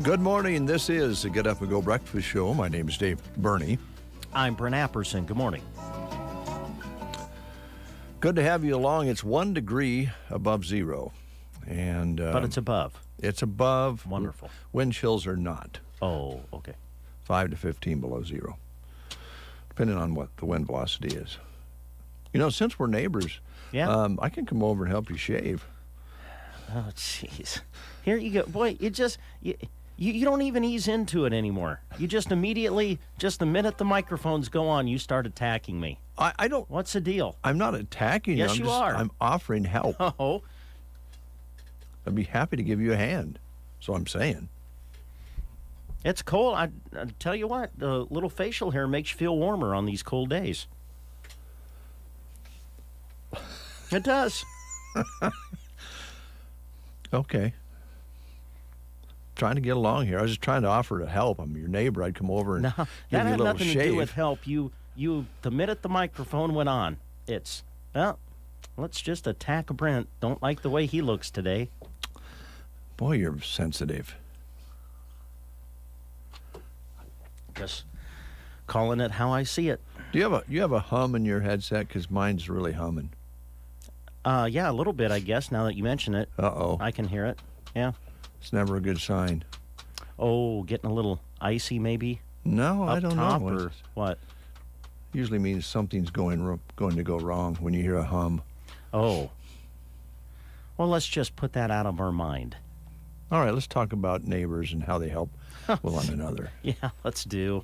Good morning. This is the Get Up and Go Breakfast Show. My name is Dave Burney. I'm Brent Apperson. Good morning. Good to have you along. It's 1 degree above zero. But it's above. It's above. Wonderful. Wind chills are not. Oh, okay. 5 to 15 below zero, depending on what the wind velocity is. You know, since we're neighbors, I can come over and help you shave. Oh, jeez. Here you go. Boy, you don't even ease into it anymore. You just immediately, just the minute the microphones go on, you start attacking me. I don't. What's the deal? I'm not attacking you. Yes, you are. I'm offering help. Oh. I'd be happy to give you a hand. So I'm saying. It's cold. I tell you what, the little facial hair makes you feel warmer on these cold days. It does. Okay. Trying to get along here. I was just trying to offer to help. I'm your neighbor. I'd come over and give you a little shave. That had nothing to do with help. You. The minute the microphone went on, it's, well, let's just attack Brent. Don't like the way he looks today. Boy, you're sensitive. Just calling it how I see it. Do you have a hum in your headset? Because mine's really humming. Yeah, a little bit, I guess, now that you mention it. Uh-oh. I can hear it. Yeah. It's never a good sign. Oh, getting a little icy maybe? No, I don't know. Or what? Usually means something's going to go wrong when you hear a hum. Oh. Well, let's just put that out of our mind. All right, let's talk about neighbors and how they help one another. Yeah, let's do.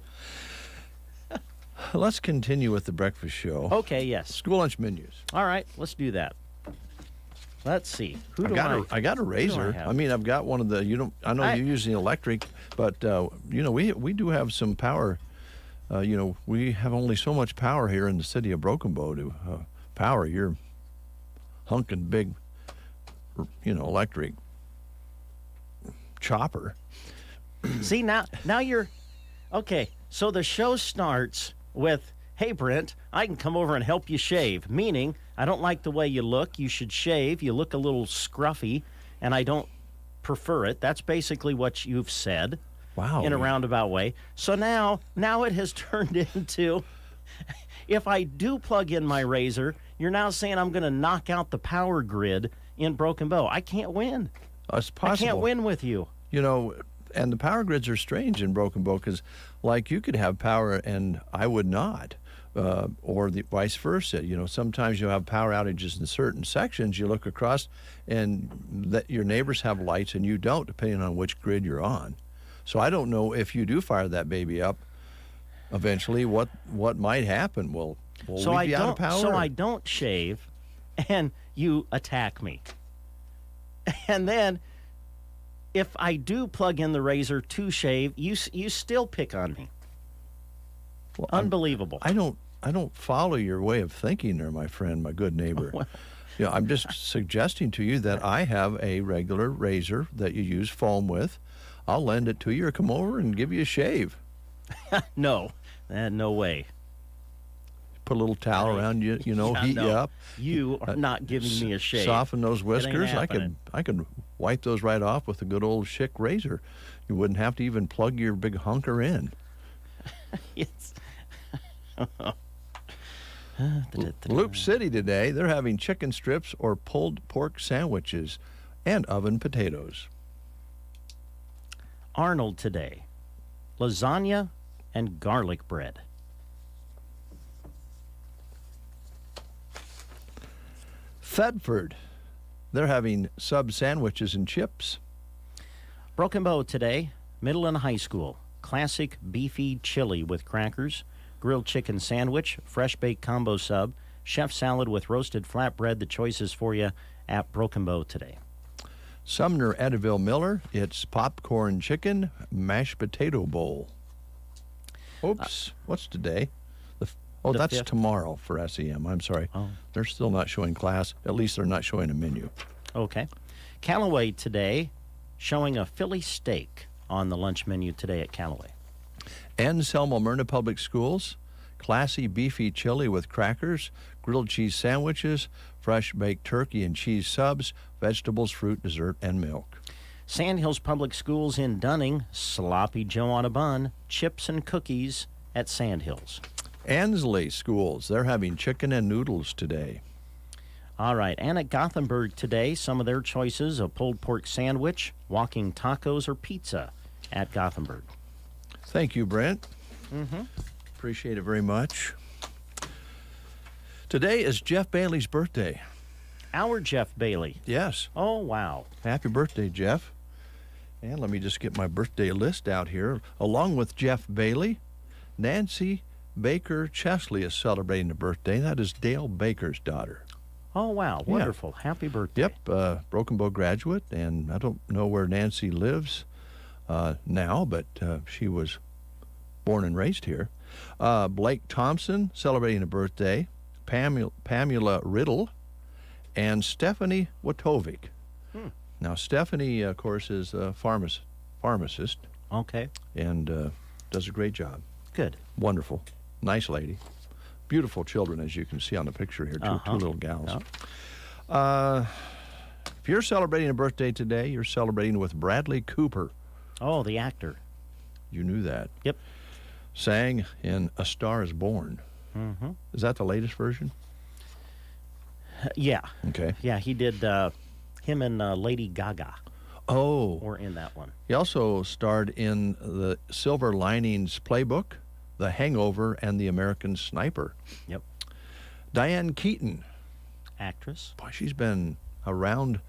Let's continue with the breakfast show. Okay, yes. School lunch menus. All right, let's do that. Let's see. I got a razor. I mean, I've got one of the. I know you're using electric, but we do have some power. We have only so much power here in the city of Broken Bow to power your hunkin' big, electric chopper. See, now you're okay. So the show starts with, "Hey Brent, I can come over and help you shave," meaning I don't like the way you look. You should shave. You look a little scruffy, and I don't prefer it. That's basically what you've said. Wow. In a roundabout way. So now it has turned into, if I do plug in my razor, you're now saying I'm going to knock out the power grid in Broken Bow. I can't win. It's possible. I can't win with you. And the power grids are strange in Broken Bow because, like, you could have power and I would not, or the vice versa. Sometimes you'll have power outages in certain sections. You look across and that your neighbors have lights and you don't, depending on which grid you're on. So I don't know if you do fire that baby up eventually, what might happen. Will we be out of power? So I don't shave, and you attack me. And then, if I do plug in the razor to shave, you still pick on me. Well, unbelievable. I don't follow your way of thinking there, my friend, my good neighbor. Well, I'm just suggesting to you that I have a regular razor that you use foam with. I'll lend it to you or come over and give you a shave. No way. Put a little towel around you, heat you up. You are not giving me a shave. Soften those whiskers. I could wipe those right off with a good old Schick razor. You wouldn't have to even plug your big hunker in. Yes. Loop City today, they're having chicken strips or pulled pork sandwiches and oven potatoes. Arnold today, lasagna and garlic bread. Thetford, they're having sub sandwiches and chips. Broken Bow today, middle and high school. Classic beefy chili with crackers, grilled chicken sandwich, fresh baked combo sub, chef salad with roasted flatbread. The choices for you at Broken Bow today. Sumner, Eddyville, Miller, it's popcorn chicken, mashed potato bowl. Oops, what's today? That's 5th. Tomorrow for SEM. I'm sorry. Oh. They're still not showing class. At least they're not showing a menu. Okay. Callaway today, showing a Philly steak on the lunch menu today at Callaway. Anselmo, Myrna Public Schools, classy beefy chili with crackers, grilled cheese sandwiches, fresh baked turkey and cheese subs, vegetables, fruit, dessert, and milk. Sandhills Public Schools in Dunning, sloppy Joe on a bun, chips and cookies at Sandhills. Ansley Schools, they're having chicken and noodles today. All right, and at Gothenburg today, some of their choices: a pulled pork sandwich, walking tacos, or pizza at Gothenburg. Thank you, Brent. Appreciate it very much. Today is Jeff Bailey's birthday. Our Jeff Bailey. Yes. Oh, wow. Happy birthday, Jeff. And let me just get my birthday list out here. Along with Jeff Bailey, Nancy Baker Chesley is celebrating a birthday. That is Dale Baker's daughter. Oh, wow. Yeah. Wonderful. Happy birthday. Yep, Broken Bow graduate, and I don't know where Nancy lives now, but she was born and raised here. Blake Thompson celebrating a birthday. Pamela Riddle and Stephanie Watovic. Now, Stephanie, of course, is a pharmacist Okay. and does a great job. Good. Wonderful. Nice lady. Beautiful children, as you can see on the picture here, two little gals. If you're celebrating a birthday today, you're celebrating with Bradley Cooper. Oh, the actor. You knew that. Yep. Sang in A Star is Born. Mm-hmm. Is that the latest version? Yeah. Okay. Yeah, he did. Him and Lady Gaga Oh. were in that one. He also starred in the Silver Linings Playbook, The Hangover, and The American Sniper. Yep. Diane Keaton. Actress. Boy, she's been around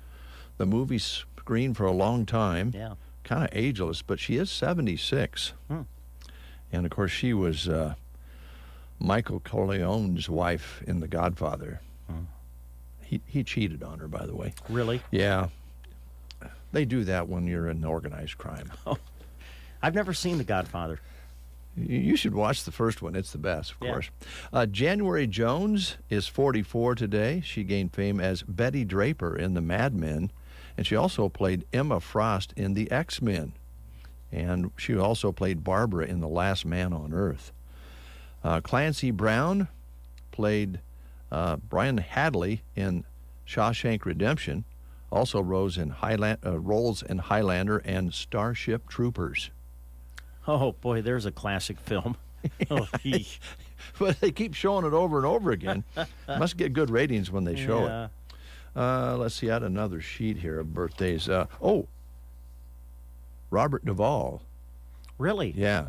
the movie screen for a long time. Yeah. Kind of ageless, but she is 76. And, of course, she was Michael Corleone's wife in The Godfather. He cheated on her, by the way. Really? Yeah. They do that when you're in organized crime. I've never seen The Godfather. You should watch the first one. It's the best, of Yeah. course. January Jones is 44 today. She gained fame as Betty Draper in The Mad Men, and she also played Emma Frost in The X-Men. And she also played Barbara in The Last Man on Earth. Clancy Brown played Brian Hadley in Shawshank Redemption. Also roles in Highlander and Starship Troopers. Oh, boy, there's a classic film. Oh, But they keep showing it over and over again. Must get good ratings when they show it. Let's see, I had another sheet here of birthdays. Robert Duvall. Really? Yeah.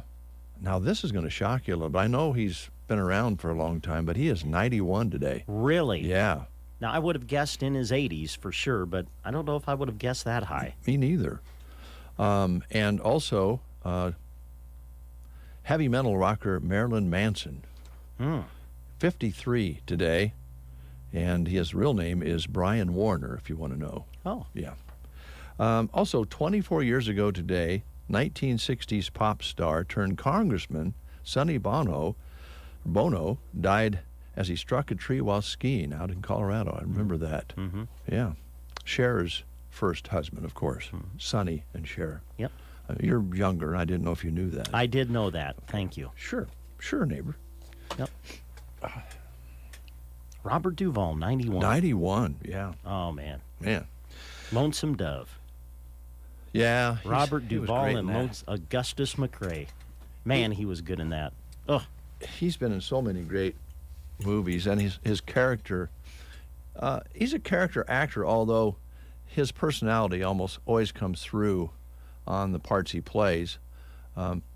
Now, this is going to shock you a little bit. I know he's been around for a long time, but he is 91 today. Really? Yeah. Now, I would have guessed in his 80s for sure, but I don't know if I would have guessed that high. Me neither. And also, heavy metal rocker Marilyn Manson. 53 today. And his real name is Brian Warner, if you want to know. Oh. Yeah. Also, 24 years ago today, 1960s pop star turned congressman Sonny Bono died as he struck a tree while skiing out in Colorado. I remember that. Mm-hmm. Yeah. Cher's first husband, of course, Sonny and Cher. Yep. You're younger. I didn't know if you knew that. I did know that. Thank you. Sure, neighbor. Yep. Robert Duvall, 91. 91, yeah. Oh, man. Man. Lonesome Dove. Yeah. Robert he was Duvall great and in that. Augustus McCrae. Man, he was good in that. Oh, He's been in so many great movies, and his character, he's a character actor, although his personality almost always comes through on the parts he plays.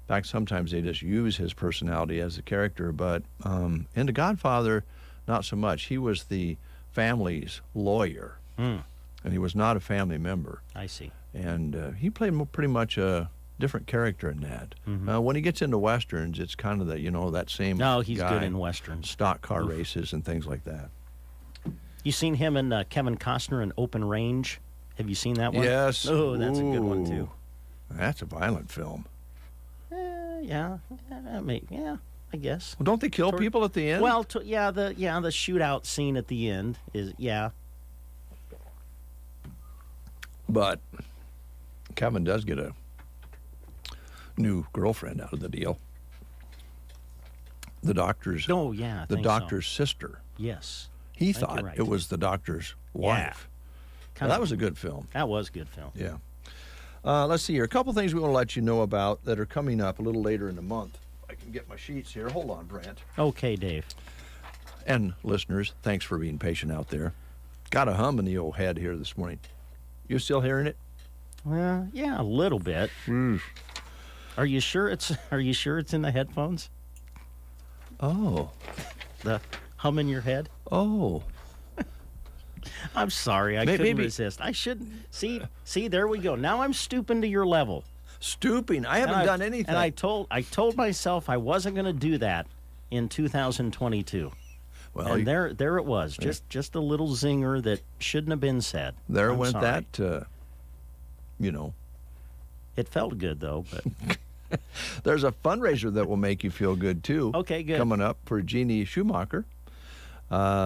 In fact, sometimes they just use his personality as a character. But in The Godfather, not so much. He was the family's lawyer, and he was not a family member. I see. And he played pretty much a different character in that. When he gets into westerns, it's kind of that same. No, he's guy, good in westerns. Stock car races and things like that. You seen him and Kevin Costner in Open Range? Have you seen that one? Yes. Oh, that's a good one too. That's a violent film. Yeah, I guess. Well, don't they kill people at the end? Well, the shootout scene at the end is But Kevin does get a new girlfriend out of the deal. The doctor's. Oh yeah, I the think doctor's so. sister. Yes. He think thought you're right. it was the doctor's wife. Yeah. That was a good film. That was a good film. Yeah. Let's see here. A couple things we want to let you know about that are coming up a little later in the month. I can get my sheets here. Hold on, Brent. Okay, Dave. And listeners, thanks for being patient out there. Got a hum in the old head here this morning. You still hearing it? Well, yeah, a little bit. Are you sure it's in the headphones? Oh. The hum in your head? Oh. I'm sorry, I couldn't resist. I shouldn't. See, there we go. Now I'm stooping to your level. Stooping? I haven't done anything. And I told myself I wasn't going to do that in 2022. Well, and there it was, just a little zinger that shouldn't have been said. There I'm went sorry. that, It felt good, though. But There's a fundraiser that will make you feel good, too. Okay, good. Coming up for Jeannie Schumacher.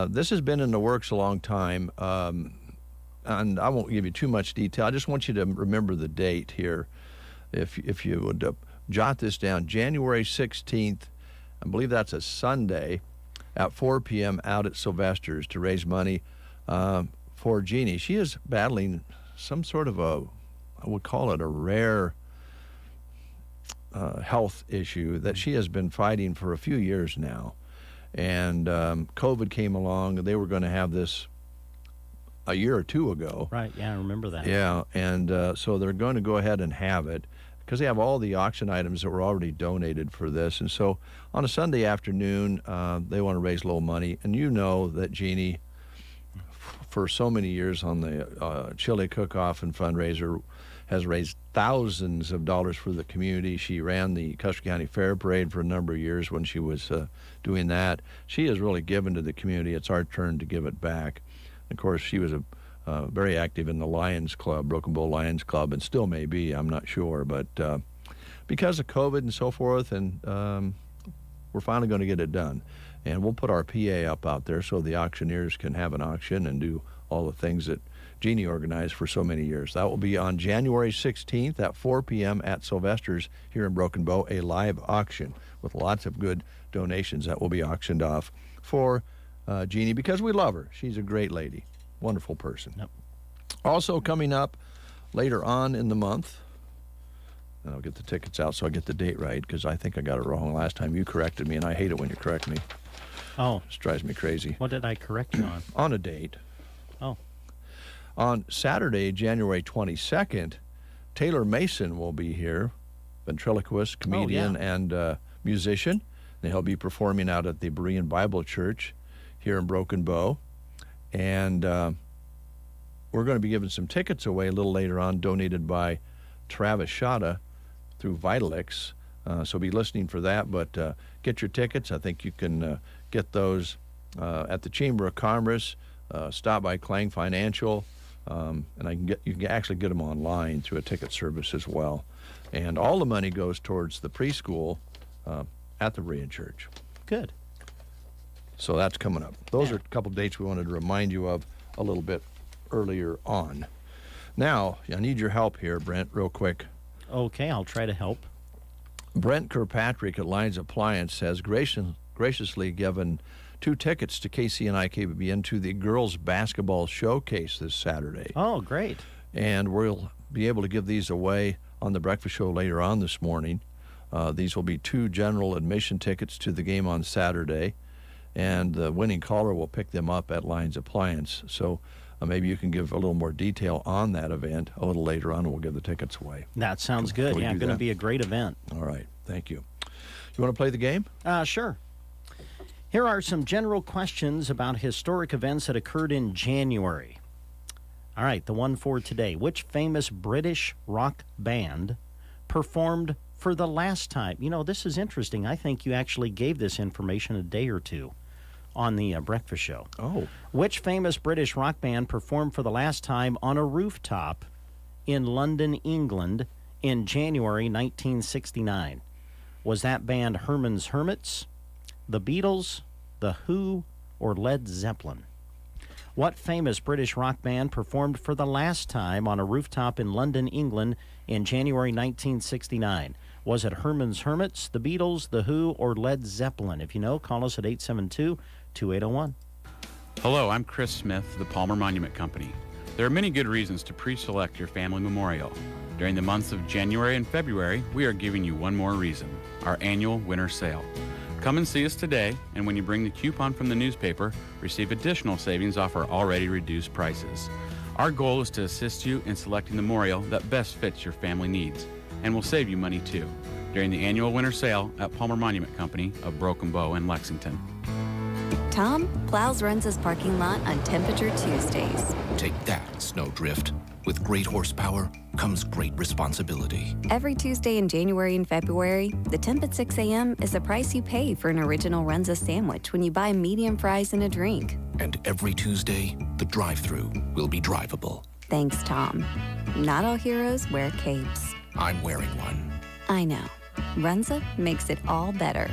This has been in the works a long time, and I won't give you too much detail. I just want you to remember the date here. If you would jot this down, January 16th, I believe that's a Sunday, at 4 p.m. out at Sylvester's to raise money for Jeannie. She is battling some sort of I would call it a rare health issue that she has been fighting for a few years now. And COVID came along. They were going to have this a year or two ago. Right, yeah, I remember that. Yeah, and so they're going to go ahead and have it because they have all the auction items that were already donated for this. And so on a Sunday afternoon, they want to raise a little money. And you know that Jeannie, for so many years on the chili cook-off and fundraiser, has raised thousands of dollars for the community. She ran the Custer County Fair Parade for a number of years when she was doing that. She has really given to the community. It's our turn to give it back. Of course, she was very active in the Lions Club, Broken Bow Lions Club, and still may be, I'm not sure. But because of COVID and so forth, and we're finally going to get it done. And we'll put our PA up out there so the auctioneers can have an auction and do all the things that Jeannie organized for so many years. That will be on January 16th at 4 p.m. at Sylvester's here in Broken Bow, a live auction with lots of good donations that will be auctioned off for Jeannie because we love her. She's a great lady, wonderful person. Yep. Also coming up later on in the month, and I'll get the tickets out so I get the date right because I think I got it wrong last time. You corrected me, and I hate it when you correct me. Oh. It drives me crazy. What did I correct you on? On a date. Oh. On Saturday, January 22nd, Taylor Mason will be here, ventriloquist, comedian, and musician. And he'll be performing out at the Berean Bible Church here in Broken Bow. And we're going to be giving some tickets away a little later on, donated by Travis Shada through Vitalix. So be listening for that. But get your tickets. I think you can get those at the Chamber of Commerce. Stop by Clang Financial. And you can actually get them online through a ticket service as well. And all the money goes towards the preschool at the Berean Church. Good. So that's coming up. Those are a couple dates we wanted to remind you of a little bit earlier on. Now, I need your help here, Brent, real quick. Okay, I'll try to help. Brent Kirkpatrick at Lions Appliance has graciously given 2 tickets to KC and IKBN to the girls basketball showcase this Saturday. Oh, great. And we'll be able to give these away on the breakfast show later on this morning. These will be 2 general admission tickets to the game on Saturday, and the winning caller will pick them up at Lions Appliance. So maybe you can give a little more detail on that event a little later on, and we'll give the tickets away. That sounds good. Can we Yeah, do going to that? be a great event. All right. Thank you. You want to play the game? Sure. Here are some general questions about historic events that occurred in January. All right, the one for today. Which famous British rock band performed for the last time? You know, this is interesting. I think you actually gave this information a day or two on the breakfast show. Oh. Which famous British rock band performed for the last time on a rooftop in London, England in January 1969? Was that band Herman's Hermits, the Beatles, the Who, or Led Zeppelin? What famous British rock band performed for the last time on a rooftop in London, England in January 1969? Was it Herman's Hermits, the Beatles, the Who, or Led Zeppelin? If you know, call us at 872-2801. Hello, I'm Chris Smith, the Palmer Monument Company. There are many good reasons to pre-select your family memorial. During the months of January and February, we are giving you one more reason, our annual winter sale. Come and see us today, and when you bring the coupon from the newspaper, receive additional savings off our already reduced prices. Our goal is to assist you in selecting the memorial that best fits your family needs, and will save you money too, during the annual winter sale at Palmer Monument Company of Broken Bow in Lexington. Tom plows Runza's parking lot on Temperature Tuesdays. Take that, Snowdrift. With great horsepower comes great responsibility. Every Tuesday in January and February, the temp at 6 a.m. is the price you pay for an original Runza sandwich when you buy medium fries and a drink. And every Tuesday, the drive-thru will be drivable. Thanks, Tom. Not all heroes wear capes. I'm wearing one. I know. Runza makes it all better.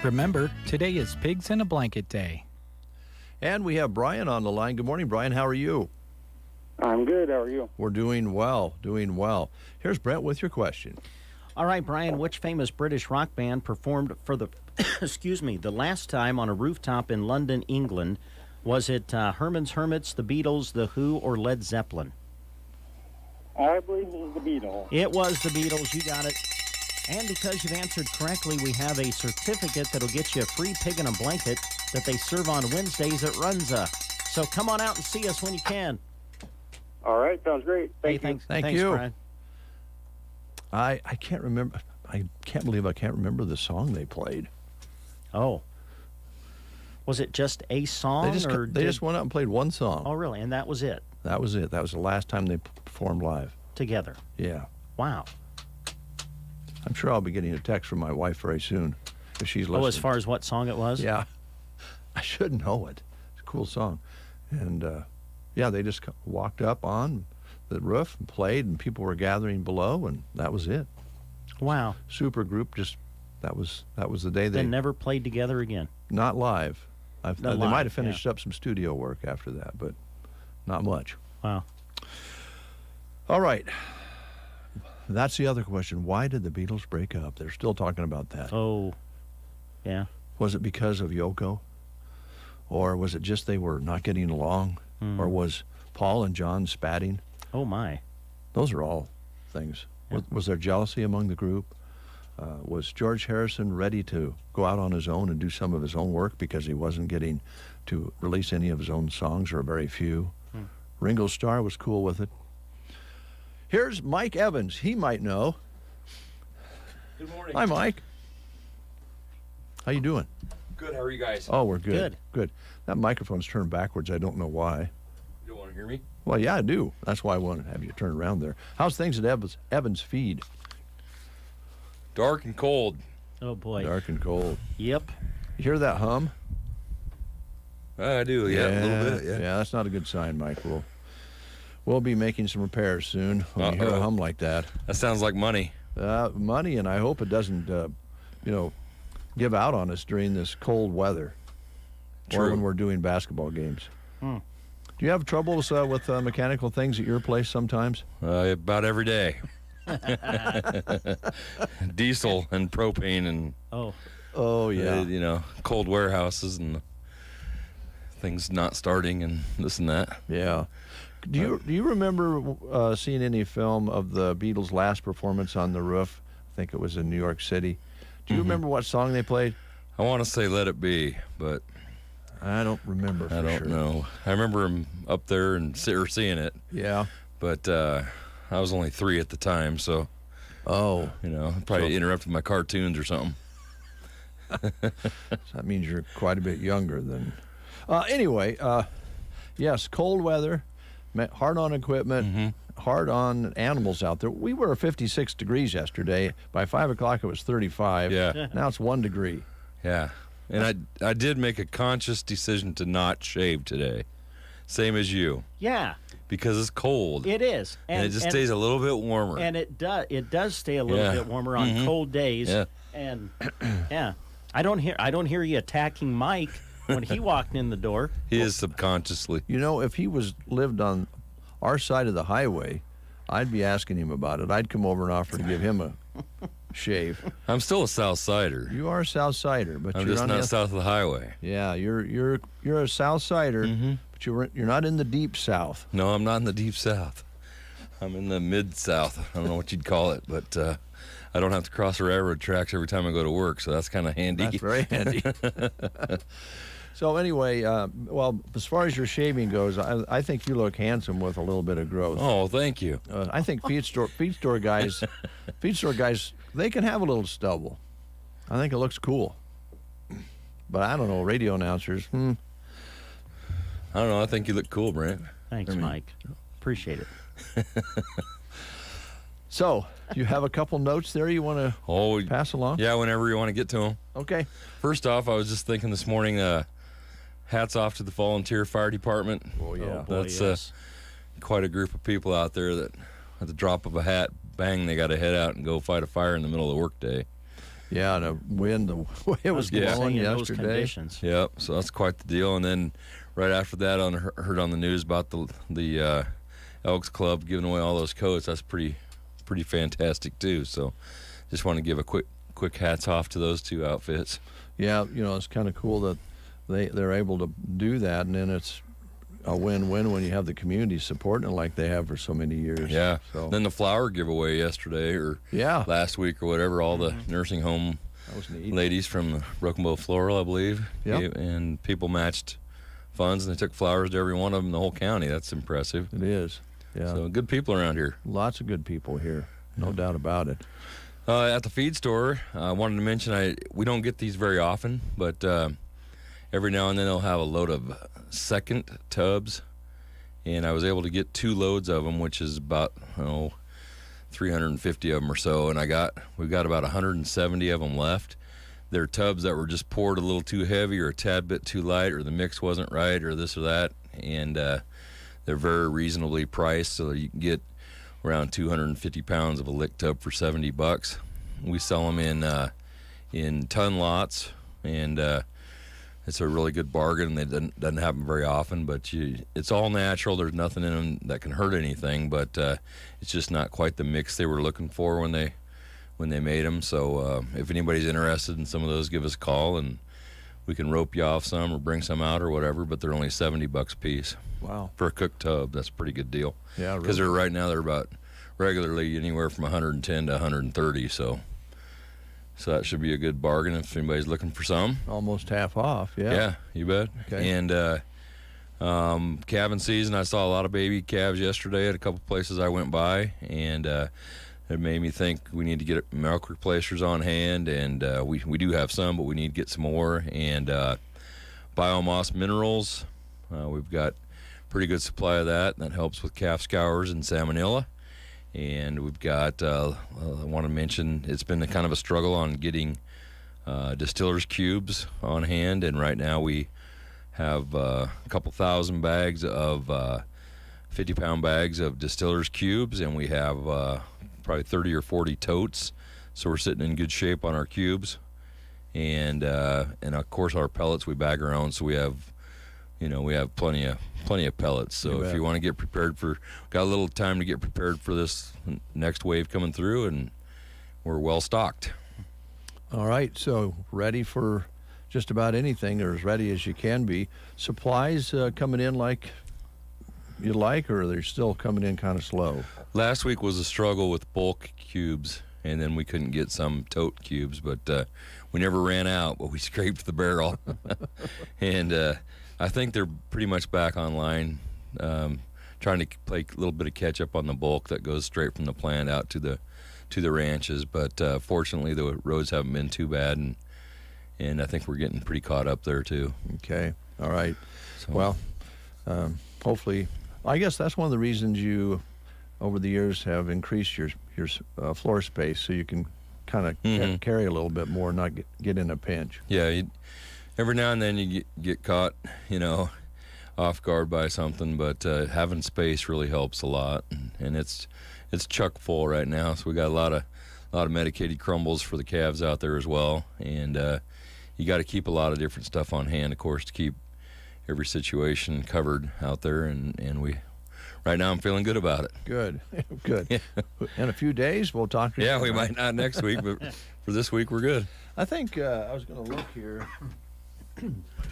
Remember, today is Pigs in a Blanket Day. And we have Brian on the line. Good morning, Brian. How are you? I'm good. How are you? We're doing well, doing well. Here's Brent with your question. All right, Brian, which famous British rock band performed for the, the last time on a rooftop in London, England? Was it Herman's Hermits, the Beatles, the Who, or Led Zeppelin? I believe it was the Beatles. It was the Beatles. You got it. And because you've answered correctly, we have a certificate that'll get you a free pig in a blanket that they serve on Wednesdays at Runza. So come on out and see us when you can. All right, sounds great. Thank you. Thank thanks, you. Brian. I can't remember. I can't believe I can't remember the song they played. Oh. Was it just a song? They just went out and played one song. Oh, really? And that was it? That was it. That was the last time they performed live. Together? Yeah. Wow. I'm sure I'll be getting a text from my wife very soon if she's listening. Oh, as far as what song it was? Yeah. I should know it. It's a cool song. And, yeah, they just walked up on the roof and played, and people were gathering below, and that was it. Wow. Super group, just that was the day They never played together again? Not live. They live, might have finished up some studio work after that, but not much. Wow. All right. That's the other question. Why did the Beatles break up? They're still talking about that. Oh, yeah. Was it because of Yoko? Or was it just they were not getting along? Or was Paul and John spatting? Oh, my. Those are all things. Yeah. Was there jealousy among the group? Was George Harrison ready to go out on his own and do some of his own work because he wasn't getting to release any of his own songs, or very few? Ringo Starr was cool with it. Here's Mike Evans. He might know. Good morning. Hi, Mike. How you doing? Good. How are you guys? Oh, we're good. Good. Good. That microphone's turned backwards. I don't know why. You don't want to hear me? Well, yeah, I do. That's why I want to have you turn around there. How's things at Evans Feed? Dark and cold. Oh, boy. Dark and cold. Yep. You hear that hum? I do, yeah, a little bit, yeah. Yeah, that's not a good sign, Mike. We'll be making some repairs soon when you hear a hum like that. That sounds like money. Money, and I hope it doesn't, give out on us during this cold weather. True. Or when we're doing basketball games. Do you have troubles with mechanical things at your place sometimes? About every day. Diesel and propane and Oh yeah. Cold warehouses and things not starting and this and that. Yeah. Do you remember seeing any film of the Beatles' last performance on the roof? I think it was in New York City. Do you remember what song they played? I want to say Let It Be, but I don't remember for I don't sure. know. I remember him up there and seeing it, Yeah. but I was only 3 at the time, so Oh. Probably interrupted my cartoons or something. So that means you're quite a bit younger than. Anyway, yes, cold weather, hard on equipment, hard on animals out there. We were 56 degrees yesterday. By 5 o'clock, it was 35. Yeah. Now it's 1 degree. Yeah. And I did make a conscious decision to not shave today. Same as you. Yeah. Because it's cold. It is. And it just stays a little bit warmer. And it does stay a little bit warmer on cold days. Yeah. And yeah. I don't hear you attacking Mike when he walked in the door. He is subconsciously. If he lived on our side of the highway, I'd be asking him about it. I'd come over and offer to give him a shave. I'm still a South Sider. You are a South Sider, but I'm you're just on not south of the highway. Yeah, you're a South Sider, but you're not in the deep South. No, I'm not in the deep South. I'm in the mid South. I don't know what you'd call it, but I don't have to cross the railroad tracks every time I go to work, so that's kind of handy. That's very handy. So anyway, as far as your shaving goes, I think you look handsome with a little bit of growth. Oh, thank you. I think feed store guys, they can have a little stubble. I think it looks cool. But I don't know, radio announcers. I don't know. I think you look cool, Brent. Thanks, Mike. Appreciate it. So, you have a couple notes there you want to pass along? Yeah, whenever you want to get to them. Okay. First off, I was just thinking this morning, hats off to the volunteer fire department. Oh, yeah. That's quite a group of people out there that at the drop of a hat, bang, they got to head out and go fight a fire in the middle of the workday. Yeah, and the wind, the way it was blowing yesterday. Those conditions. Yep, so that's quite the deal. And then right after that, I heard on the news about the Elks Club giving away all those coats. That's pretty fantastic too. So just want to give a quick hats off to those two outfits. Yeah, it's kind of cool that they're able to do that, and then it's a win-win when you have the community supporting it like they have for so many years. Yeah. So then the flower giveaway yesterday or last week or whatever, all the nursing home ladies from the Broken Bow Floral, I believe, and people matched funds, and they took flowers to every one of them in the whole county. That's impressive. It is. Yeah. So good people around here. Lots of good people here. No doubt about it. At the feed store, I wanted to mention we don't get these very often, but every now and then they'll have a load of second tubs, and I was able to get 2 loads of them, which is about 350 of them or so, and we've got about 170 of them left. They're tubs that were just poured a little too heavy or a tad bit too light, or the mix wasn't right, or this or that, and they're very reasonably priced, so you can get around 250 pounds of a lick tub for $70. We sell them in ton lots, and it's a really good bargain. It doesn't happen very often, but it's all natural. There's nothing in them that can hurt anything, but it's just not quite the mix they were looking for when they made them. So if anybody's interested in some of those, give us a call, and we can rope you off some or bring some out or whatever, but they're only $70 a piece. Wow. For a cooked tub, that's a pretty good deal. Yeah, because right now they're about regularly anywhere from 110 to 130, so that should be a good bargain if anybody's looking for some. Almost half off, yeah. Yeah, you bet. Okay. And calving season, I saw a lot of baby calves yesterday at a couple places I went by, and it made me think we need to get milk replacers on hand, and we do have some, but we need to get some more. And Biomoss Minerals, we've got pretty good supply of that, and that helps with calf scours and salmonella. And we've got, I want to mention, it's been kind of a struggle on getting distillers cubes on hand, and right now we have a couple thousand bags of 50-pound bags of distillers cubes, and we have probably 30 or 40 totes, so we're sitting in good shape on our cubes. And of course our pellets, we bag our own, so we have plenty of pellets. So if you want to get prepared got a little time to get prepared for this next wave coming through, and we're well stocked. All right, so ready for just about anything, or as ready as you can be. Supplies coming in like you like, or they're still coming in kind of slow? Last week was a struggle with bulk cubes, and then we couldn't get some tote cubes, but we never ran out, but we scraped the barrel. And I think they're pretty much back online, trying to play a little bit of catch up on the bulk that goes straight from the plant out to the to the ranches. But fortunately, the roads haven't been too bad, and I think we're getting pretty caught up there too. Okay, all right. So, Well, hopefully, I guess that's one of the reasons you, over the years, have increased your floor space so you can kind of carry a little bit more, not get in a pinch. Yeah, every now and then you get caught, off guard by something, but having space really helps a lot, and it's chuck full right now. So we got a lot of medicated crumbles for the calves out there as well, and you got to keep a lot of different stuff on hand, of course, to keep every situation covered out there, and we. Right now, I'm feeling good about it. Good, good. Yeah. In a few days, we'll talk to you. Yeah, we might not next week, but for this week, we're good. I think I was going to look here.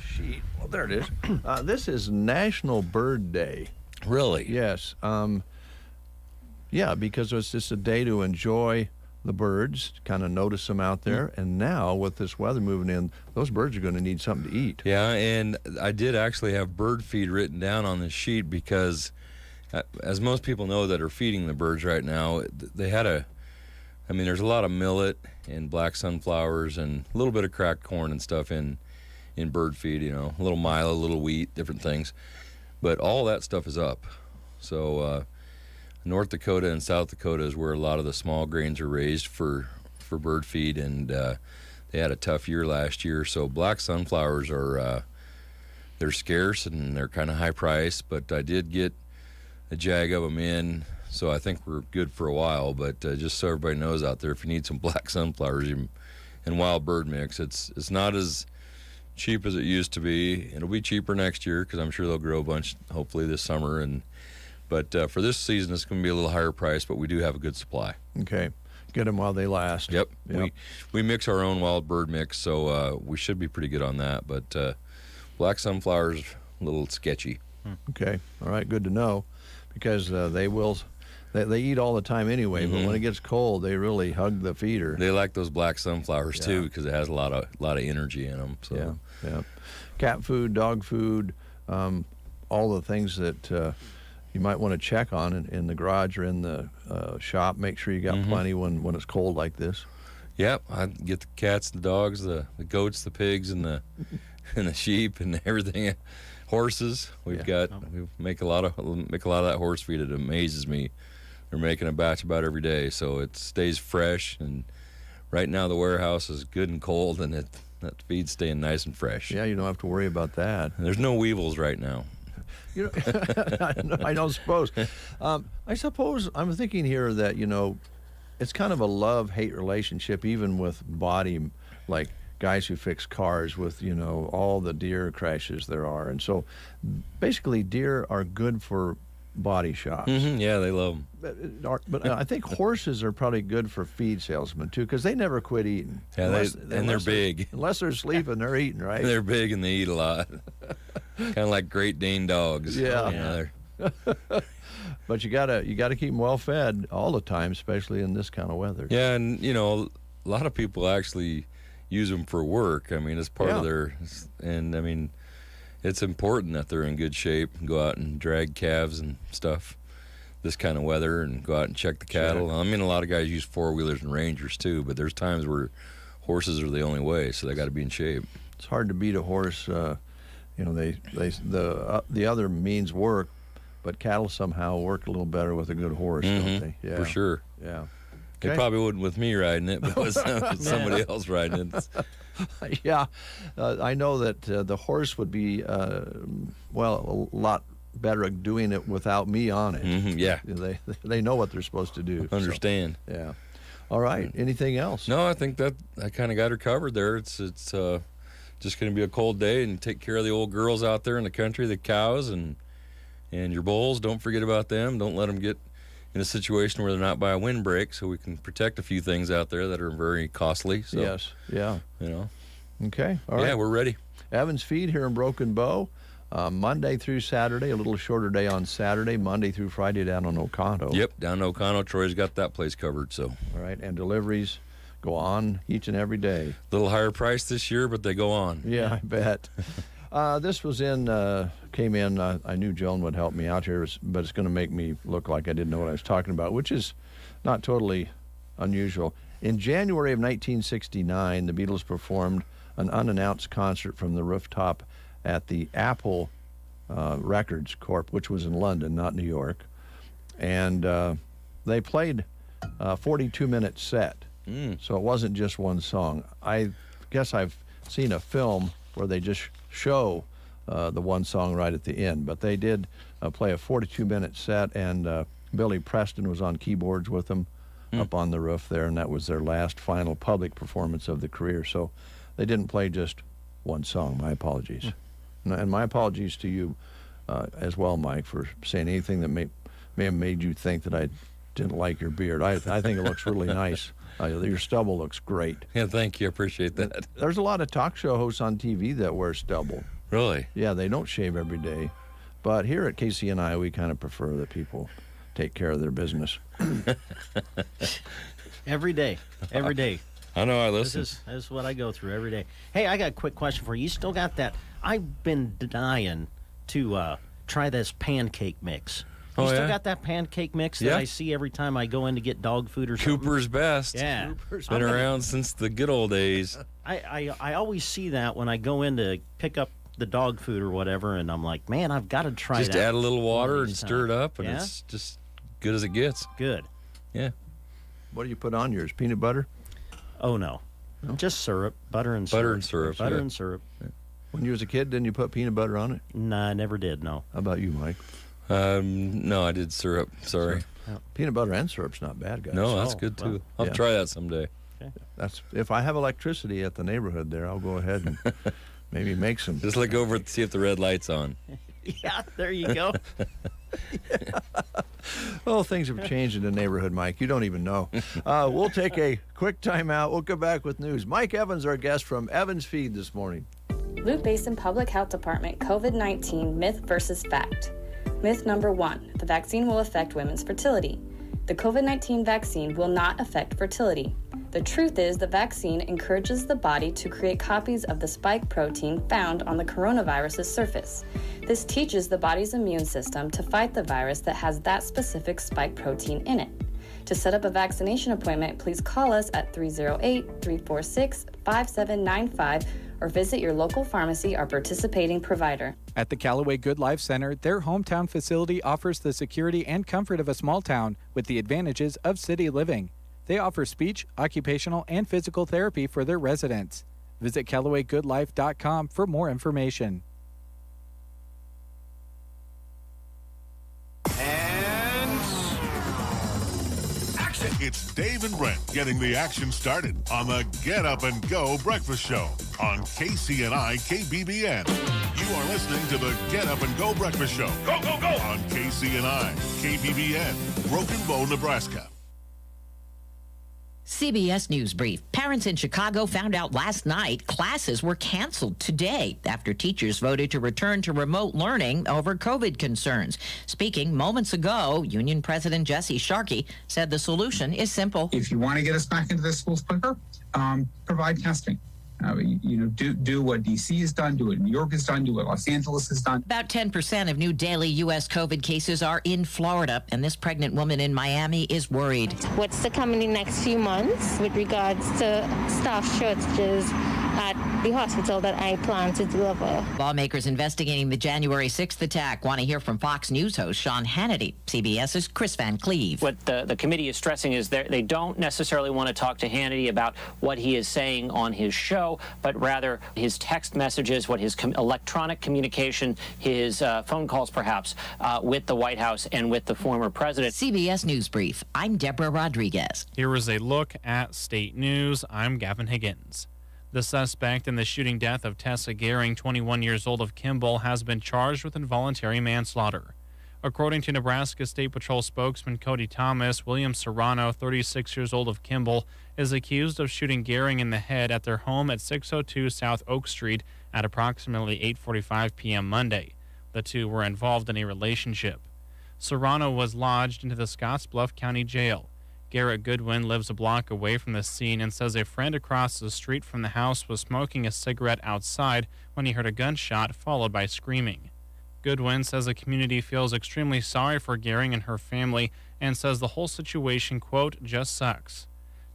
Sheet. Well, there it is. This is National Bird Day. Really? Yes. Yeah, because it's just a day to enjoy the birds, kind of notice them out there. And now, with this weather moving in, those birds are going to need something to eat. Yeah, and I did actually have bird feed written down on this sheet because, as most people know that are feeding the birds right now, they had there's a lot of millet and black sunflowers and a little bit of cracked corn and stuff in bird feed, a little milo, a little wheat, different things. But all that stuff is up. So North Dakota and South Dakota is where a lot of the small grains are raised for bird feed, and they had a tough year last year. So black sunflowers they're scarce and they're kind of high priced, but I did get a jag of them in, so I think we're good for a while. But just so everybody knows out there, if you need some black sunflowers and wild bird mix, it's not as cheap as it used to be. It'll be cheaper next year because I'm sure they'll grow a bunch hopefully this summer, but for this season it's going to be a little higher price, but we do have a good supply. Okay, get them while they last. Yep. We mix our own wild bird mix, so we should be pretty good on that. But black sunflowers a little sketchy. Okay, all right, good to know. Because they eat all the time anyway, but when it gets cold, they really hug the feeder. They like those black sunflowers too because it has a lot of energy in them. So. Yeah. Cat food, dog food, all the things that you might want to check on in the garage or in the shop. Make sure you got plenty when it's cold like this. Yep, I get the cats, the dogs, the goats, the pigs, and the sheep and everything. Horses, we make a lot of that horse feed. It amazes me. They're making a batch about every day, so it stays fresh. And right now the warehouse is good and cold, and that feed's staying nice and fresh. Yeah, you don't have to worry about that. And there's no weevils right now. I don't suppose. I suppose I'm thinking here that it's kind of a love-hate relationship, even with body, like guys who fix cars with, all the deer crashes there are. And so basically deer are good for body shops. Yeah, they love them. But I think horses are probably good for feed salesmen too, because they never quit eating. Yeah, they're big. Unless they're sleeping, they're eating, right? They're big and they eat a lot. Kind of like Great Dane dogs. Yeah. But you gotta keep them well fed all the time, especially in this kind of weather. Yeah, and a lot of people actually use them for work. I mean, it's part of their, and I mean, it's important that they're in good shape and go out and drag calves and stuff this kind of weather and go out and check the cattle. I mean, a lot of guys use four-wheelers and Rangers too, but there's times where horses are the only way, so they got to be in shape. It's hard to beat a horse. The other means work, but cattle somehow work a little better with a good horse, don't they? Yeah, for sure. Yeah. They probably wouldn't with me riding it, but with somebody else riding it. Yeah, I know that the horse would be, a lot better at doing it without me on it. Yeah. They know what they're supposed to do. Understand. So, yeah. All right. Anything else? No, I think that I kind of got her covered there. It's just going to be a cold day, and take care of the old girls out there in the country, the cows and your bulls. Don't forget about them. Don't let them get in a situation where they're not by a windbreak, so we can protect a few things out there that are very costly. So, yes, yeah. Okay, all right. Yeah, we're ready. Evans Feed here in Broken Bow, Monday through Saturday, a little shorter day on Saturday, Monday through Friday down in Oconto. Yep, down in Oconto. Troy's got that place covered. So. All right, and deliveries go on each and every day. A little higher price this year, but they go on. Yeah, I bet. This came in, I knew Joan would help me out here, but it's going to make me look like I didn't know what I was talking about, which is not totally unusual. In January of 1969, the Beatles performed an unannounced concert from the rooftop at the Apple Records Corp., which was in London, not New York. And they played a 42-minute set. So it wasn't just one song. I guess I've seen a film where they just show the one song right at the end. But they did play a 42-minute set, and Billy Preston was on keyboards with them up on the roof there, and that was their last final public performance of the career. So they didn't play just one song. My apologies. And my apologies to you as well, Mike, for saying anything that may have made you think that I didn't like your beard. I think it looks really nice. Your stubble looks great. Yeah, thank you. I appreciate that. There's a lot of talk show hosts on TV that wear stubble. Really? Yeah, they don't shave every day. But here at KCNI, we kind of prefer that people take care of their business. Every day. Every day. I know, I listen. This is what I go through every day. Hey, I got a quick question for you. You still got that? I've been dying to try this pancake mix. You still got that pancake mix that I see every time I go in to get dog food or something? Cooper's Best. Yeah. Been around since the good old days. I always see that when I go in to pick up the dog food or whatever, and I'm like, man, I've got to try Just that. add a little water and stir it up, and Yeah? it's just good as it gets. Good. Yeah. What do you put on yours? Peanut butter? Oh, no. Just syrup. Butter and syrup. Butter and syrup. Butter yeah. and syrup. When you was a kid, didn't you put peanut butter on it? No, I never did, no. How about you, Mike? No, I did syrup. Sorry. Peanut butter and syrup's not bad, guys. No, that's Oh, good too. well, I'll yeah. try that someday. That's if I have electricity at the neighborhood there, I'll go ahead and maybe make some. Just look over and see if the red light's on. Yeah, there you go. Oh, things have changed in the neighborhood, Mike. You don't even know. We'll take a quick time out. We'll come back with news. Mike Evans, our guest from Evans Feed this morning. Loop Basin Public Health Department COVID-19 myth versus fact. Myth number 1, the vaccine will affect women's fertility. The COVID-19 vaccine will not affect fertility. The truth is the vaccine encourages the body to create copies of the spike protein found on the coronavirus's surface. This teaches the body's immune system to fight the virus that has that specific spike protein in it. To set up a vaccination appointment, please call us at 308-346-5795 or visit your local pharmacy or participating provider. At the Callaway Good Life Center, their hometown facility offers the security and comfort of a small town with the advantages of city living. They offer speech, occupational, and physical therapy for their residents. Visit CallawayGoodLife.com for more information. And action! It's Dave and Brent getting the action started on the Get Up and Go Breakfast Show on KCNI KBBN. You are listening to the Get Up and Go Breakfast Show. Go, go, go! On KCNI KBBN, Broken Bow, Nebraska. CBS News Brief. Parents in Chicago found out last night classes were canceled today after teachers voted to return to remote learning over COVID concerns. Speaking moments ago, Union President Jesse Sharkey said the solution is simple. If you want to get us back into the schools quicker, provide testing. Do what D.C. has done, do what New York has done, do what Los Angeles has done. About 10% of new daily U.S. COVID cases are in Florida, and this pregnant woman in Miami is worried. What's to come in the next few months with regards to staff shortages at the hospital that I plan to deliver. Lawmakers investigating the January 6th attack want to hear from Fox News host Sean Hannity. CBS's Chris Van Cleve. What the committee is stressing is they don't necessarily want to talk to Hannity about what he is saying on his show, but rather his text messages, what his electronic communication, his phone calls perhaps, with the White House and with the former president. CBS News Brief. I'm Deborah Rodriguez. Here is a look at state news. I'm Gavin Higgins. The suspect in the shooting death of Tessa Gehring, 21 years old, of Kimball, has been charged with involuntary manslaughter. According to Nebraska State Patrol spokesman Cody Thomas, William Serrano, 36 years old, of Kimball, is accused of shooting Gehring in the head at their home at 602 South Oak Street at approximately 8:45 p.m. Monday. The two were involved in a relationship. Serrano was lodged into the Scottsbluff County Jail. Garrett Goodwin lives a block away from the scene and says a friend across the street from the house was smoking a cigarette outside when he heard a gunshot followed by screaming. Goodwin says the community feels extremely sorry for Gehring and her family and says the whole situation, quote, just sucks.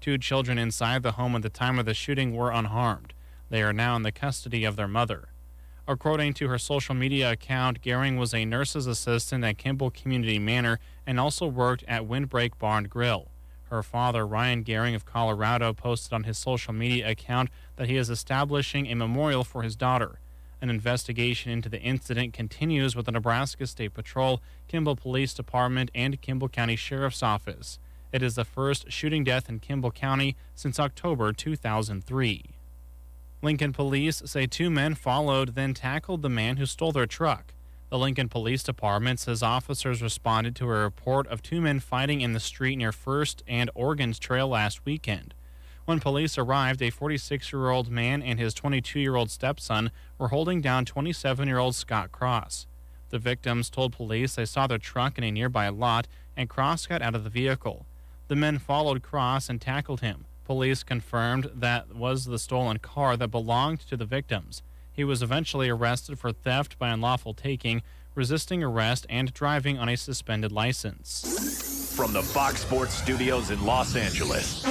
2 children inside the home at the time of the shooting were unharmed. They are now in the custody of their mother. According to her social media account, Gehring was a nurse's assistant at Kimball Community Manor and also worked at Windbreak Barn Grill. Her father, Ryan Gehring of Colorado, posted on his social media account that he is establishing a memorial for his daughter. An investigation into the incident continues with the Nebraska State Patrol, Kimball Police Department, and Kimball County Sheriff's Office. It is the first shooting death in Kimball County since October 2003. Lincoln police say 2 men followed, then tackled the man who stole their truck. The Lincoln Police Department says officers responded to a report of 2 men fighting in the street near First and Oregon's Trail last weekend. When police arrived, a 46-year-old man and his 22-year-old stepson were holding down 27-year-old Scott Cross. The victims told police they saw their truck in a nearby lot, and Cross got out of the vehicle. The men followed Cross and tackled him. Police confirmed that was the stolen car that belonged to the victims. He was eventually arrested for theft by unlawful taking, resisting arrest, and driving on a suspended license. From the Fox Sports Studios in Los Angeles,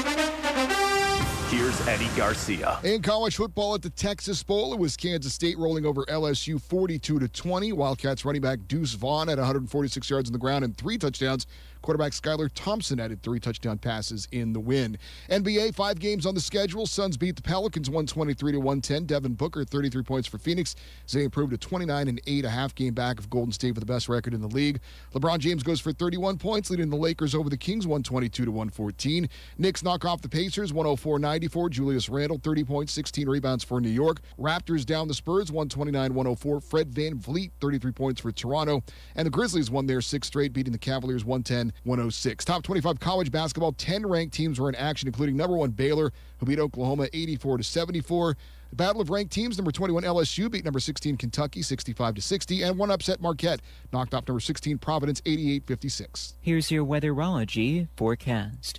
here's Eddie Garcia. In college football at the Texas Bowl, it was Kansas State rolling over LSU 42-20. Wildcats running back Deuce Vaughn had 146 yards on the ground and 3 touchdowns. Quarterback Skylar Thompson added 3 touchdown passes in the win. NBA, 5 games on the schedule. Suns beat the Pelicans 123-110. Devin Booker, 33 points for Phoenix, as they improved to 29-8, a half game back of Golden State with the best record in the league. LeBron James goes for 31 points, leading the Lakers over the Kings 122-114. Knicks knock off the Pacers 104-94. Julius Randle, 30 points, 16 rebounds for New York. Raptors down the Spurs 129-104. Fred VanVleet, 33 points for Toronto. And the Grizzlies won their 6th straight, beating the Cavaliers 110-106. Top 25 college basketball, 10 ranked teams were in action, including number 1 Baylor, who beat Oklahoma 84-74. The battle of ranked teams, number 21 LSU beat number 16 Kentucky 65-60, and one upset Marquette knocked off number 16 Providence 88-56. Here's your weatherology forecast.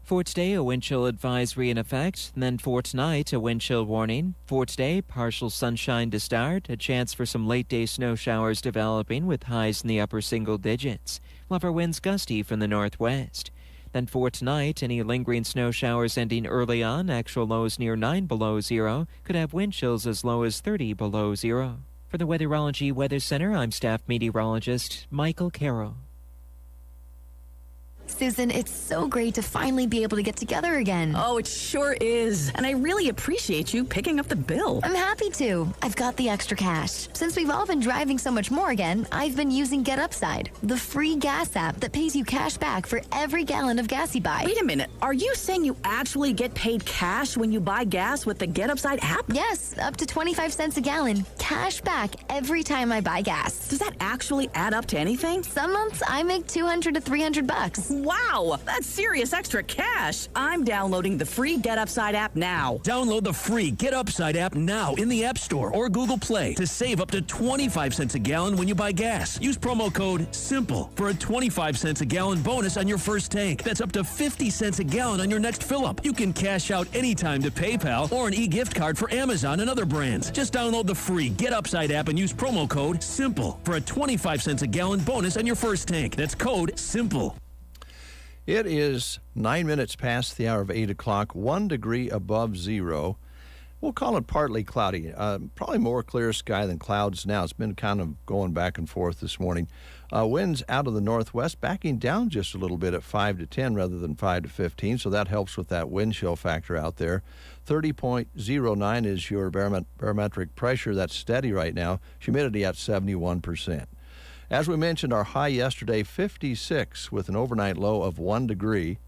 For today, a wind chill advisory in effect. Then for tonight, a wind chill warning. For today, partial sunshine to start. A chance for some late-day snow showers developing with highs in the upper single digits. We'll have our winds gusty from the northwest. Then for tonight, any lingering snow showers ending early on. Actual lows near 9 below zero. Could have wind chills as low as 30 below zero. For the Weatherology Weather Center, I'm staff meteorologist Michael Carroll. Susan, it's so great to finally be able to get together again. Oh, it sure is. And I really appreciate you picking up the bill. I'm happy to. I've got the extra cash. Since we've all been driving so much more again, I've been using Get Upside, the free gas app that pays you cash back for every gallon of gas you buy. Wait a minute. Are you saying you actually get paid cash when you buy gas with the Get Upside app? Yes, up to 25 cents a gallon. Cash back every time I buy gas. Does that actually add up to anything? Some months I make $200 to $300. Wow, that's serious extra cash. I'm downloading the free Get Upside app now. Download the free Get Upside app now in the App Store or Google Play to save up to 25 cents a gallon when you buy gas. Use promo code SIMPLE for a 25 cents a gallon bonus on your first tank. That's up to 50 cents a gallon on your next fill-up. You can cash out anytime to PayPal or an e-gift card for Amazon and other brands. Just download the free Get Upside app and use promo code SIMPLE for a 25 cents a gallon bonus on your first tank. That's code SIMPLE. It is 9 minutes past the hour of 8 o'clock, 1 degree above zero. We'll call it partly cloudy. Probably more clear sky than clouds now. It's been kind of going back and forth this morning. Winds out of the northwest, backing down just a little bit at 5 to 10 rather than 5 to 15, so that helps with that wind chill factor out there. 30.09 is your barometric pressure. That's steady right now. Humidity at 71%. As we mentioned, our high yesterday, 56, with an overnight low of 1 degree.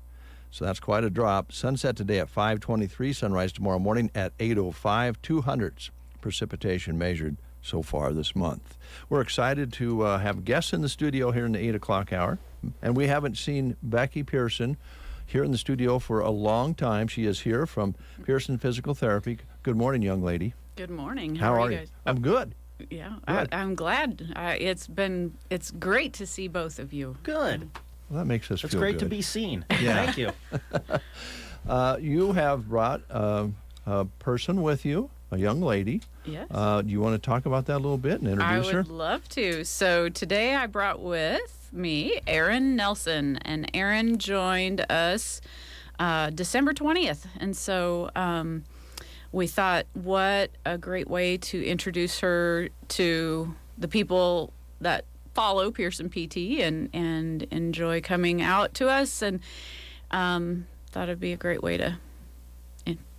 So that's quite a drop. Sunset today at 5:23. Sunrise tomorrow morning at 8:05. 200s precipitation measured so far this month. We're excited to have guests in the studio here in the 8 o'clock hour. And we haven't seen Becky Pearson here in the studio for a long time. She is here from Pearson Physical Therapy. Good morning, young lady. Good morning. How are you guys? I'm good. Yeah, I'm glad. It's great to see both of you. Good. Well, that makes us feel good. It's great to be seen. Yeah. Thank you. You have brought a person with you, a young lady. Yes. Do you want to talk about that a little bit and introduce her? I would love to. So today I brought with me Erin Nelson, and Erin joined us December 20th. And so we thought, what a great way to introduce her to the people that follow Pearson PT and enjoy coming out to us, and thought it'd be a great way to,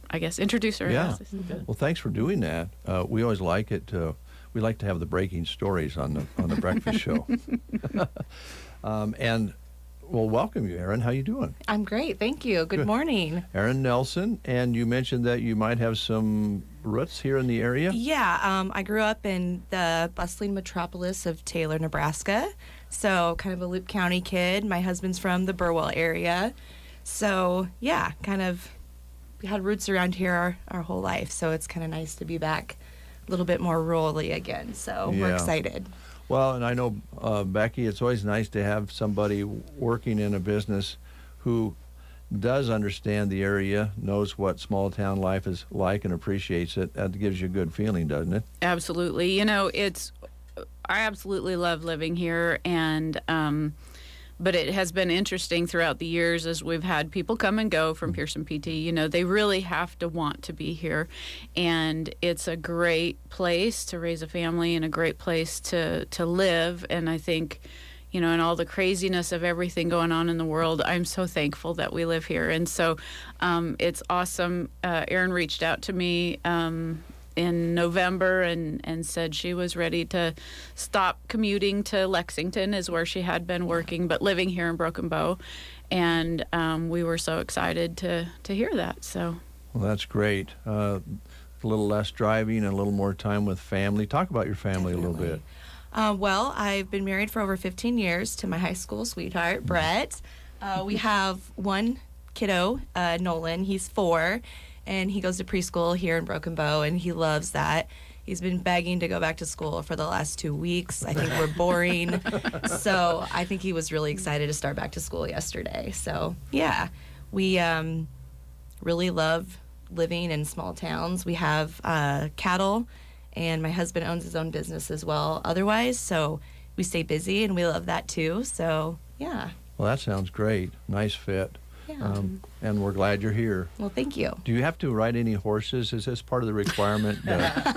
I guess, introduce her. Yeah. Well, thanks for doing that. We always like it. We like to have the breaking stories on the breakfast show. And well, welcome you, Erin. How you doing? I'm great, thank you. Good morning. Erin Nelson, and you mentioned that you might have some roots here in the area? Yeah, I grew up in the bustling metropolis of Taylor, Nebraska, so kind of a Loop County kid. My husband's from the Burwell area, so yeah, kind of we had roots around here our whole life, so it's kind of nice to be back a little bit more rurally again, so we're excited. Well, and I know, Becky, it's always nice to have somebody working in a business who does understand the area, knows what small town life is like, and appreciates it. That gives you a good feeling, doesn't it? Absolutely. You know, I absolutely love living here, and but it has been interesting throughout the years as we've had people come and go from Pearson PT. You know, they really have to want to be here, and it's a great place to raise a family and a great place to live. And I think, you know, in all the craziness of everything going on in the world, I'm so thankful that we live here. And so it's awesome. Erin reached out to me in November and said she was ready to stop commuting to Lexington, is where she had been working, but living here in Broken Bow. And we were so excited to hear that. So, well, that's great. A little less driving and a little more time with family. Talk about your family a little bit. Well, I've been married for over 15 years to my high school sweetheart, Brett. We have one kiddo, Nolan. He's 4. And he goes to preschool here in Broken Bow, and he loves that. He's been begging to go back to school for the last 2 weeks. I think we're boring. So I think he was really excited to start back to school yesterday. So, yeah, we really love living in small towns. We have cattle, and my husband owns his own business as well otherwise. So we stay busy, and we love that too. So, yeah. Well, that sounds great. Nice fit. Yeah. And we're glad you're here. Well, thank you. Do you have to ride any horses? Is this part of the requirement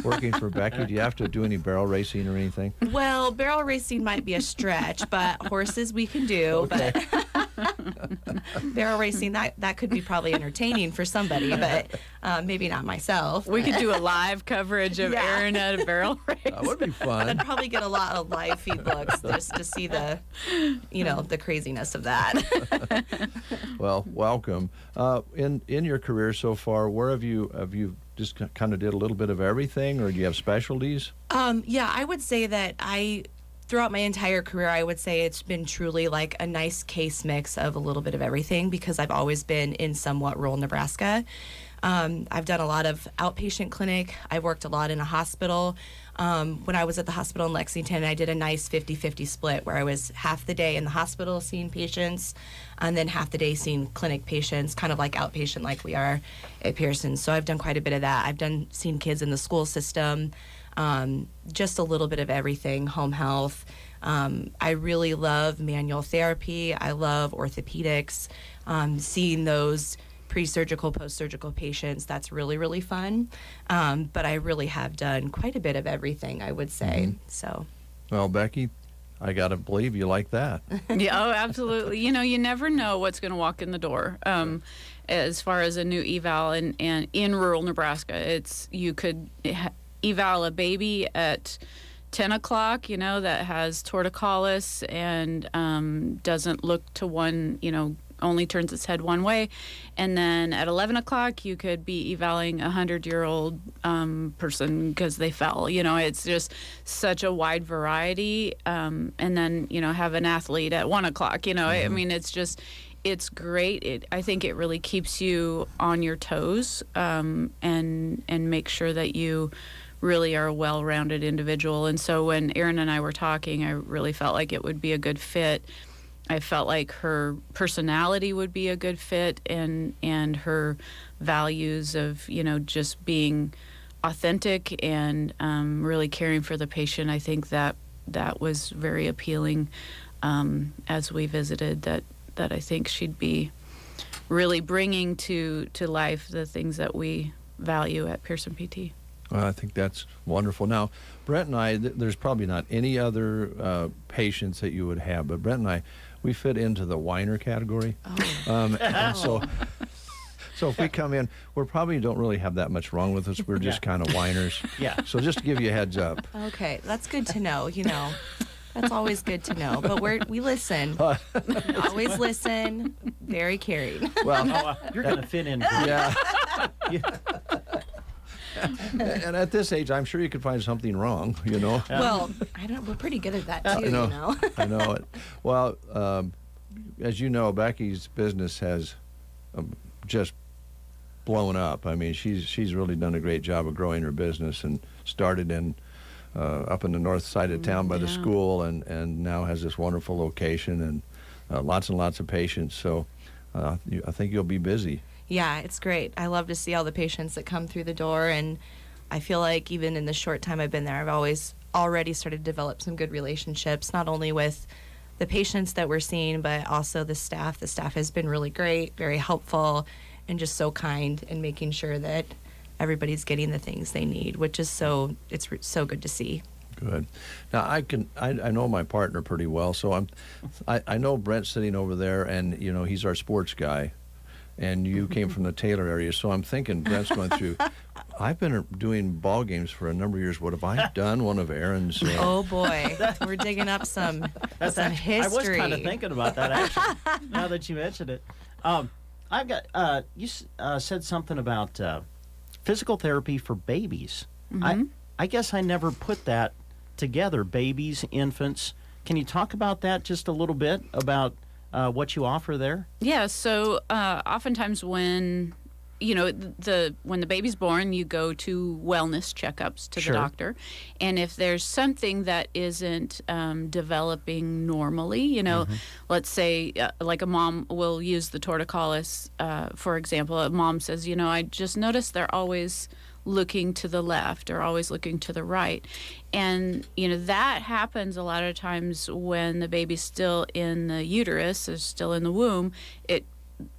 working for Becky? Do you have to do any barrel racing or anything? Well, barrel racing might be a stretch, but horses we can do. Okay. But barrel racing, that could be probably entertaining for somebody, but maybe not myself. We could do a live coverage of Erin at a barrel race. That would be fun. I'd probably get a lot of live feed looks just to see the, the craziness of that. Well, welcome. In your career so far, where have you just kind of did a little bit of everything, or do you have specialties? Yeah, I would say that throughout my entire career, I would say it's been truly like a nice case mix of a little bit of everything, because I've always been in somewhat rural Nebraska. I've done a lot of outpatient clinic. I've worked a lot in a hospital. When I was at the hospital in Lexington, I did a nice 50-50 split where I was half the day in the hospital seeing patients and then half the day seeing clinic patients, kind of like outpatient like we are at Pearson. So I've done quite a bit of that. I've seen kids in the school system, just a little bit of everything, home health. I really love manual therapy. I love orthopedics, seeing those pre-surgical, post-surgical patients. That's really, really fun. But I really have done quite a bit of everything, I would say. Mm-hmm. So. Well, Becky, I got to believe you like that. Yeah, oh, absolutely. You never know what's going to walk in the door. As far as a new eval and in rural Nebraska, you could eval a baby at 10 o'clock, that has torticollis and doesn't look to one, only turns its head one way. And then at 11 o'clock, you could be evaling a 100-year-old person because they fell. It's just such a wide variety. And then, have an athlete at 1 o'clock. Mm-hmm. I mean, it's great. I think it really keeps you on your toes and make sure that you really are a well-rounded individual. And so when Erin and I were talking, I really felt like it would be a good fit. I felt like her personality would be a good fit, and her values of, just being authentic and really caring for the patient. I think that was very appealing as we visited, that I think she'd be really bringing to life the things that we value at Pearson PT. Well, I think that's wonderful. Now, Brent and I, there's probably not any other patients that you would have, but Brent and I, we fit into the whiner category. And so if we come in, we probably don't really have that much wrong with us. We're just kind of whiners. Yeah. So just to give you a heads up. Okay, that's good to know. That's always good to know. But we listen. Always listen. Very caring. Well, you're going to fit in great. Yeah. And at this age, I'm sure you could find something wrong, Well, we're pretty good at that too, I know it. Well, as you know, Becky's business has just blown up. I mean, she's really done a great job of growing her business, and started in up in the north side of town by the school, and now has this wonderful location and lots and lots of patients. So I think you'll be busy. Yeah, it's great. I love to see all the patients that come through the door, and I feel like even in the short time I've been there, I've already started to develop some good relationships, not only with the patients that we're seeing, but also the staff. The staff has been really great, very helpful, and just so kind in making sure that everybody's getting the things they need, which is it's so good to see. Good. Now I know my partner pretty well, so I know Brent's sitting over there, and he's our sports guy. And you came from the Taylor area, so I'm thinking Brent's going through. I've been doing ball games for a number of years. What have I done? One of Aaron's. Oh boy, we're digging up some history. I was kind of thinking about that actually. Now that you mentioned it, I've got you said something about physical therapy for babies. Mm-hmm. I guess I never put that together. Babies, infants. Can you talk about that just a little bit about what you offer there? Yeah, so oftentimes when when the baby's born, you go to wellness checkups to the doctor, and if there's something that isn't developing normally, let's say like a mom will use the torticollis, for example. A mom says, I just noticed they're always looking to the left or always looking to the right. And, that happens a lot of times when the baby's still in the uterus, is still in the womb.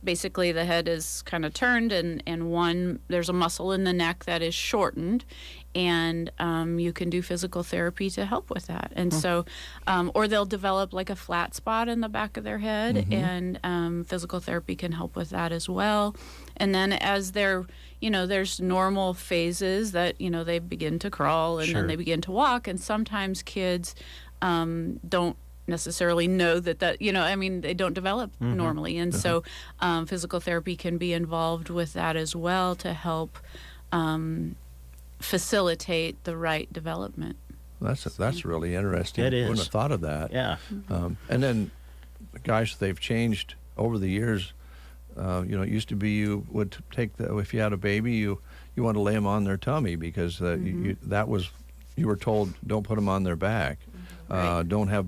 Basically the head is kind of turned, and there's a muscle in the neck that is shortened, and you can do physical therapy to help with that. And so, or they'll develop like a flat spot in the back of their head, and physical therapy can help with that as well. And then as they're, there's normal phases that, they begin to crawl, and then they begin to walk, and sometimes kids don't necessarily know that they don't develop normally, and so physical therapy can be involved with that as well to help facilitate the right development. That's really interesting. It is. Wouldn't have thought of that. Yeah. And then, gosh, they've changed over the years. It used to be you would take if you had a baby, you want to lay them on their tummy because you were told don't put them on their back. Don't have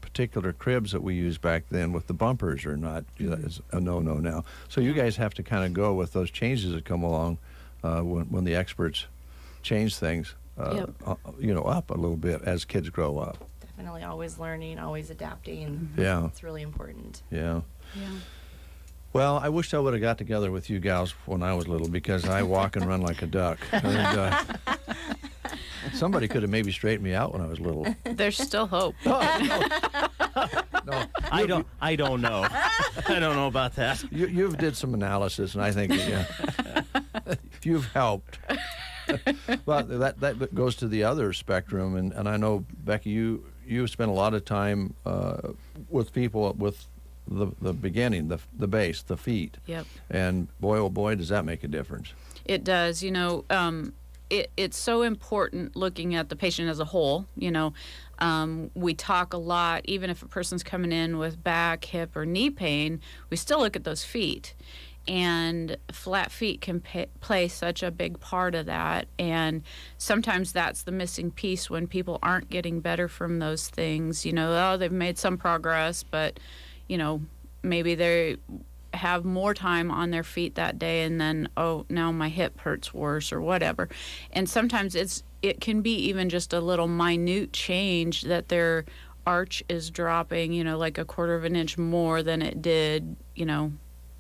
particular cribs that we used back then with the bumpers or not. It's a no-no now. So you guys have to kind of go with those changes that come along when the experts change things. Up a little bit as kids grow up. Definitely always learning, always adapting. Yeah. It's really important. Yeah. Well, I wish I would have got together with you gals when I was little because I walk and run like a duck. And, somebody could have maybe straightened me out when I was little. There's still hope. No, I don't know. I don't know about that. You've did some analysis, and I think you've helped. Well, that goes to the other spectrum, and I know, Becky, you spent a lot of time with people with the beginning, the base, the feet. Yep. And boy, oh boy, does that make a difference. It does. It's so important looking at the patient as a whole. We talk a lot, even if a person's coming in with back, hip, or knee pain, we still look at those feet. And flat feet can play such a big part of that. And sometimes that's the missing piece when people aren't getting better from those things. They've made some progress, but, maybe they have more time on their feet that day, and then now my hip hurts worse or whatever. And sometimes it can be even just a little minute change that their arch is dropping, like a quarter of an inch more than it did,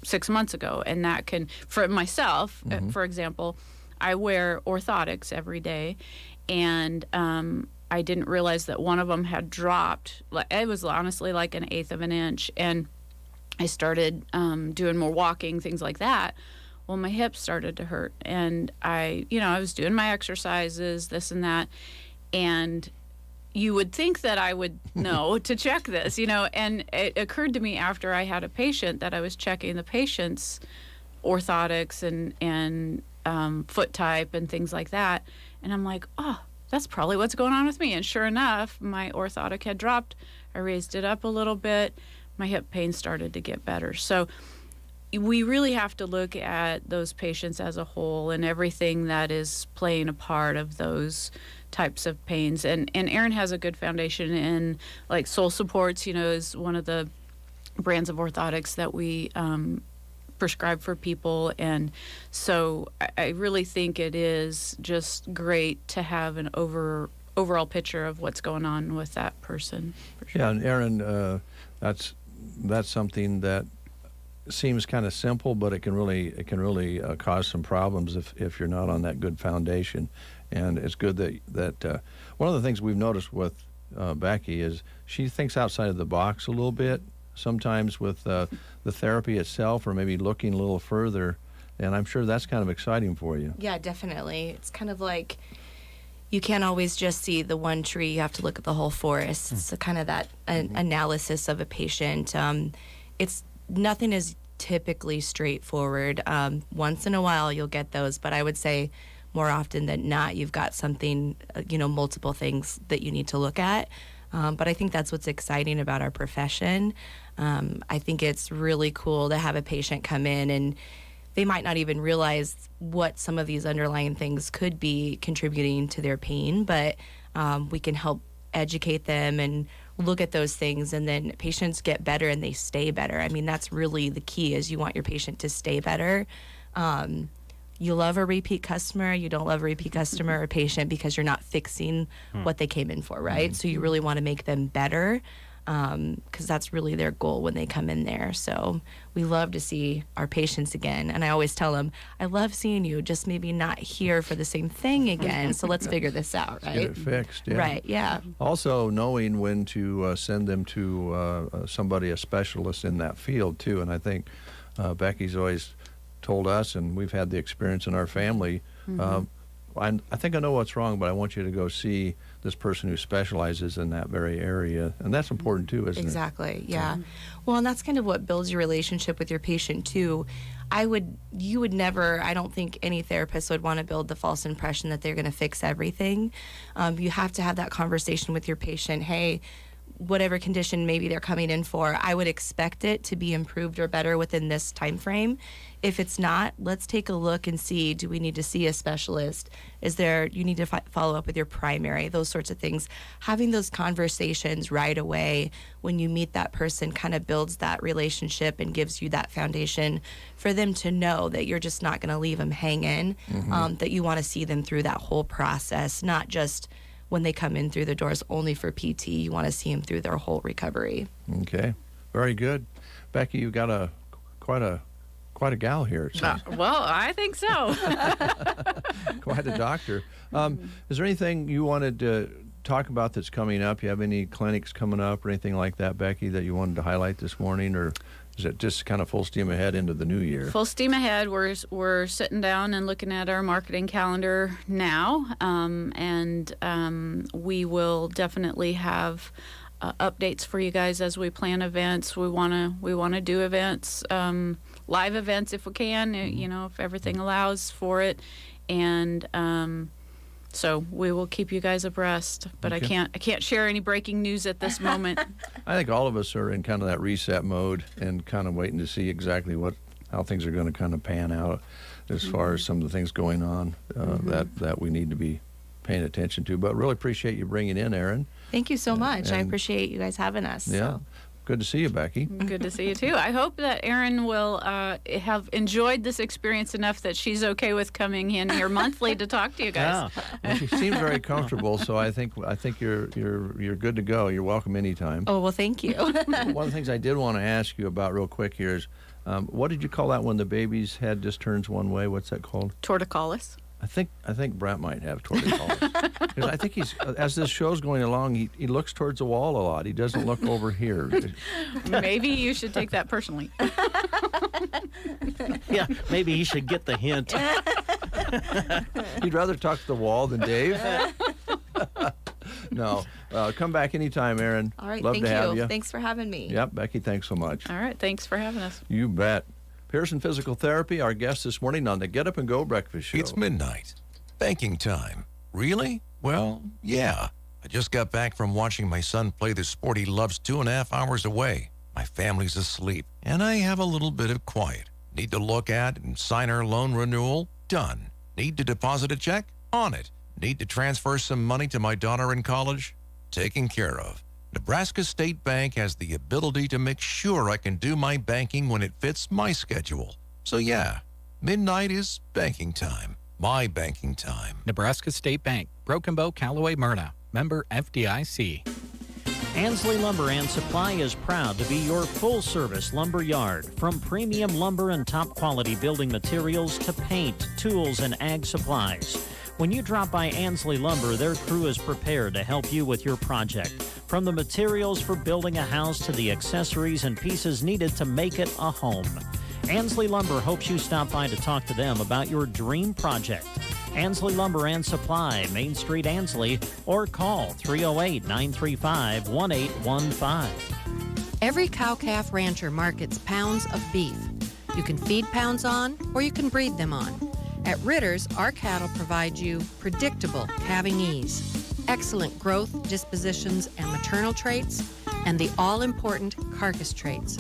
6 months ago. And that can, for myself, for example, I wear orthotics every day, and I didn't realize that one of them had dropped. It was honestly like 1/8 of an inch, and I started doing more walking, things like that. Well, my hips started to hurt, and I was doing my exercises, this and that, and you would think that I would know to check this, and it occurred to me after I had a patient that I was checking the patient's orthotics and foot type and things like that, and I'm like, oh, that's probably what's going on with me. And sure enough, my orthotic had dropped. I raised it up a little bit. My hip pain started to get better. So we really have to look at those patients as a whole and everything that is playing a part of those types of pains. And Erin has a good foundation in, like, Soul Supports, is one of the brands of orthotics that we prescribe for people. And so I really think it is just great to have an overall picture of what's going on with that person. For sure. Yeah, and Erin, that's something that seems kind of simple, but it can really cause some problems if you're not on that good foundation. And it's good that one of the things we've noticed with Becky is she thinks outside of the box a little bit, sometimes with the therapy itself, or maybe looking a little further. And I'm sure that's kind of exciting for you. Yeah, definitely. It's kind of like you can't always just see the one tree. You have to look at the whole forest. It's kind of that analysis of a patient. Nothing is typically straightforward. Once in a while you'll get those, but I would say more often than not, you've got something, multiple things that you need to look at. But I think that's what's exciting about our profession. I think it's really cool to have a patient come in and they might not even realize what some of these underlying things could be contributing to their pain, but we can help educate them and look at those things, and then patients get better and they stay better. I mean, that's really the key, is you want your patient to stay better. You love a repeat customer. You don't love a repeat customer or patient because you're not fixing what they came in for, right? So you really want to make them better, because that's really their goal when they come in there. So we love to see our patients again. And I always tell them, I love seeing you, just maybe not here for the same thing again. So let's figure this out, right? Get it fixed, yeah. Right, yeah. Also knowing when to send them to somebody, a specialist in that field too. And I think Becky's always told us, and we've had the experience in our family, I think I know what's wrong, but I want you to go see this person who specializes in that very area. And that's important too, isn't it? Exactly, yeah. Well, and that's kind of what builds your relationship with your patient too. You would never, I don't think any therapist would want to build the false impression that they're going to fix everything. You have to have that conversation with your patient. Hey, whatever condition maybe they're coming in for, I would expect it to be improved or better within this time frame. If it's not, let's take a look and see, do we need to see a specialist? You need to follow up with your primary, those sorts of things. Having those conversations right away when you meet that person kind of builds that relationship and gives you that foundation for them to know that you're just not going to leave them hanging, that you want to see them through that whole process, not just when they come in through the doors only for PT. You want to see them through their whole recovery. Okay, very good. Becky, you've got quite a gal here. Well, I think so. Quite a doctor. Is there anything you wanted to talk about that's coming up? You have any clinics coming up or anything like that, Becky, that you wanted to highlight this morning, or is it just kind of full steam ahead into the new year? Full steam ahead. We're sitting down and looking at our marketing calendar now, and we will definitely have updates for you guys as we plan events. We want to do events, live events if we can, if everything allows for it, and so we will keep you guys abreast. But okay. I can't share any breaking news at this moment. I think all of us are in kind of that reset mode and kind of waiting to see exactly how things are going to kind of pan out as far as some of the things going on that we need to be paying attention to. But really appreciate you bringing in Erin. Thank you so much. I appreciate you guys having us. Yeah. So. Good to see you, Becky. Good to see you, too. I hope that Erin will have enjoyed this experience enough that she's okay with coming in here monthly to talk to you guys. Yeah. Well, she seems very comfortable, so I think you're good to go. You're welcome anytime. Oh, well, thank you. One of the things I did want to ask you about real quick here is What did you call that when the baby's head just turns one way? What's that called? Torticollis. I think Brent might have torticollis. Because I think he's, as this show's going along, he looks towards the wall a lot. He doesn't look over here. Maybe you should take that personally. Yeah, maybe he should get the hint. You'd rather talk to the wall than Dave? No. Come back anytime, Aaron. All right, Love thank to have you. Thanks for having me. Yep, Becky, thanks so much. All right, thanks for having us. You bet. Pearson Physical Therapy, our guest this morning on the Get Up and Go Breakfast Show. It's midnight. Banking time. Really? Well, yeah. I just got back from watching my son play the sport he loves 2.5 hours away. My family's asleep, and I have a little bit of quiet. Need to look at and sign our loan renewal? Done. Need to deposit a check? On it. Need to transfer some money to my daughter in college? Taken care of. Nebraska State Bank has the ability to make sure I can do my banking when it fits my schedule. So yeah, midnight is banking time. My banking time. Nebraska State Bank, Broken Bow, Callaway, Myrna. Member FDIC. Ansley Lumber and Supply is proud to be your full-service lumber yard. From premium lumber and top-quality building materials to paint, tools, and ag supplies. When you drop by Ansley Lumber, their crew is prepared to help you with your project. From the materials for building a house to the accessories and pieces needed to make it a home. Ansley Lumber hopes you stop by to talk to them about your dream project. Ansley Lumber and Supply, Main Street, Ansley, or call 308-935-1815. Every cow-calf rancher markets pounds of beef. You can feed pounds on, or you can breed them on. At Ritter's, our cattle provide you predictable calving ease, excellent growth, dispositions, and maternal traits, and the all-important carcass traits.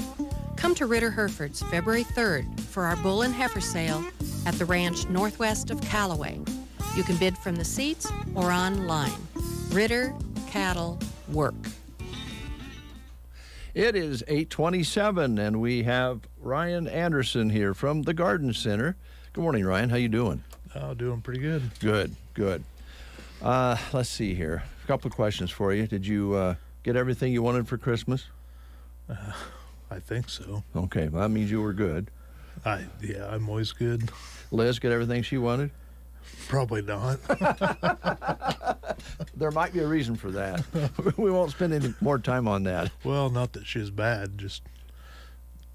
Come to Ritter Herefords February 3rd for our bull and heifer sale at the ranch northwest of Callaway. You can bid from the seats or online. Ritter Cattle Work. It is 8:27, and we have Ryan Anderson here from the Garden Center. Good morning, Ryan. How you doing? Oh, doing pretty good. Good. Let's see here. A couple of questions for you. Did you get everything you wanted for Christmas? I think so. Okay, well, that means you were good. Yeah, I'm always good. Liz, get everything she wanted? Probably not. There might be a reason for that. We won't spend any more time on that. Well, not that she's bad, just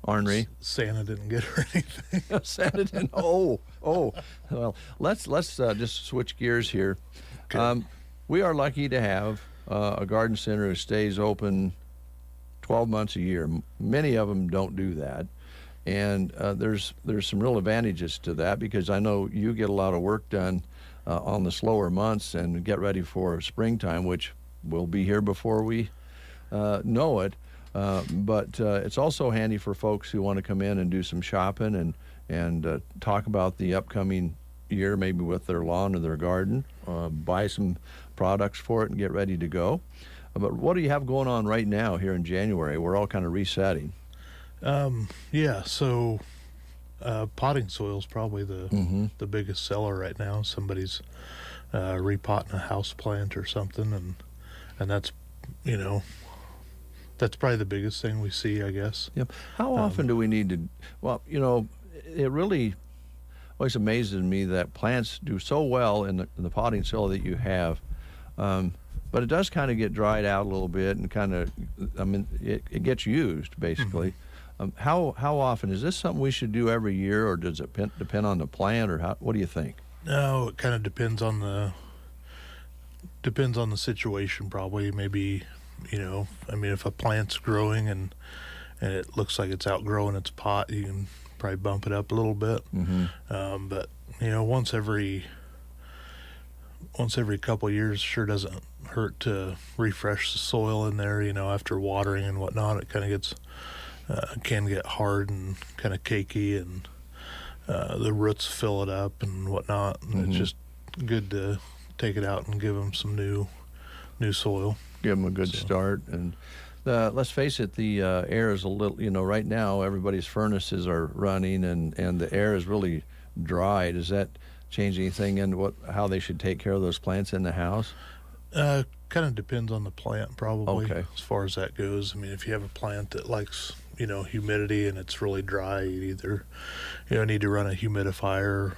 ornery. Santa didn't get her anything. Santa didn't. Oh. Well, let's just switch gears here. Okay. We are lucky to have a garden center who stays open 12 months a year. Many of them don't do that. And there's some real advantages to that, because I know you get a lot of work done on the slower months and get ready for springtime, which will be here before we know it. But it's also handy for folks who want to come in and do some shopping and talk about the upcoming year, maybe with their lawn or their garden, buy some products for it and get ready to go. But what do you have going on right now here in January? We're all kind of resetting. Yeah, so potting soil is probably the biggest seller right now. Somebody's repotting a house plant or something, and that's, that's probably the biggest thing we see, I guess. Yep. How often do we need to? Well, it really always amazes me that plants do so well in the potting soil that you have. But it does kind of get dried out a little bit and kind of, it gets used basically. How often? Is this something we should do every year, or does it depend on the plant, or what do you think? No, it kind of depends on the situation probably. Maybe, if a plant's growing and it looks like it's outgrowing its pot, you can probably bump it up a little bit. But once every couple of years sure doesn't hurt to refresh the soil in there. After watering and whatnot, it kind of gets can get hard and kind of cakey, and the roots fill it up and whatnot. And it's just good to take it out and give them some new soil. Give them a good start. And let's face it, the air is a little, right now everybody's furnaces are running and the air is really dry. Does that change anything in how they should take care of those plants in the house? Kind of depends on the plant, probably. Okay. As far as that goes. If you have a plant that likes, humidity and it's really dry, you either, need to run a humidifier,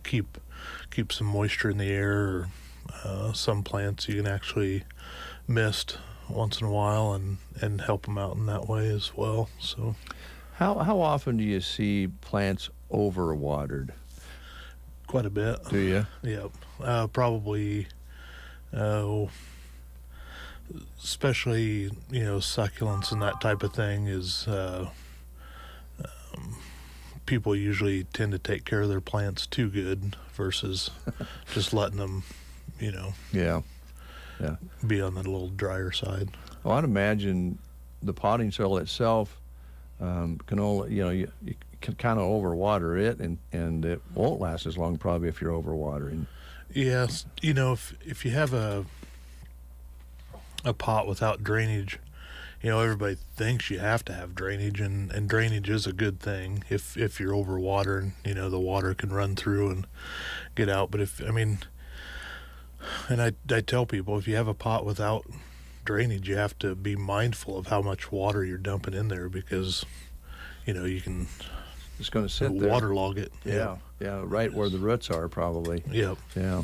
keep some moisture in the air, or some plants you can actually mist once in a while and help them out in that way as well. So how often do you see plants overwatered? Quite a bit. Do you? Yep. Probably, especially, succulents and that type of thing is, people usually tend to take care of their plants too good versus just letting them, Yeah. be on the little drier side. Well, I'd imagine the potting soil itself can only, you can kind of overwater it, and it won't last as long probably if you're overwatering. Yes, if you have a pot without drainage, everybody thinks you have to have drainage, and drainage is a good thing if you're overwatering. The water can run through and get out. But and I tell people, if you have a pot without drainage, you have to be mindful of how much water you're dumping in there, because you can it's going to sit there, waterlog it. Yeah, right where the roots are probably. Yep. Yeah.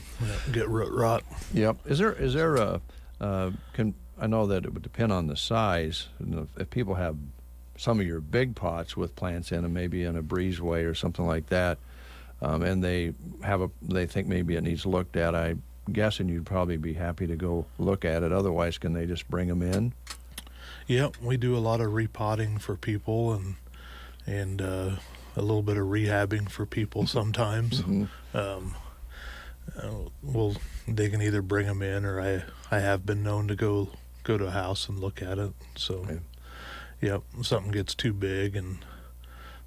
Get root rot. Yep. Is there a I know that it would depend on the size. If people have some of your big pots with plants in them, maybe in a breezeway or something like that, and they think maybe it needs looked at, I'm guessing you'd probably be happy to go look at it. Otherwise, can they just bring them in? Yep, we do a lot of repotting for people and a little bit of rehabbing for people sometimes. Mm-hmm. They can either bring them in, or I have been known to go to a house and look at it. So, Yep, something gets too big and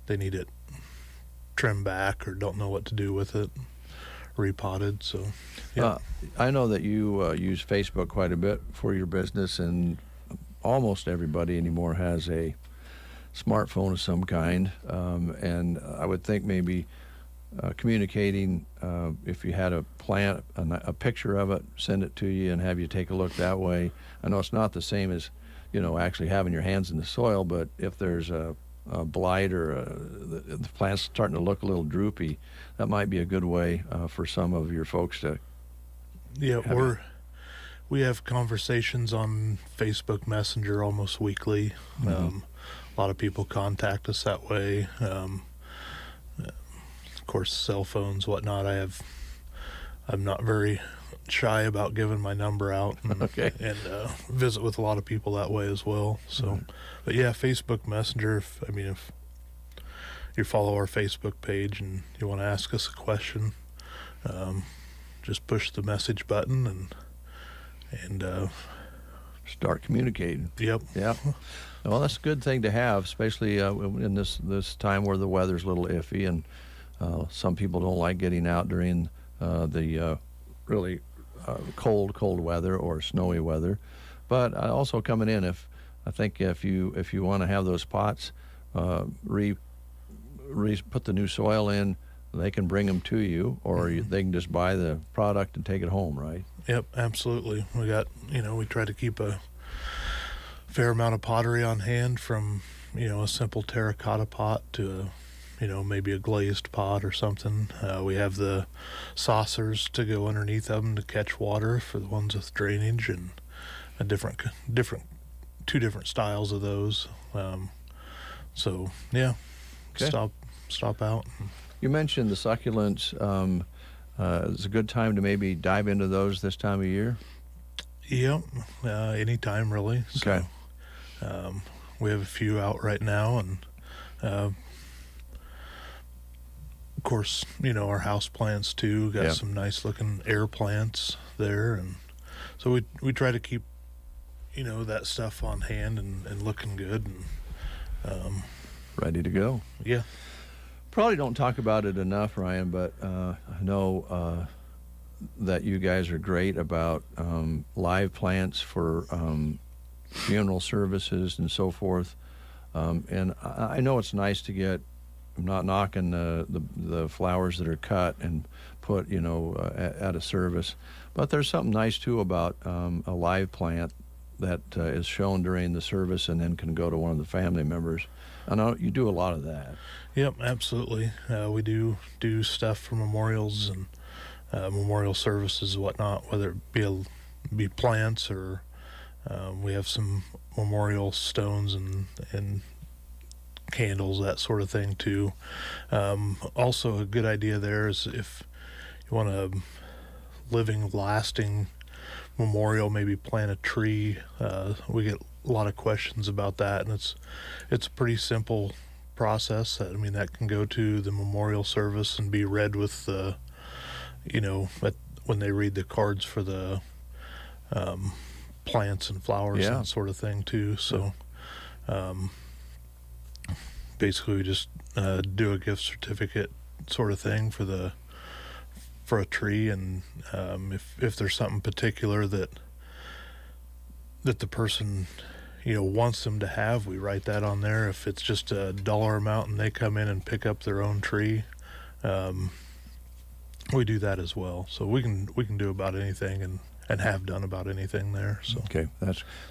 they need it trimmed back or don't know what to do with it, repotted. So, yeah. I know that you use Facebook quite a bit for your business, and almost everybody anymore has a smartphone of some kind, and I would think maybe communicating, if you had a plant, a picture of it, send it to you and have you take a look that way. I know it's not the same as, actually having your hands in the soil, but if there's a blight or the plant's starting to look a little droopy, that might be a good way for some of your folks to. Yeah, we have conversations on Facebook Messenger almost weekly. Mm-hmm. A lot of people contact us that way. Of course, cell phones, whatnot. I'm not very shy about giving my number out and, and visit with a lot of people that way as well. So, but yeah, Facebook Messenger. If you follow our Facebook page and you want to ask us a question, just push the message button and start communicating. Yep. Yeah. Well, that's a good thing to have, especially in this time where the weather's a little iffy, and some people don't like getting out during the really cold weather or snowy weather. But also coming in, I think if you want to have those pots put the new soil in, they can bring them to you, or they can just buy the product and take it home, right? Yep, absolutely. We got, we try to keep a fair amount of pottery on hand, from, a simple terracotta pot to maybe a glazed pot or something. We have the saucers to go underneath of them to catch water for the ones with drainage, and a two different styles of those. So yeah, stop out. You mentioned the succulents. It's a good time to maybe dive into those this time of year? Yep, anytime really. Okay. So, we have a few out right now, and of course, our house plants too. Got some nice looking air plants there, and so we try to keep that stuff on hand and looking good and ready to go. Yeah. Probably don't talk about it enough, Ryan, but I know that you guys are great about live plants for funeral services and so forth. And I know it's nice to get, I'm not knocking the flowers that are cut and put, at a service, but there's something nice too about a live plant that is shown during the service and then can go to one of the family members. I know you do a lot of that. Yep, absolutely. We do stuff for memorials and memorial services and whatnot, whether it be plants or we have some memorial stones and candles, that sort of thing too. Also, a good idea there is if you want a living, lasting memorial, maybe plant a tree. We get a lot of questions about that, and it's a pretty simple process. I mean, that can go to the memorial service and be read with the, when they read the cards for the plants and flowers and sort of thing too. So basically we just do a gift certificate sort of thing for a tree, and if there's something particular that the person wants them to have, we write that on there. If it's just a dollar amount and they come in and pick up their own tree, we do that as well. So we can do about anything and have done about anything there. So okay,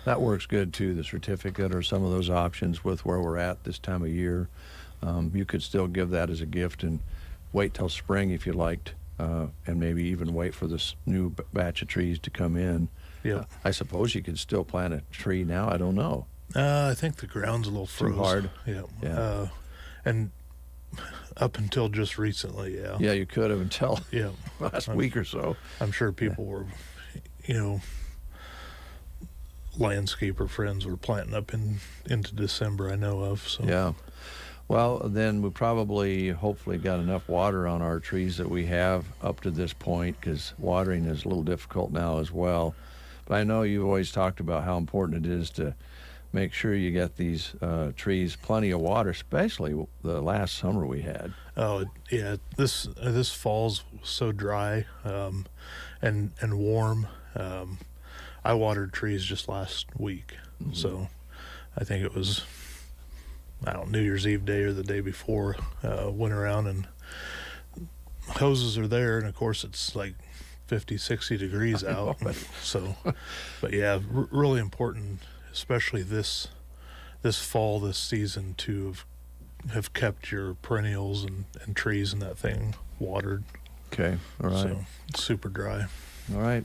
that works good too. The certificate or some of those options with where we're at this time of year, you could still give that as a gift and wait till spring if you liked, and maybe even wait for this new batch of trees to come in. Yeah, I suppose you could still plant a tree now. I don't know. I think the ground's a little froze. Too hard. Yeah. And up until just recently, yeah. Yeah, you could have until last week or so. I'm sure people were, landscaper friends were planting up into December, I know of. So yeah. Well, then we hopefully got enough water on our trees that we have up to this point, because watering is a little difficult now as well. But I know you've always talked about how important it is to make sure you get these trees plenty of water, especially the last summer we had. Oh yeah, this fall's so dry and warm. I watered trees just last week, so I think it was New Year's Eve day or the day before. Went around and hoses are there, and of course it's like 50, 60 degrees out. So, but yeah, really important, especially this fall, this season, to have kept your perennials and trees and that thing watered. Okay, all right. So it's super dry. All right.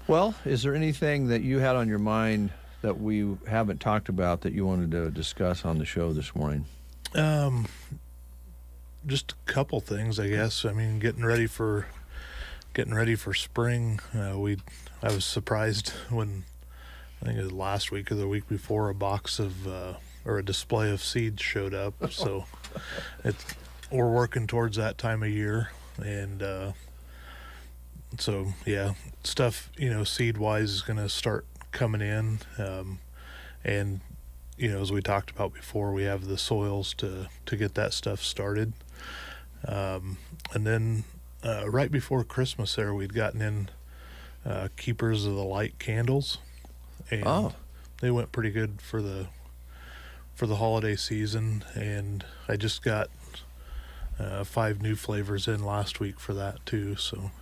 Well, is there anything that you had on your mind that we haven't talked about that you wanted to discuss on the show this morning? Just a couple things, I guess. I mean, getting ready for spring. I was surprised when, I think it was last week or the week before, a box of or a display of seeds showed up. So we're working towards that time of year, and so yeah, stuff seed wise is going to start coming in, and as we talked about before, we have the soils to get that stuff started, and then right before Christmas there, we'd gotten in Keepers of the Light candles, and they went pretty good for the holiday season, and I just got 5 new flavors in last week for that too. So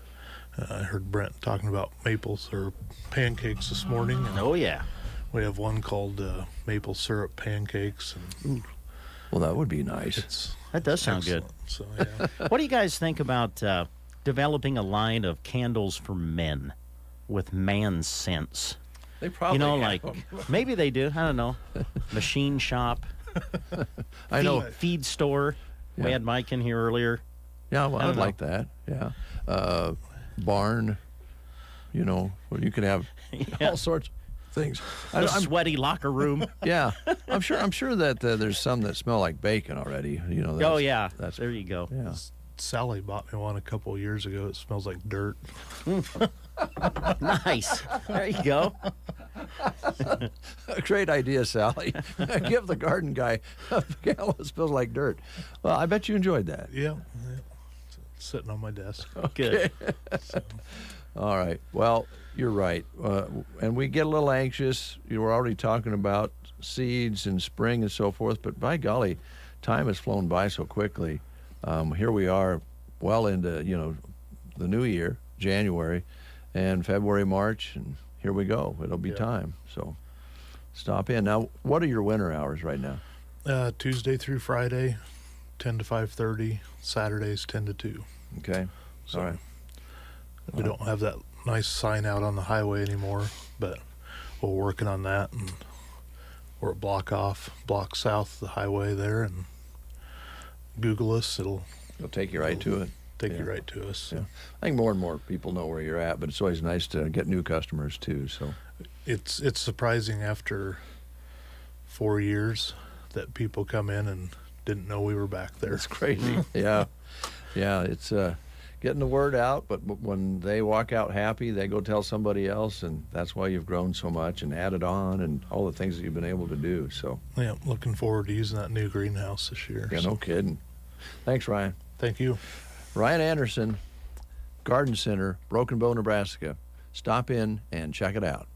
I heard Brent talking about maples or pancakes this morning. And oh yeah, we have one called maple syrup pancakes. And well, that would be nice. That does sound good. So yeah. What do you guys think about developing a line of candles for men with man scents? They probably maybe they do. I don't know. Machine shop. I know. Feed store. Yeah. We had Mike in here earlier. Yeah, well, I'd like that. Yeah. Barn, you could have all sorts of things. A sweaty locker room. Yeah, I'm sure that there's some that smell like bacon already. Oh yeah, there you go. Yeah. Sally bought me one a couple of years ago. It smells like dirt. Nice. There you go. Great idea, Sally. Give the garden guy a gallon that smells like dirt. Well, I bet you enjoyed that. Yeah. It's sitting on my desk. Okay. All right. Well, you're right. And we get a little anxious. You were already talking about seeds and spring and so forth, but by golly, time has flown by so quickly. Here we are well into, the new year, January, and February, March, and here we go. It'll be time. So stop in. Now, what are your winter hours right now? Tuesday through Friday, 10 to 5:30. Saturdays, 10 to 2. Okay. So all right. We don't have that nice sign out on the highway anymore, but we're working on that, and we're a block south of the highway there, and Google us. It'll take you right to it. Take you right to us. So. Yeah. I think more and more people know where you're at, but it's always nice to get new customers too. So it's surprising after 4 years that people come in and didn't know we were back there. It's crazy. Yeah. It's getting the word out, but when they walk out happy, they go tell somebody else, and that's why you've grown so much and added on and all the things that you've been able to do. So yeah, looking forward to using that new greenhouse this year. Yeah, no kidding. Thanks, Ryan. Thank you. Ryan Anderson, Garden Center, Broken Bow, Nebraska. Stop in and check it out.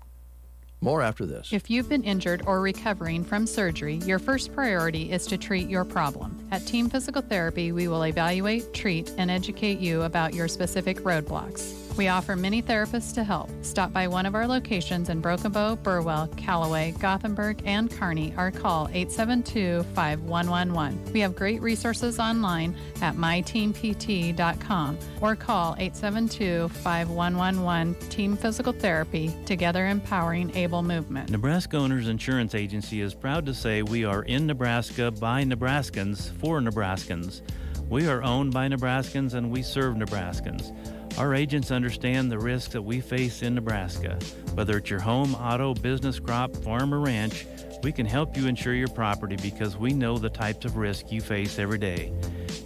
More after this. If you've been injured or recovering from surgery, your first priority is to treat your problem. At Team Physical Therapy, we will evaluate, treat, and educate you about your specific roadblocks. We offer many therapists to help. Stop by one of our locations in Broken Bow, Burwell, Callaway, Gothenburg, and Kearney or call 872-5111. We have great resources online at myteampt.com or call 872-5111 Team Physical Therapy, together empowering able movement. Nebraska Owners Insurance Agency is proud to say we are in Nebraska by Nebraskans for Nebraskans. We are owned by Nebraskans and we serve Nebraskans. Our agents understand the risks that we face in Nebraska. Whether it's your home, auto, business, crop, farm, or ranch, we can help you insure your property because we know the types of risk you face every day.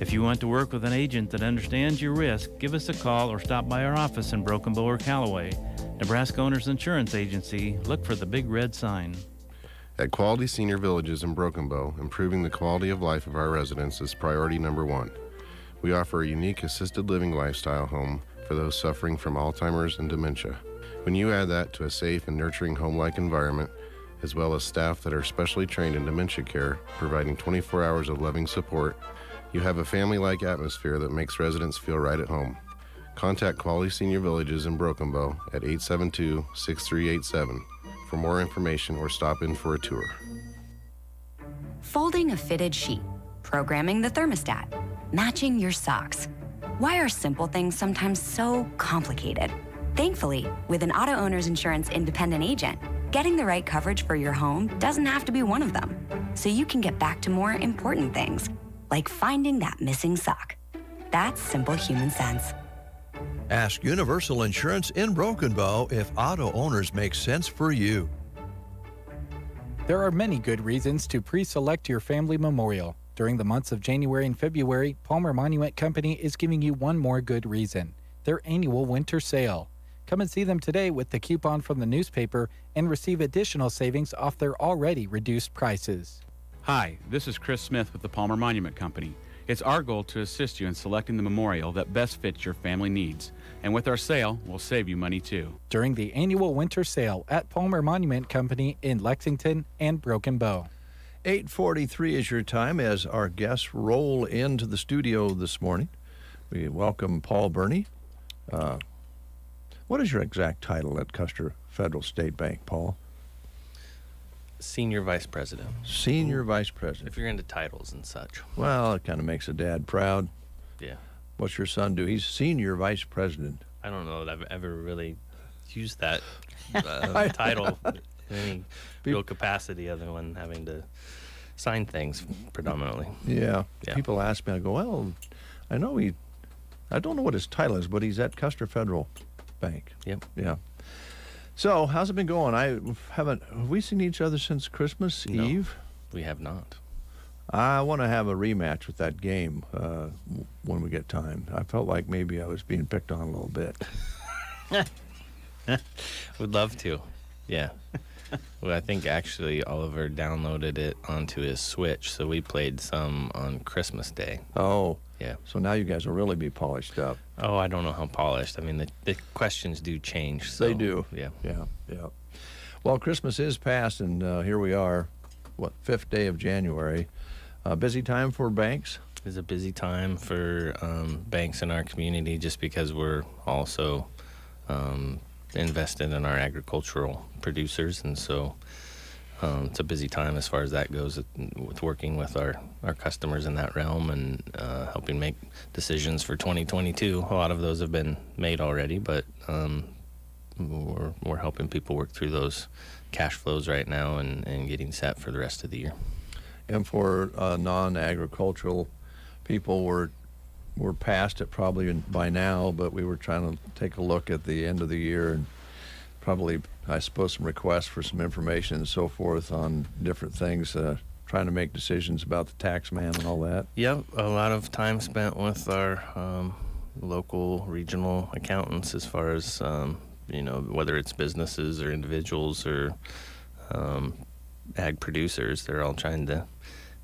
If you want to work with an agent that understands your risk, give us a call or stop by our office in Broken Bow or Callaway. Nebraska Owners Insurance Agency, look for the big red sign. At Quality Senior Villages in Broken Bow, improving the quality of life of our residents is priority number one. We offer a unique assisted living lifestyle home for those suffering from Alzheimer's and dementia. When you add that to a safe and nurturing home-like environment, as well as staff that are specially trained in dementia care, providing 24 hours of loving support, you have a family-like atmosphere that makes residents feel right at home. Contact Quality Senior Villages in Broken Bow at 872-6387 for more information or stop in for a tour. Folding a fitted sheet, programming the thermostat, matching your socks. Why are simple things sometimes so complicated? Thankfully, with an Auto Owners Insurance independent agent, getting the right coverage for your home doesn't have to be one of them. So you can get back to more important things, like finding that missing sock. That's simple human sense. Ask Universal Insurance in Broken Bow if auto owners make sense for you. There are many good reasons to pre-select your family memorial. During the months of January and February, Palmer Monument Company is giving you one more good reason: their annual winter sale. Come and see them today with the coupon from the newspaper and receive additional savings off their already reduced prices. Hi, this is Chris Smith with the Palmer Monument Company. It's our goal to assist you in selecting the memorial that best fits your family needs. And with our sale, we'll save you money too. During the annual winter sale at Palmer Monument Company in Lexington and Broken Bow. 8:43 is your time as our guests roll into the studio this morning. We welcome Paul Burney. What is your exact title at Custer Federal State Bank, Paul? Senior Vice President. Senior Vice President. If you're into titles and such. Well, it kind of makes a dad proud. Yeah. What's your son do? He's Senior Vice President. I don't know that I've ever really used that title in any real capacity other than having to sign things predominantly. Yeah. People ask me, I go, well, I don't know what his title is, but he's at Custer Federal Bank. Yep. Yeah. So, how's it been going? Have we seen each other since Christmas Eve? We have not. I want to have a rematch with that game when we get time. I felt like maybe I was being picked on a little bit. Would love to. Yeah. Well, I think actually Oliver downloaded it onto his Switch, so we played some on Christmas Day. Oh. Yeah. So now you guys will really be polished up. Oh, I don't know how polished. I mean, the questions do change. So, they do. Yeah. Yeah. Well, Christmas is past, and here we are, 5th day of January. Busy time for banks? It's a busy time for banks in our community just because we're also invested in our agricultural producers, and so it's a busy time as far as that goes with working with our customers in that realm and helping make decisions for 2022. A lot of those have been made already, but we're helping people work through those cash flows right now and getting set for the rest of the year. And for non-agricultural people, we're past it probably by now, but we were trying to take a look at the end of the year and probably, I suppose, some requests for some information and so forth on different things, trying to make decisions about the tax man and all that. Yep, a lot of time spent with our local regional accountants as far as, whether it's businesses or individuals or ag producers. They're all trying to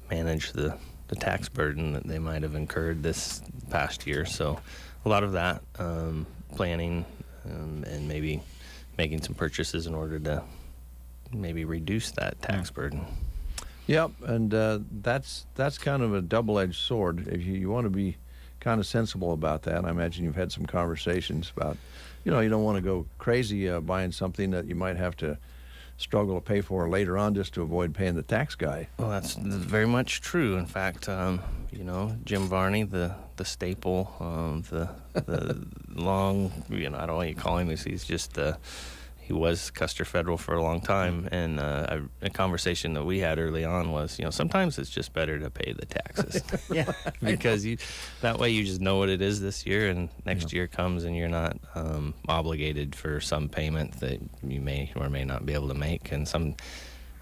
manage the tax burden that they might have incurred this past year. So a lot of that planning and maybe making some purchases in order to maybe reduce that tax burden. Yep, and that's kind of a double-edged sword. If you want to be kind of sensible about that, I imagine you've had some conversations about, you don't want to go crazy buying something that you might have to struggle to pay for later on just to avoid paying the tax guy. Well, that's very much true. In fact, Jim Varney, the staple, the long, I don't know what you call him. He's just he was Custer Federal for a long time, and a conversation that we had early on was, sometimes it's just better to pay the taxes. Yeah, because that way you just know what it is this year, and next year comes and you're not obligated for some payment that you may or may not be able to make. And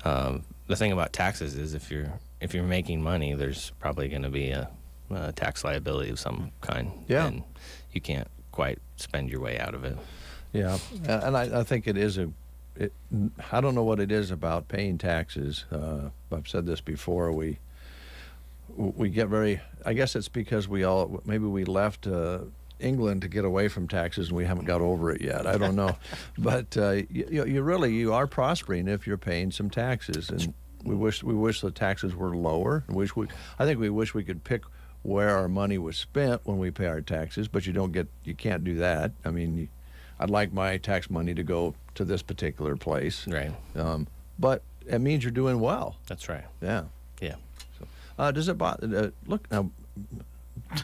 the thing about taxes is if you're making money, there's probably going to be a tax liability of some kind. Yeah, and you can't quite spend your way out of it. Yeah, and I think it is I don't know what it is about paying taxes. I've said this before. We get very, I guess it's because maybe we left England to get away from taxes and we haven't got over it yet. I don't know. But you are prospering if you're paying some taxes. And we wish the taxes were lower. I think we wish we could pick where our money was spent when we pay our taxes, but you can't do that. I mean, I'd like my tax money to go to this particular place. Right. But it means you're doing well. That's right. Yeah. Yeah. So, does it bother? Look now,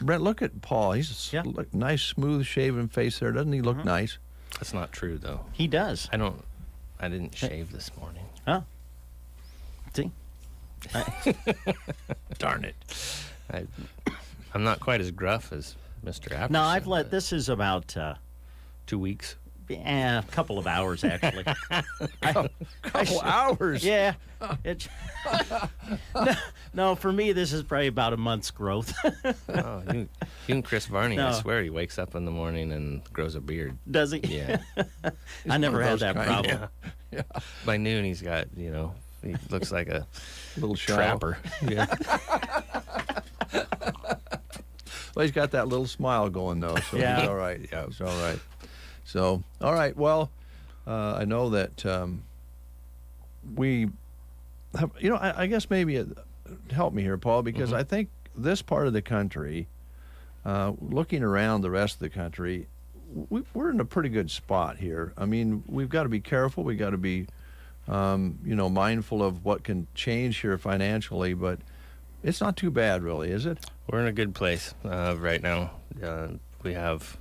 Brent. Look at Paul. He's nice, smooth shaven face there. Doesn't he look nice? That's not true, though. He does. I didn't shave this morning. Oh. See. Darn it. I'm not quite as gruff as Mr. Apperson. No, this is about 2 weeks. Yeah, a couple of hours actually. Couple hours. Yeah. No, for me this is probably about a month's growth. Oh, you and Chris Varney, No. I swear he wakes up in the morning and grows a beard. Does he? Yeah. I never had that problem. Yeah. By noon he's got, he looks like a little trapper. Yeah. Well, he's got that little smile going though, so Yeah. he's all right. Yeah, he's all right. So, all right. Well, I know that we have, I guess maybe help me here, Paul, because I think this part of the country, looking around the rest of the country, we're in a pretty good spot here. I mean, we've got to be careful. We've got to be, mindful of what can change here financially, but it's not too bad, really, is it? We're in a good place right now. We have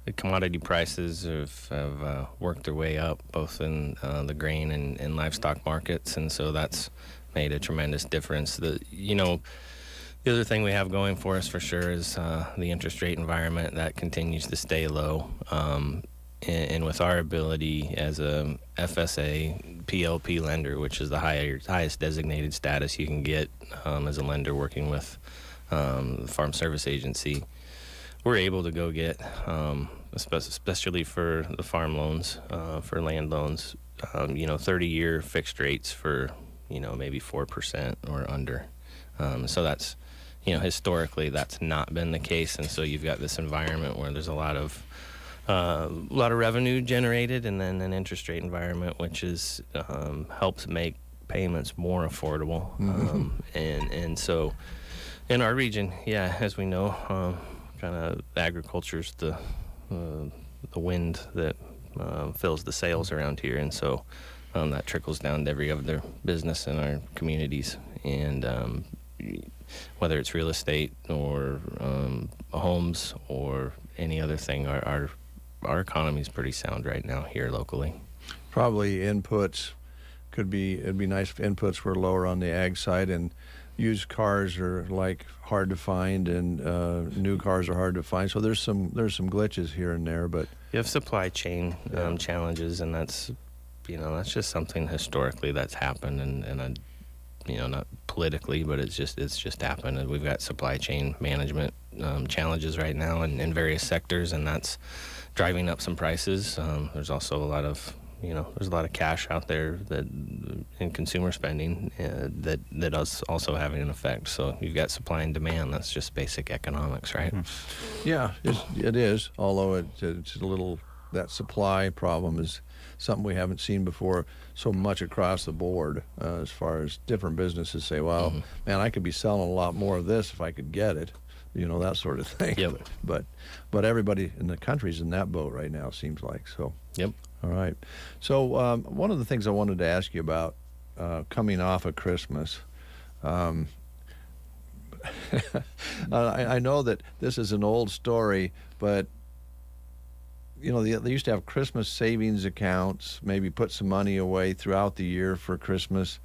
the commodity prices have worked their way up, both in the grain and livestock markets, and so that's made a tremendous difference. The other thing we have going for us for sure is the interest rate environment that continues to stay low. And with our ability as a FSA PLP lender, which is the highest designated status you can get as a lender working with the Farm Service Agency, we're able to go get, especially for the farm loans, for land loans, 30-year fixed rates for, maybe 4% or under. So that's, historically that's not been the case. And so you've got this environment where there's a lot of revenue generated, and then an interest rate environment which is helps make payments more affordable. And so in our region, as we know, kind of agriculture's the wind that fills the sales around here, and so that trickles down to every other business in our communities. And whether it's real estate or homes or any other thing, our economy is pretty sound right now here locally. Probably inputs it'd be nice if inputs were lower on the ag side, and used cars are like hard to find, and new cars are hard to find. So there's some glitches here and there, but you have supply chain challenges, and that's just something historically that's happened, and not politically, but it's just happened. And we've got supply chain management challenges right now in various sectors, and that's driving up some prices. There's also a lot of cash out there that in consumer spending that is also having an effect. So you've got supply and demand. That's just basic economics, right? Yeah, it is. Although it's a little, that supply problem is something we haven't seen before so much across the board, as far as different businesses say, well, man, I could be selling a lot more of this if I could get it, that sort of thing. Yep. But everybody in the country's in that boat right now, seems like. So. Yep. All right. So one of the things I wanted to ask you about coming off of Christmas, I know that this is an old story, but they used to have Christmas savings accounts, maybe put some money away throughout the year for Christmas.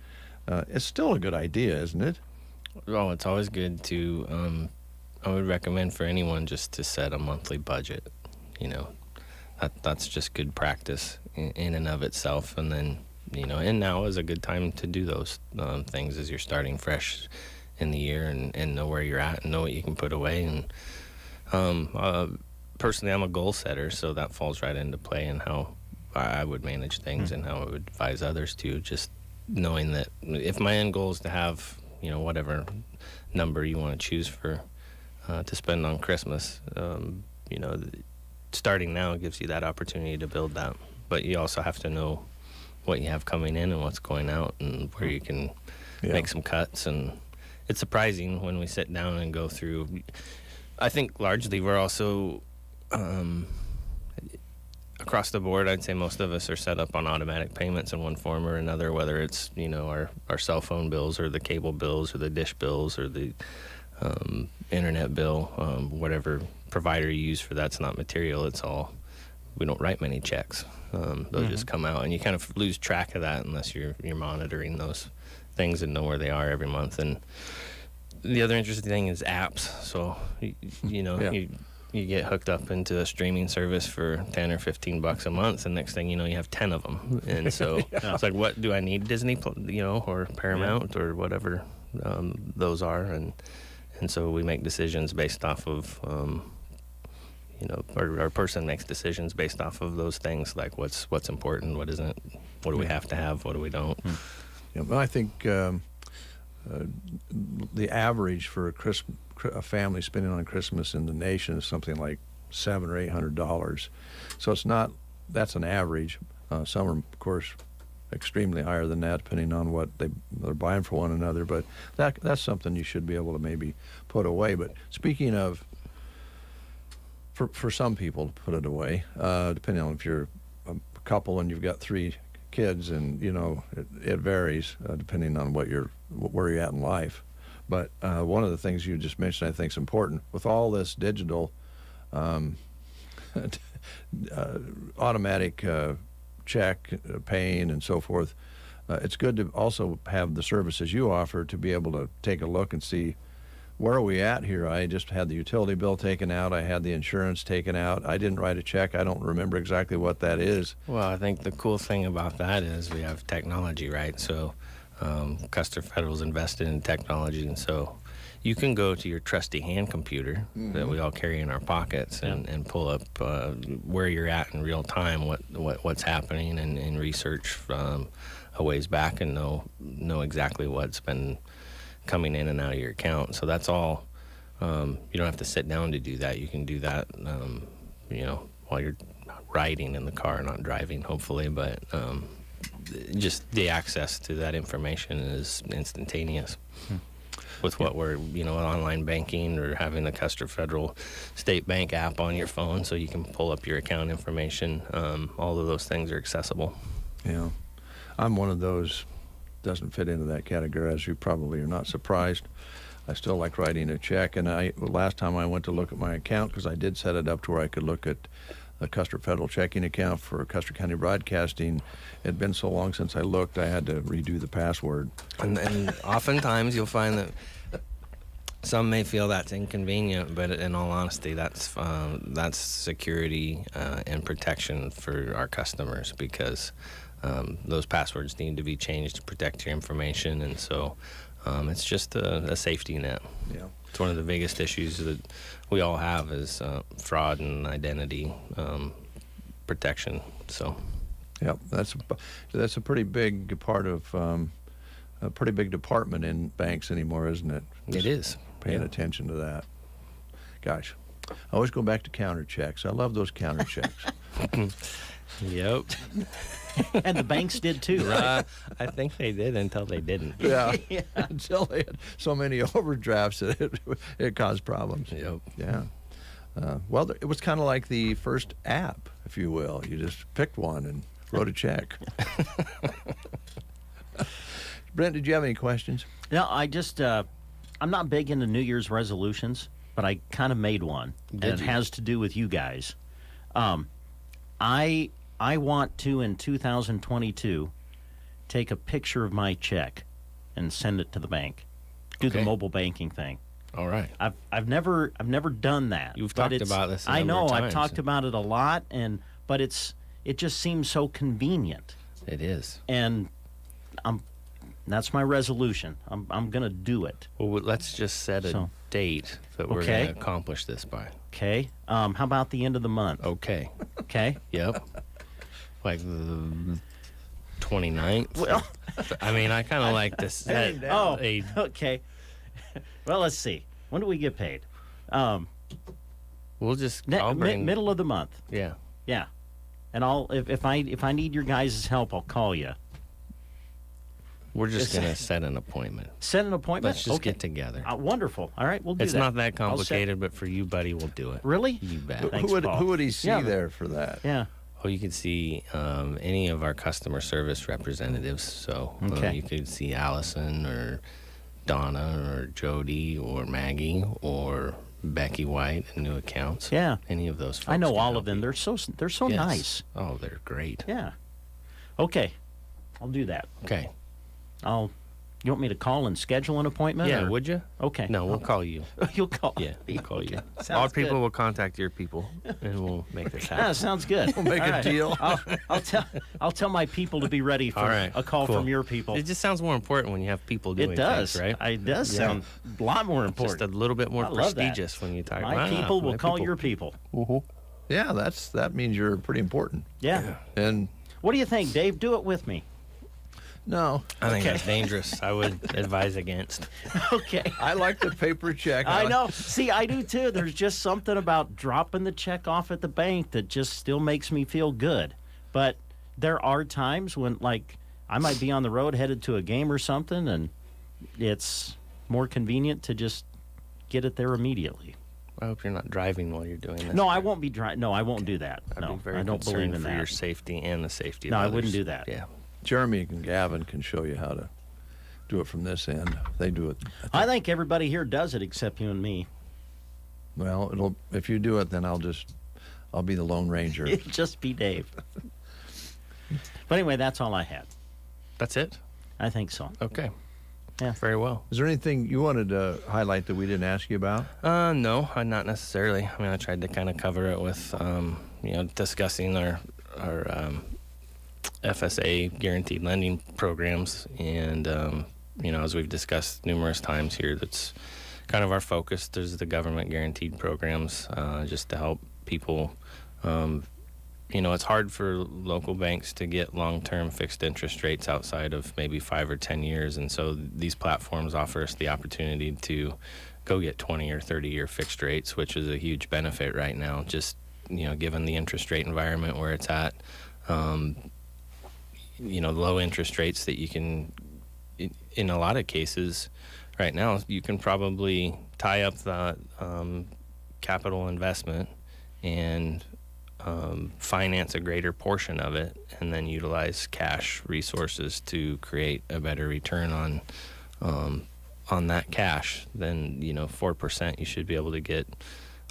It's still a good idea, isn't it? Well, it's always good to, I would recommend for anyone just to set a monthly budget. That's just good practice in and of itself. And then, and now is a good time to do those things as you're starting fresh in the year and know where you're at and know what you can put away. And personally, I'm a goal setter, so that falls right into play in how I would manage things and how I would advise others to, just knowing that if my end goal is to have, whatever number you want to choose for to spend on Christmas, starting now gives you that opportunity to build that. But you also have to know what you have coming in and what's going out and where you can make some cuts. And it's surprising when we sit down and go through. I think largely we're also across the board, I'd say most of us are set up on automatic payments in one form or another, whether it's our cell phone bills or the cable bills or the dish bills or the internet bill, whatever provider you use for that's not material. It's all, we don't write many checks. They'll just come out, and you kind of lose track of that unless you're monitoring those things and know where they are every month. And the other interesting thing is apps. So you get hooked up into a streaming service for $10 or $15 a month, and next thing you know, you have 10 of them. And so it's like, what do I need? Disney, or Paramount or whatever those are, and so we make decisions based off of our person makes decisions based off of those things, like what's important, what isn't, what do we have to have, what do we don't. Well, I think the average for a family spending on Christmas in the nation is something like $700 or $800. So that's an average. Some are, of course, extremely higher than that, depending on what they're buying for one another. But that's something you should be able to maybe put away. But speaking of, for some people to put it away, depending on if you're a couple and you've got 3 kids, and it varies depending on where you're at in life. But one of the things you just mentioned, I think, is important with all this digital automatic check paying and so forth. It's good to also have the services you offer to be able to take a look and see, where are we at here? I just had the utility bill taken out. I had the insurance taken out. I didn't write a check. I don't remember exactly what that is. Well, I think the cool thing about that is we have technology, right? So Custer Federal's invested in technology, and so you can go to your trusty hand computer that we all carry in our pockets and pull up where you're at in real time, what's happening, and research a ways back and know exactly what's been coming in and out of your account. So that's all. You don't have to sit down to do that. You can do that, while you're riding in the car, not driving, hopefully. But just the access to that information is instantaneous. with what we're, online banking or having the Custer Federal State Bank app on your phone so you can pull up your account information. All of those things are accessible. Yeah. I'm one of those, doesn't fit into that category, as you probably are not surprised. I still like writing a check, and last time I went to look at my account, because I did set it up to where I could look at the Custer Federal checking account for Custer County Broadcasting. It had been so long since I looked, I had to redo the password. And oftentimes you'll find that some may feel that's inconvenient, but in all honesty, that's security and protection for our customers, because those passwords need to be changed to protect your information, and so it's just a safety net. Yeah, it's one of the biggest issues that we all have is fraud and identity protection. So, yeah, that's a pretty big part of a pretty big department in banks anymore, isn't it? It is. Paying attention to that. Gosh, I always go back to counter checks. I love those counter checks. Yep. And the banks did too, right? I think they did until they didn't. Yeah. Until they had so many overdrafts that it caused problems. Yep. Yeah. Well, it was kind of like the first app, if you will. You just picked one and wrote a check. Brent, did you have any questions? No, I just, I'm not big into New Year's resolutions, but I kind of made one. And it has to do with you guys. I want to, in 2022, take a picture of my check and send it to the bank. Do the mobile banking thing. All right. I've never done that. You've talked about this a number of times. I've talked about it a lot, but it just seems so convenient. It is. And that's my resolution. I'm going to do it. Well, let's just set a date that we're going to accomplish this by. Okay. How about the end of the month? Okay. Okay. Yep. Like the 29th. Well, I mean, I kind of like to set okay. Well, let's see. When do we get paid? We'll just middle of the month. Yeah. Yeah. And if I need your guys' help, I'll call you. We're just going to set an appointment. Set an appointment? Let's just get together. Wonderful. All right, we'll do that. It's not that complicated, but for you, buddy, we'll do it. Really? You bet. Who would he see there for that? Yeah. Oh, you could see any of our customer service representatives. So you could see Allison or Donna or Jody or Maggie or Becky White in new accounts. Yeah. Any of those folks. I know all of them. They're so nice. Oh, they're great. Yeah. Okay. I'll do that. Okay. You want me to call and schedule an appointment? Yeah, or? would you? Okay. No, we'll call you. You'll call. Yeah, we'll call you. Our people will contact your people, and we'll make this happen. Yeah, sounds good. We'll make a deal. I'll tell my people to be ready for a call from your people. It just sounds more important when you have people doing things, right? It does sound a lot more important. Just a little bit more prestigious when you talk. My people will call your people. Yeah, that means you're pretty important. Yeah. And what do you think, Dave? Do it with me. No. I think that's dangerous. I would advise against. Okay. I like the paper check. I know. See, I do too. There's just something about dropping the check off at the bank that just still makes me feel good. But there are times when, like, I might be on the road headed to a game or something, and it's more convenient to just get it there immediately. I hope you're not driving while you're doing this. No, I won't be driving. No, I won't do that. I'd be very I don't believe in for that. your safety and the safety of No, others. I wouldn't do that. Yeah. Jeremy and Gavin can show you how to do it from this end. They do it. I think everybody here does it except you and me. Well, if you do it, then I'll be the Lone Ranger. It'll just be Dave. But anyway, that's all I had. That's it? I think so. Okay. Yeah. Very well. Is there anything you wanted to highlight that we didn't ask you about? No, not necessarily. I mean, I tried to kind of cover it with, discussing our FSA guaranteed lending programs, and as we've discussed numerous times here, that's kind of our focus. There's the government guaranteed programs just to help people. It's hard for local banks to get long-term fixed interest rates outside of maybe 5 or 10 years, and so these platforms offer us the opportunity to go get 20 or 30-year fixed rates, which is a huge benefit right now, just given the interest rate environment where it's at. Low interest rates that you can, in a lot of cases, right now, you can probably tie up the capital investment and finance a greater portion of it, and then utilize cash resources to create a better return on that cash. Then 4% you should be able to get.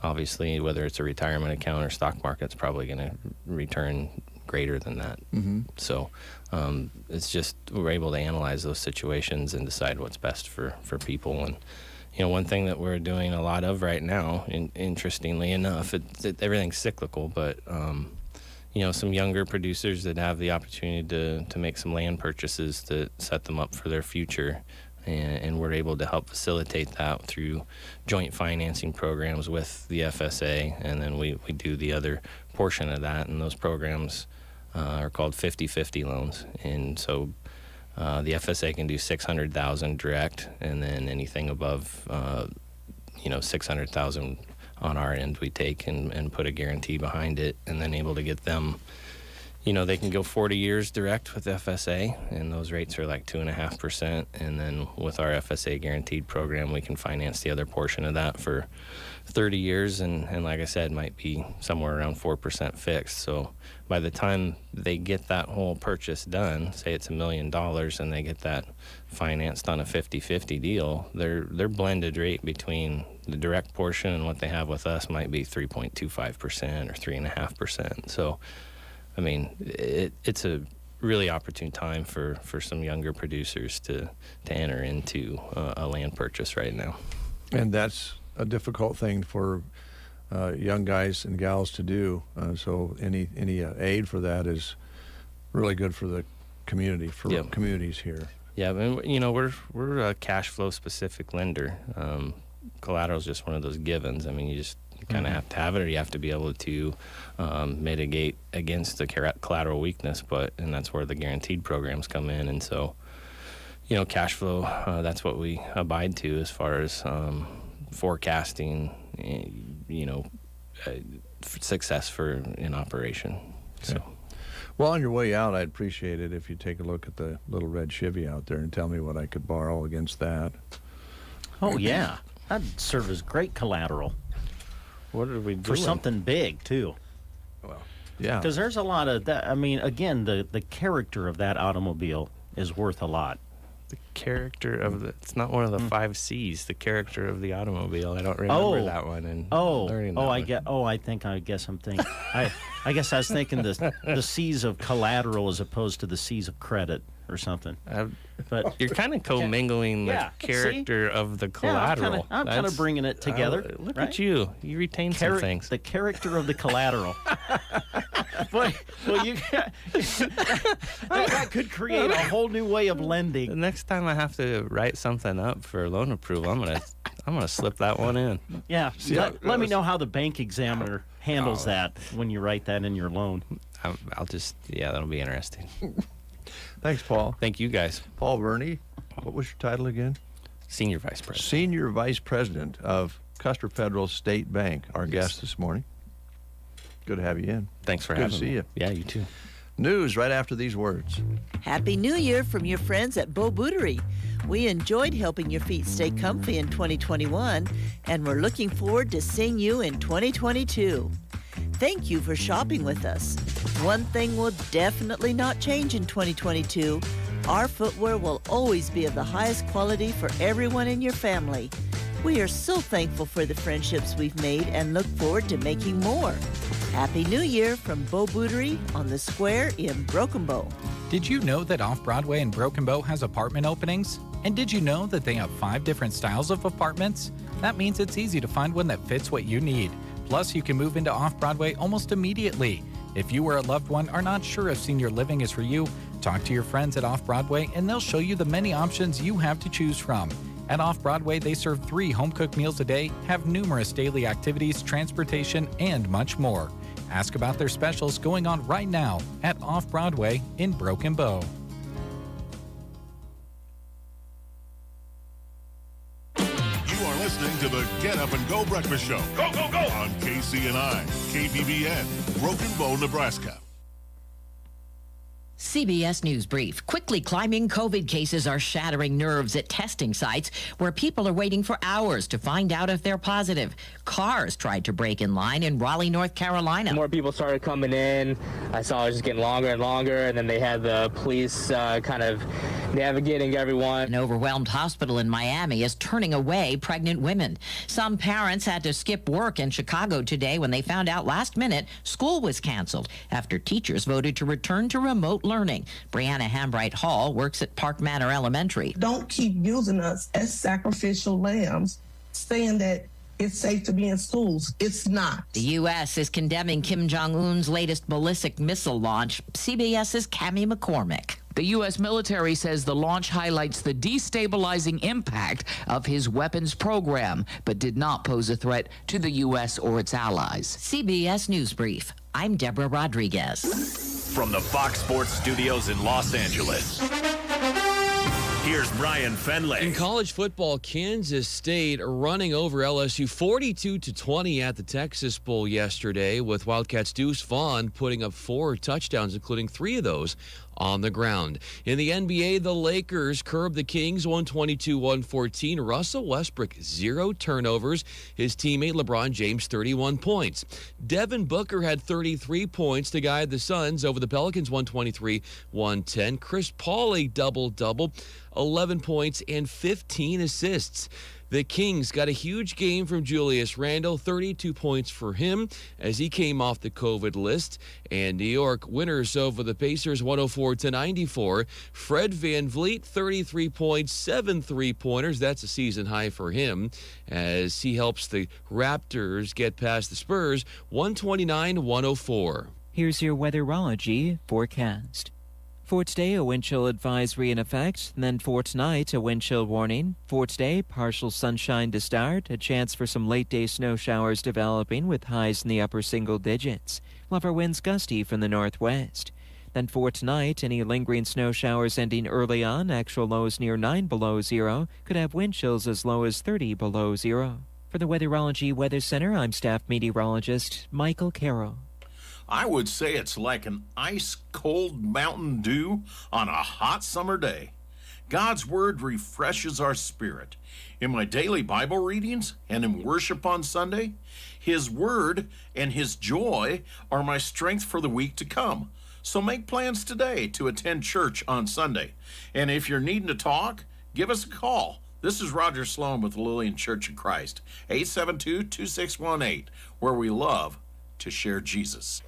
Obviously, whether it's a retirement account or stock market, it's probably going to return greater than that. So it's just we're able to analyze those situations and decide what's best for people. And one thing that we're doing a lot of right now, interestingly enough, everything's cyclical, but some younger producers that have the opportunity to make some land purchases to set them up for their future. And we're able to help facilitate that through joint financing programs with the FSA, and then we do the other portion of that, and those programs are called 50/50 loans. And so the FSA can do $600,000 direct, and then anything above $600,000 on our end we take and put a guarantee behind it, and then able to get them. They can go 40 years direct with FSA, and those rates are like 2.5%. And then with our FSA guaranteed program, we can finance the other portion of that for 30 years. And like I said, might be somewhere around 4% fixed. So by the time they get that whole purchase done, say it's $1 million, and they get that financed on a 50/50 deal, their blended rate between the direct portion and what they have with us might be 3.25% or 3.5%. So I mean, it's a really opportune time for some younger producers to enter into a land purchase right now. And that's a difficult thing for young guys and gals to do. So any aid for that is really good for the community, for communities here. Yeah, and we're a cash flow specific lender. Collateral is just one of those givens. I mean, you kind of have to have it, or you have to be able to mitigate against the collateral weakness. And that's where the guaranteed programs come in. And so, cash flow, that's what we abide to as far as forecasting, success in operation. Okay. So. Well, on your way out, I'd appreciate it if you take a look at the little red Chevy out there and tell me what I could borrow against that. Oh, yeah. That'd serve as great collateral. What are we doing? For something big, too. Well, yeah. Because there's a lot of that. I mean, again, the character of that automobile is worth a lot. The character of it's not one of the 5 C's. The character of the automobile. I don't remember that one. And I guess I was thinking the C's of collateral as opposed to the C's of credit or something. But you're kind of commingling the character of the collateral. I'm kind of bringing it together. Look at you. You retain some things. The character of the collateral. Well, that could create a whole new way of lending. The next time I have to write something up for loan approval, I'm gonna slip that one in. Yeah. Let me know how the bank examiner handles that when you write that in your loan. That'll be interesting. Thanks, Paul. Thank you, guys. Paul Verney, what was your title again? Senior Vice President. Senior Vice President of Custer Federal State Bank, our guest this morning. Good to have you in. Thanks for having me. Good to see you. Yeah, you too. News right after these words. Happy New Year from your friends at Beau Bouterie. We enjoyed helping your feet stay comfy in 2021, and we're looking forward to seeing you in 2022. Thank you for shopping with us. One thing will definitely not change in 2022. Our footwear will always be of the highest quality for everyone in your family. We are so thankful for the friendships we've made and look forward to making more. Happy New Year from Beau Bouterie on the Square in Broken Bow. Did you know that Off-Broadway in Broken Bow has apartment openings? And did you know that they have 5 different styles of apartments? That means it's easy to find one that fits what you need. Plus, you can move into Off-Broadway almost immediately. If you or a loved one are not sure if senior living is for you, talk to your friends at Off-Broadway and they'll show you the many options you have to choose from. At Off-Broadway, they serve 3 home-cooked meals a day, have numerous daily activities, transportation, and much more. Ask about their specials going on right now at Off-Broadway in Broken Bow. You are listening to the Get Up and Go Breakfast Show. Go, go, go! On KCNI, KBBN, Broken Bow, Nebraska. CBS News Brief. Quickly climbing COVID cases are shattering nerves at testing sites where people are waiting for hours to find out if they're positive. Cars tried to break in line in Raleigh, North Carolina. More people started coming in. I saw it was just getting longer and longer, and then they had the police kind of navigating everyone. An overwhelmed hospital in Miami is turning away pregnant women. Some parents had to skip work in Chicago today when they found out last minute school was canceled after teachers voted to return to remote learning. Brianna Hambright Hall works at Park Manor Elementary. Don't keep using us as sacrificial lambs, saying that it's safe to be in schools. It's not. The U.S. is condemning Kim Jong-un's latest ballistic missile launch. CBS's Cammie McCormick. The U.S. military says the launch highlights the destabilizing impact of his weapons program, but did not pose a threat to the U.S. or its allies. CBS News Brief. I'm Deborah Rodriguez. From the Fox Sports Studios in Los Angeles, here's Brian Fenley. In college football, Kansas State running over LSU 42-20 at the Texas Bowl yesterday, with Wildcats' Deuce Vaughn putting up 4 touchdowns, including 3 of those on the ground. In the NBA, the Lakers curbed the Kings 122-114. Russell Westbrook 0 turnovers. His teammate LeBron James 31 points. Devin Booker had 33 points to guide the Suns over the Pelicans 123-110. Chris Paul a double-double, 11 points and 15 assists. The Kings got a huge game from Julius Randle, 32 points for him as he came off the COVID list. And New York winners over the Pacers 104-94. Fred VanVleet, 33 points, 7 3-pointers. That's a season high for him as he helps the Raptors get past the Spurs 129-104. Here's your weatherology forecast. For today, a wind chill advisory in effect. Then for tonight, a wind chill warning. For today, partial sunshine to start. A chance for some late-day snow showers developing with highs in the upper single digits. We'll have our winds gusty from the northwest. Then for tonight, any lingering snow showers ending early on. Actual lows near 9 below zero. Could have wind chills as low as 30 below zero. For the Weatherology Weather Center, I'm staff meteorologist Michael Carroll. I would say it's like an ice-cold Mountain Dew on a hot summer day. God's Word refreshes our spirit. In my daily Bible readings and in worship on Sunday, His Word and His joy are my strength for the week to come. So make plans today to attend church on Sunday. And if you're needing to talk, give us a call. This is Roger Sloan with the Lillian Church of Christ, 872-2618, where we love to share Jesus.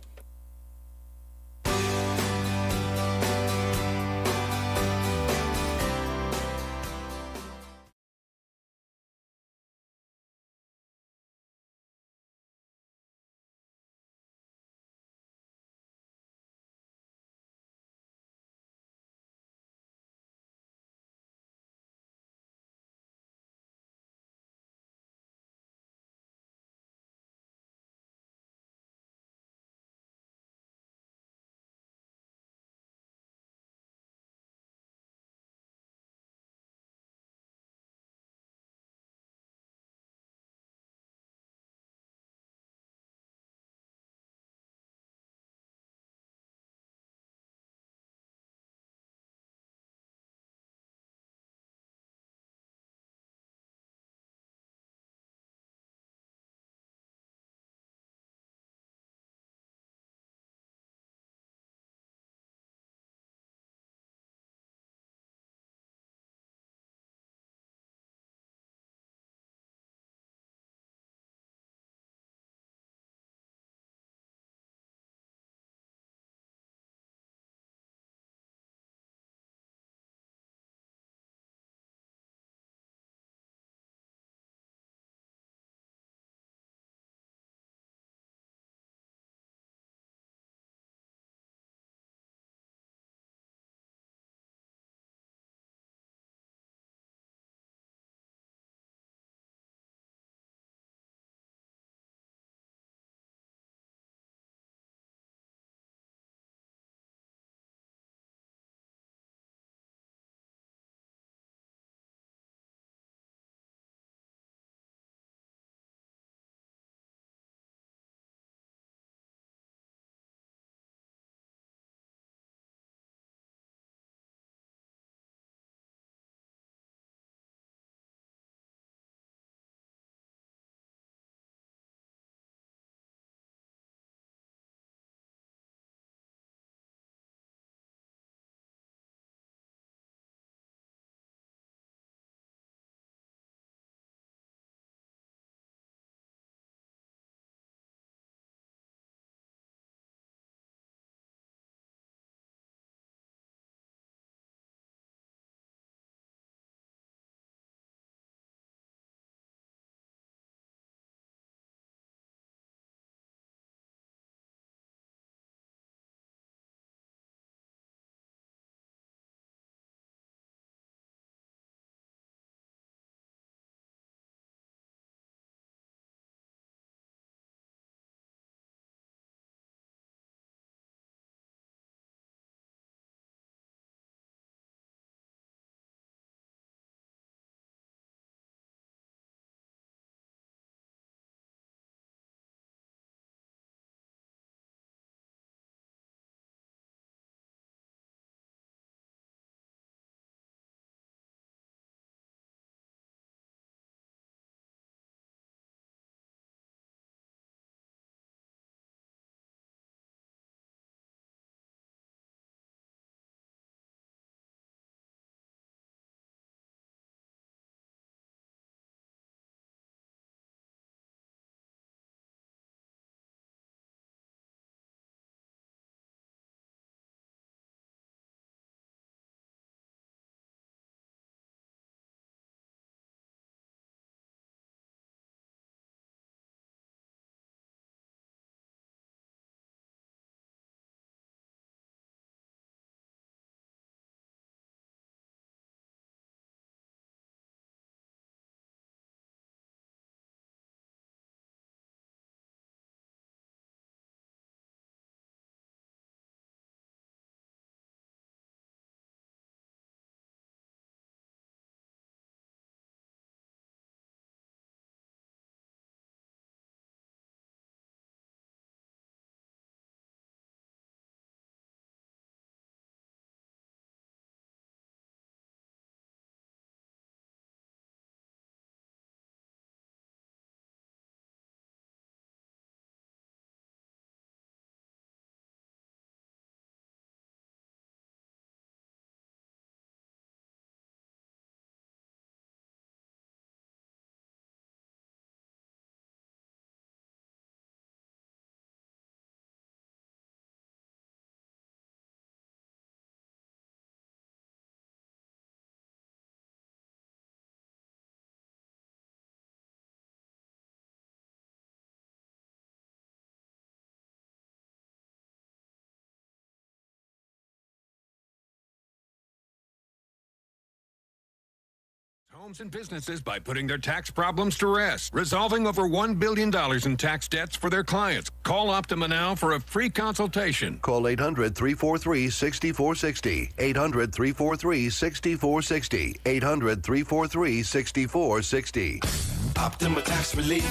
homes and businesses by putting their tax problems to rest, resolving over $1 billion in tax debts for their clients. Call Optima now for a free consultation. Call 800-343-6460. 800-343-6460. 800-343-6460. Optima Tax Relief.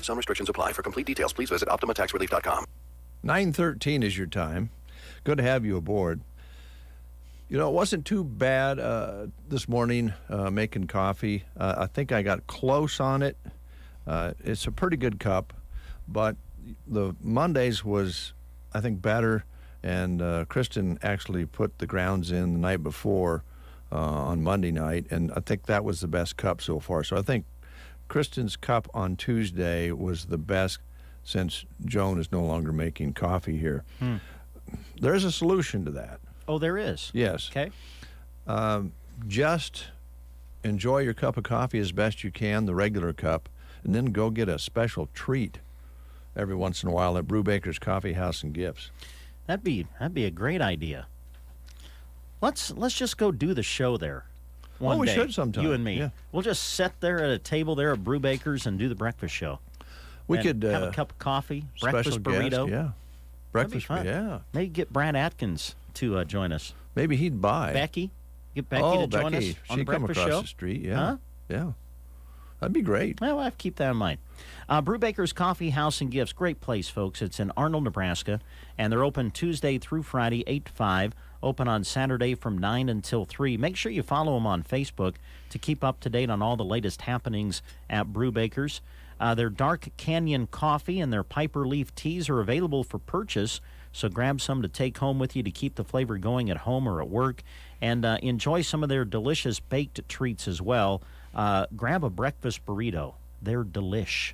Some restrictions apply. For complete details, please visit OptimaTaxRelief.com. 9:13 is your time. Good to have you aboard. You know, it wasn't too bad this morning making coffee. I think I got close on it. It's a pretty good cup, but the Mondays was, I think, better. And Kristen actually put the grounds in the night before on Monday night, and I think that was the best cup so far. So I think Kristen's cup on Tuesday was the best since Joan is no longer making coffee here. There's a solution to that. Oh, there is? Yes. Okay. Just enjoy your cup of coffee as best you can, the regular cup, and then go get a special treat every once in a while at Brubaker's Coffee House and Gifts. That'd be a great idea. Let's just go do the show there. We day, should sometime. You and me. Yeah. We'll just sit there at a table there at Brubaker's and do the breakfast show. We And could have a cup of coffee, breakfast special guest, burrito. yeah. Breakfast, That'd be fun. yeah. Maybe get Brad Atkins to join us. Maybe he'd buy. Becky, get Becky to join us on the She'd come breakfast across show. the street, yeah. Huh? Yeah. That'd be great. Well, I have to keep that in mind. Brubaker's Coffee House and Gifts, great place, folks. It's in Arnold, Nebraska, and they're open Tuesday through Friday, 8 to 5, open on Saturday from 9 until 3. Make sure you follow them on Facebook to keep up to date on all the latest happenings at Brubaker's. Their Dark Canyon coffee and their Piper Leaf teas are available for purchase, so grab some to take home with you to keep the flavor going at home or at work, and enjoy some of their delicious baked treats as well. Grab a breakfast burrito. They're delish.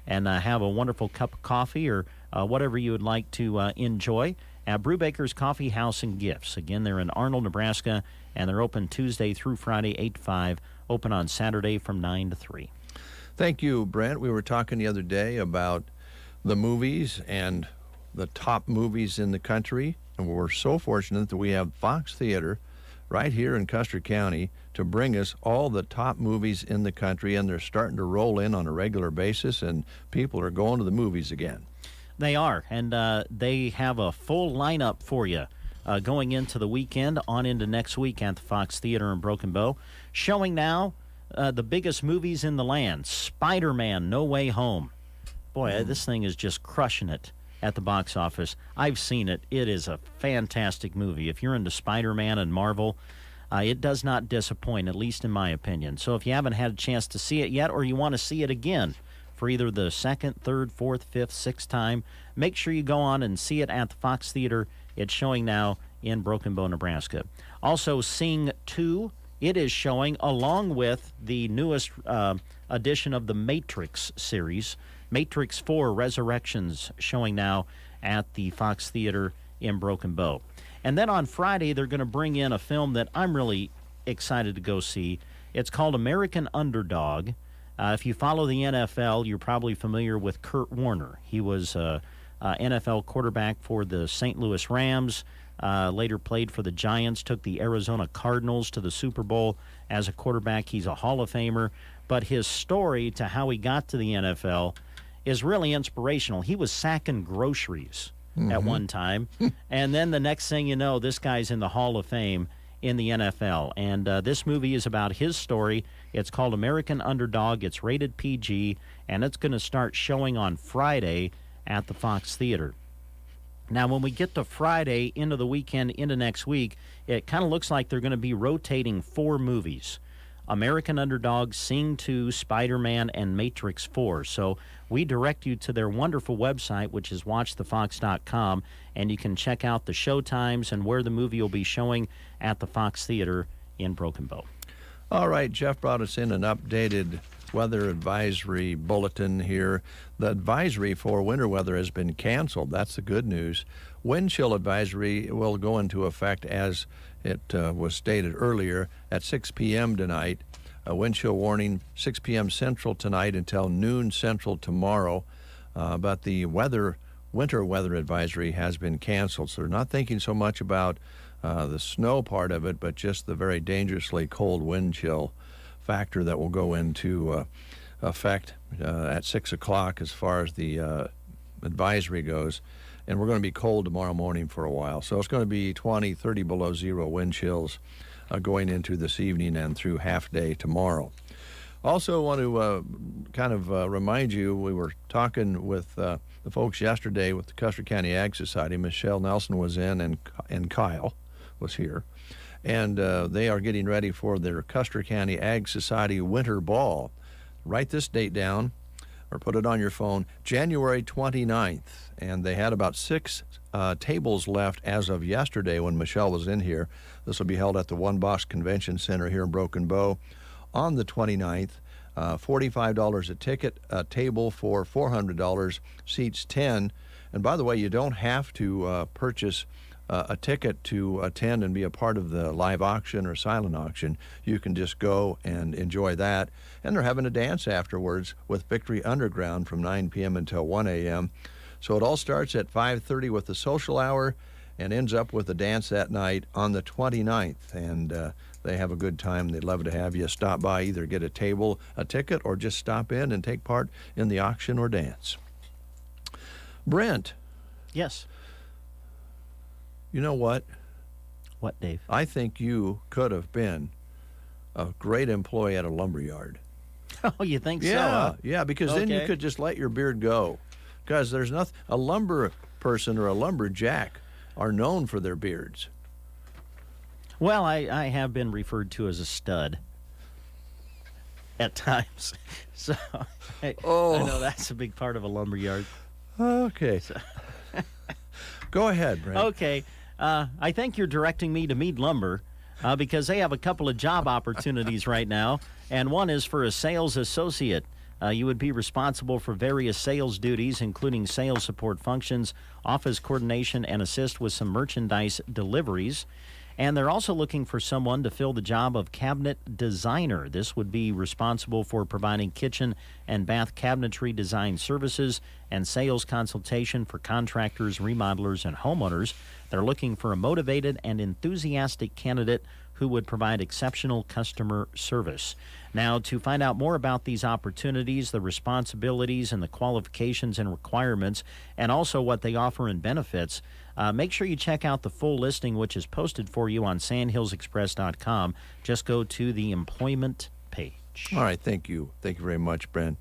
And have a wonderful cup of coffee or whatever you would like to enjoy at Brubaker's Coffee House and Gifts. Again, they're in Arnold, Nebraska, and they're open Tuesday through Friday, 8 to 5, open on Saturday from 9 to 3. Thank you, Brent. We were talking the other day about the movies and the top movies in the country, and we're so fortunate that we have Fox Theater right here in Custer County to bring us all the top movies in the country, and they're starting to roll in on a regular basis, and people are going to the movies again. They are, and they have a full lineup for you going into the weekend, on into next week at the Fox Theater in Broken Bow. Showing now the biggest movies in the land, Spider-Man No Way Home. Boy, this thing is just crushing it at the box office. I've seen it. It is a fantastic movie. If you're into Spider-Man and Marvel, it does not disappoint, at least in my opinion. So if you haven't had a chance to see it yet, or you want to see it again for either the second, third, fourth, fifth, sixth time, make sure you go on and see it at the Fox Theater. It's showing now in Broken Bow, Nebraska. Also, Sing 2, it is showing along with the newest edition of the Matrix series, Matrix 4 Resurrections, showing now at the Fox Theater in Broken Bow. And then on Friday, they're going to bring in a film that I'm really excited to go see. It's called American Underdog. If you follow the NFL, you're probably familiar with Kurt Warner. He was an NFL quarterback for the St. Louis Rams, later played for the Giants, took the Arizona Cardinals to the Super Bowl as a quarterback. He's a Hall of Famer. But his story to how he got to the NFL is really inspirational. He was sacking groceries at one time, and then the next thing you know, this guy's in the Hall of Fame in the NFL. And this movie is about his story. It's called American Underdog. It's rated PG, and it's going to start showing on Friday at the Fox Theater. Now, when we get to Friday, into the weekend, into next week, it kind of looks like they're going to be rotating 4 movies. American Underdog, Sing 2, Spider-Man, and Matrix 4. So we direct you to their wonderful website, which is watchthefox.com, and you can check out the show times and where the movie will be showing at the Fox Theater in Broken Bow. All right, Jeff brought us in an updated weather advisory bulletin here. The advisory for winter weather has been canceled. That's the good news. Wind chill advisory will go into effect as it was stated earlier at 6 p.m. tonight. A wind chill warning 6 p.m. Central tonight until noon Central tomorrow. But the winter weather advisory has been canceled. So they're not thinking so much about the snow part of it, but just the very dangerously cold wind chill factor that will go into effect at 6 o'clock as far as the advisory goes. And we're going to be cold tomorrow morning for a while. So it's going to be 20, 30 below zero wind chills going into this evening and through half day tomorrow. Also want to kind of remind you, we were talking with the folks yesterday with the Custer County Ag Society. Michelle Nelson was in and Kyle was here. And they are getting ready for their Custer County Ag Society Winter Ball. Write this date down or put it on your phone, January 29th. And they had about 6 tables left as of yesterday when Michelle was in here. This will be held at the One Box Convention Center here in Broken Bow on the 29th. $45 a ticket, a table for $400, seats 10. And by the way, you don't have to purchase a ticket to attend and be a part of the live auction or silent auction. You can just go and enjoy that. And they're having a dance afterwards with Victory Underground from 9 p.m. until 1 a.m. So it all starts at 5:30 with the social hour and ends up with a dance that night on the 29th. And they have a good time. They'd love to have you stop by, either get a table, a ticket, or just stop in and take part in the auction or dance. Brent. Yes. You know what? What, Dave? I think you could have been a great employee at a lumber yard. Oh, you think so? Yeah, yeah, because then you Okay. could just let your beard go. Because there's nothing, a lumber person or a lumberjack are known for their beards. Well, I have been referred to as a stud at times. So I know that's a big part of a lumberyard. Okay. Go ahead, Brent. Okay. I think you're directing me to Mead Lumber because they have a couple of job opportunities right now, and one is for a sales associate. You would be responsible for various sales duties, including sales support functions, office coordination, and assist with some merchandise deliveries. And they're also looking for someone to fill the job of cabinet designer. This would be responsible for providing kitchen and bath cabinetry design services and sales consultation for contractors, remodelers, and homeowners. They're looking for a motivated and enthusiastic candidate who would provide exceptional customer service. Now, to find out more about these opportunities, the responsibilities and the qualifications and requirements, and also what they offer in benefits, make sure you check out the full listing, which is posted for you on sandhillsexpress.com. Just go to the employment page. All right, thank you. Thank you very much, Brent.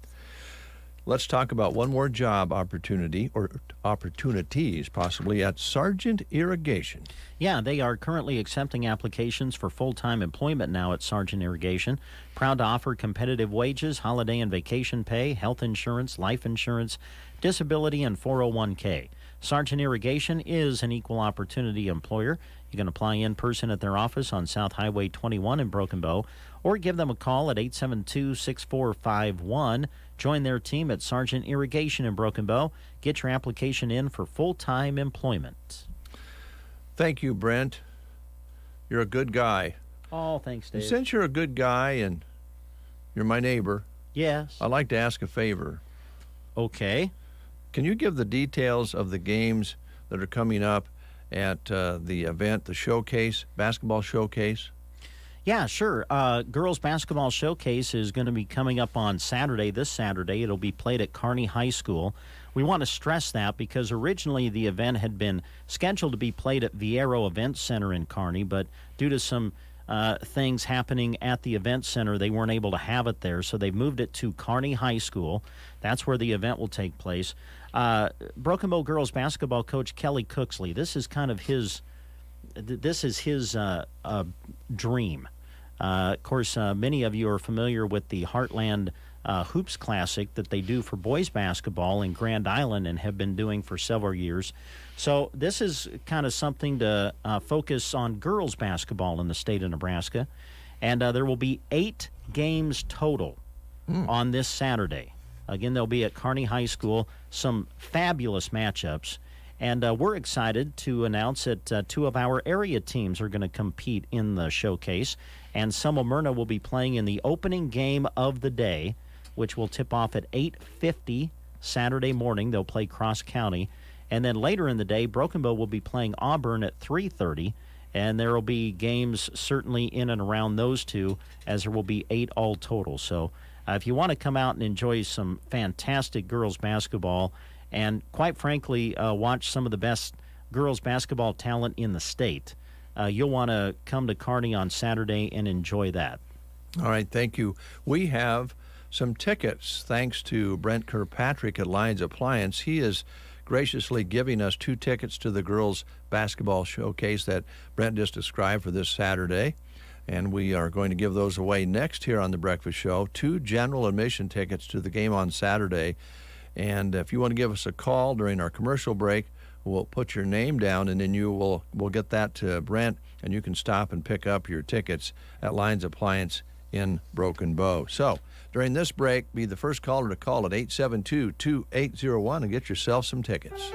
Let's talk about one more job opportunity, or opportunities possibly, at Sargent Irrigation. Yeah, they are currently accepting applications for full-time employment now at Sargent Irrigation. Proud to offer competitive wages, holiday and vacation pay, health insurance, life insurance, disability, and 401k. Sargent Irrigation is an equal opportunity employer. You can apply in person at their office on South Highway 21 in Broken Bow, or give them a call at 872-6451. Join their team at Sargent Irrigation in Broken Bow. Get your application in for full-time employment. Thank you, Brent. You're a good guy. Oh, thanks, Dave. Since you're a good guy and you're my neighbor, yes, I'd like to ask a favor. Okay. Can you give the details of the games that are coming up at the event, the showcase, basketball showcase? Yeah, sure. Girls Basketball Showcase is going to be coming up on Saturday, this Saturday. It'll be played at Kearney High School. We want to stress that because originally the event had been scheduled to be played at Viero Event Center in Kearney, but due to some things happening at the event center, they weren't able to have it there, so they've moved it to Kearney High School. That's where the event will take place. Broken Bow girls basketball coach Kelly Cooksley, this is kind of his dream. Of course, many of you are familiar with the Heartland Hoops Classic that they do for boys basketball in Grand Island and have been doing for several years. So this is kind of something to focus on girls basketball in the state of Nebraska. And there will be 8 games total on this Saturday. Again, they'll be at Kearney High School, some fabulous matchups. And we're excited to announce that 2 of our area teams are going to compete in the showcase. And Selma-Myrna will be playing in the opening game of the day, which will tip off at 8:50 Saturday morning. They'll play Cross County. And then later in the day, Broken Bow will be playing Auburn at 3:30. And there will be games certainly in and around those two, as there will be 8 all total. So if you want to come out and enjoy some fantastic girls basketball and, quite frankly, watch some of the best girls basketball talent in the state, you'll want to come to Kearney on Saturday and enjoy that. All right, thank you. We have some tickets thanks to Brent Kirkpatrick at Lions Appliance. He is graciously giving us 2 tickets to the girls basketball showcase that Brent just described for this Saturday. And we are going to give those away next here on The Breakfast Show. 2 general admission tickets to the game on Saturday. And if you want to give us a call during our commercial break, we'll put your name down, and then we'll get that to Brent, and you can stop and pick up your tickets at Lions Appliance in Broken Bow. So during this break, be the first caller to call at 872-2801 and get yourself some tickets.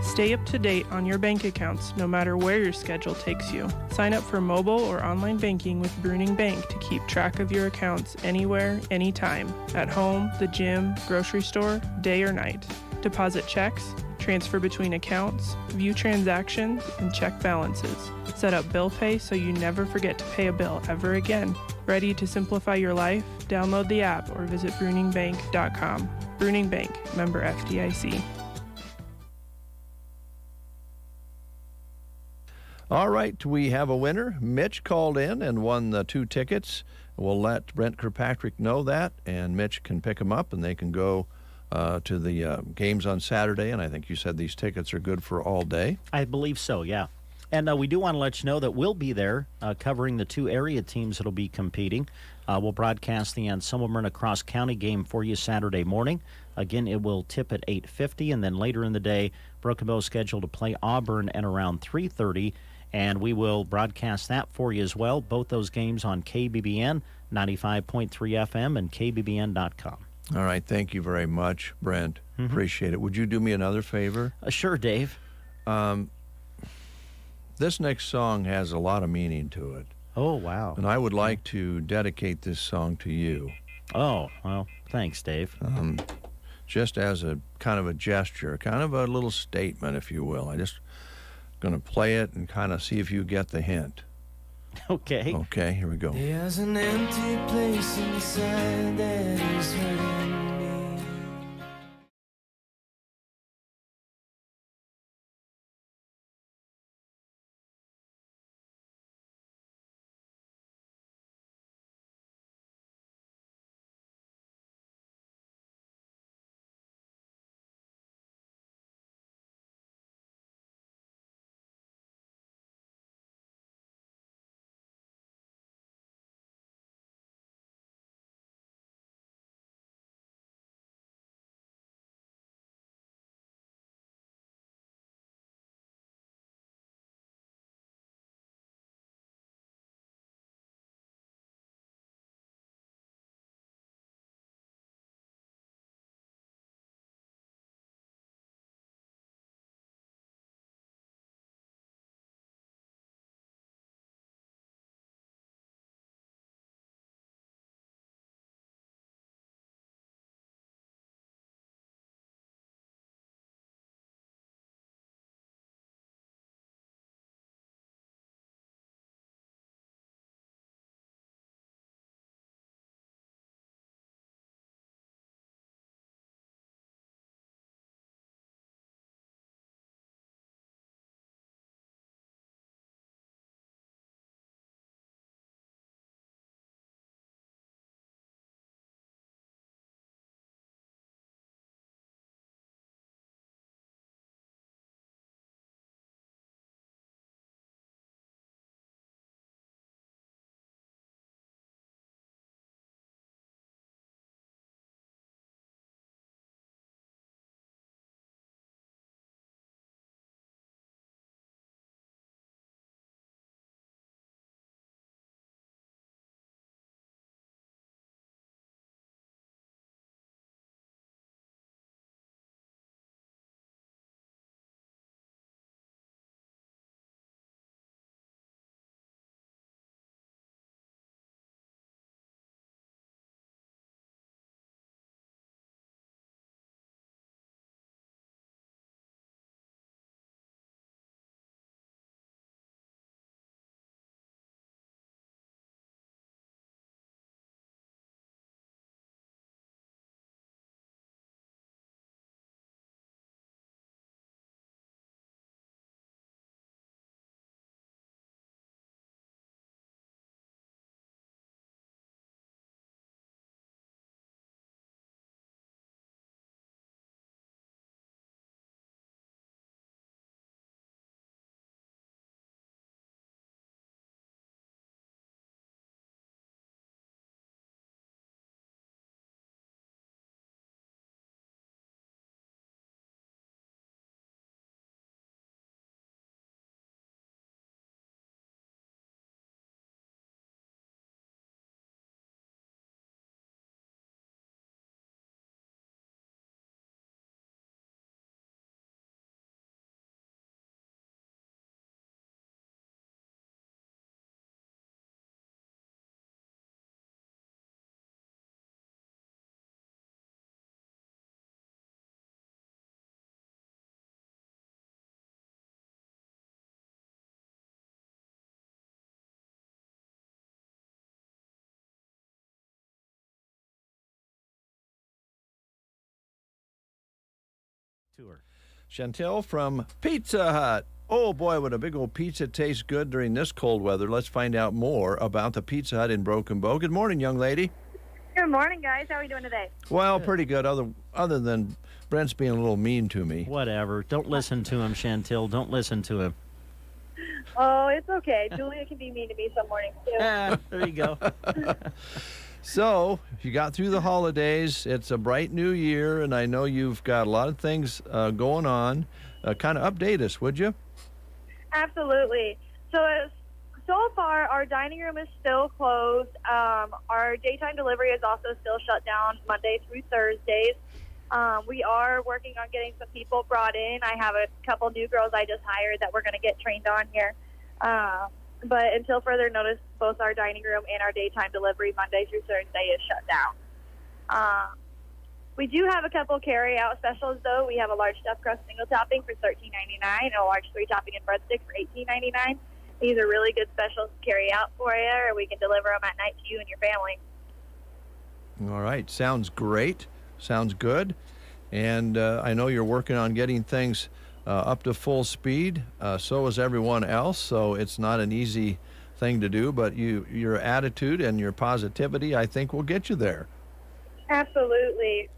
Stay up to date on your bank accounts no matter where your schedule takes you. Sign up for mobile or online banking with Bruning Bank to keep track of your accounts anywhere, anytime. At home, the gym, grocery store, day or night. Deposit checks, transfer between accounts, view transactions, and check balances. Set up bill pay so you never forget to pay a bill ever again. Ready to simplify your life? Download the app or visit bruningbank.com. Bruning Bank, member FDIC. All right, we have a winner. Mitch called in and won the 2 tickets. We'll let Brent Kirkpatrick know that, and Mitch can pick them up, and they can go to the games on Saturday. And I think you said these tickets are good for all day. I believe so, yeah. And we do want to let you know that we'll be there covering the 2 area teams that will be competing. We'll broadcast the Anselmo Myrna Cross County game for you Saturday morning. Again, it will tip at 8:50, and then later in the day, Broken Bow is scheduled to play Auburn at around 3:30. And we will broadcast that for you as well. Both those games on KBBN 95.3 FM and KBBN.com. All right. Thank you very much, Brent. Appreciate it. Would you do me another favor? Sure, Dave. This next song has a lot of meaning to it. Oh, wow. And I would like to dedicate this song to you. Oh, well, thanks, Dave. Just as a kind of a gesture, kind of a little statement, if you will. I just going to play it and kind of see if you get the hint. Okay. Okay, here we go. There's an empty place inside that is hurting. to her. Chantel from Pizza Hut. Oh, boy, would a big old pizza taste good during this cold weather. Let's find out more about the Pizza Hut in Broken Bow. Good morning, young lady. Good morning, guys. How are you doing today? Well, pretty good, other than Brent's being a little mean to me. Whatever. Don't listen to him, Chantel. Don't listen to him. Oh, it's okay. Julia can be mean to me some mornings, too. There you go. So, you got through the holidays. It's a bright new year, and I know you've got a lot of things going on. Kind of update us, would you? Absolutely. So far, our dining room is still closed. Our daytime delivery is also still shut down Monday through Thursdays. We are working on getting some people brought in. I have a couple new girls I just hired that we're going to get trained on here. But until further notice, both our dining room and our daytime delivery Monday through Thursday is shut down. We do have a couple carry-out specials, though. We have a large stuffed crust single topping for $13.99 and a large 3-topping and breadstick for $18.99. These are really good specials to carry out for you, or we can deliver them at night to you and your family. All right. Sounds great. Sounds good. And I know you're working on getting things up to full speed. So is everyone else. So it's not an easy thing to do, but your attitude and your positivity, I think, will get you there. Absolutely.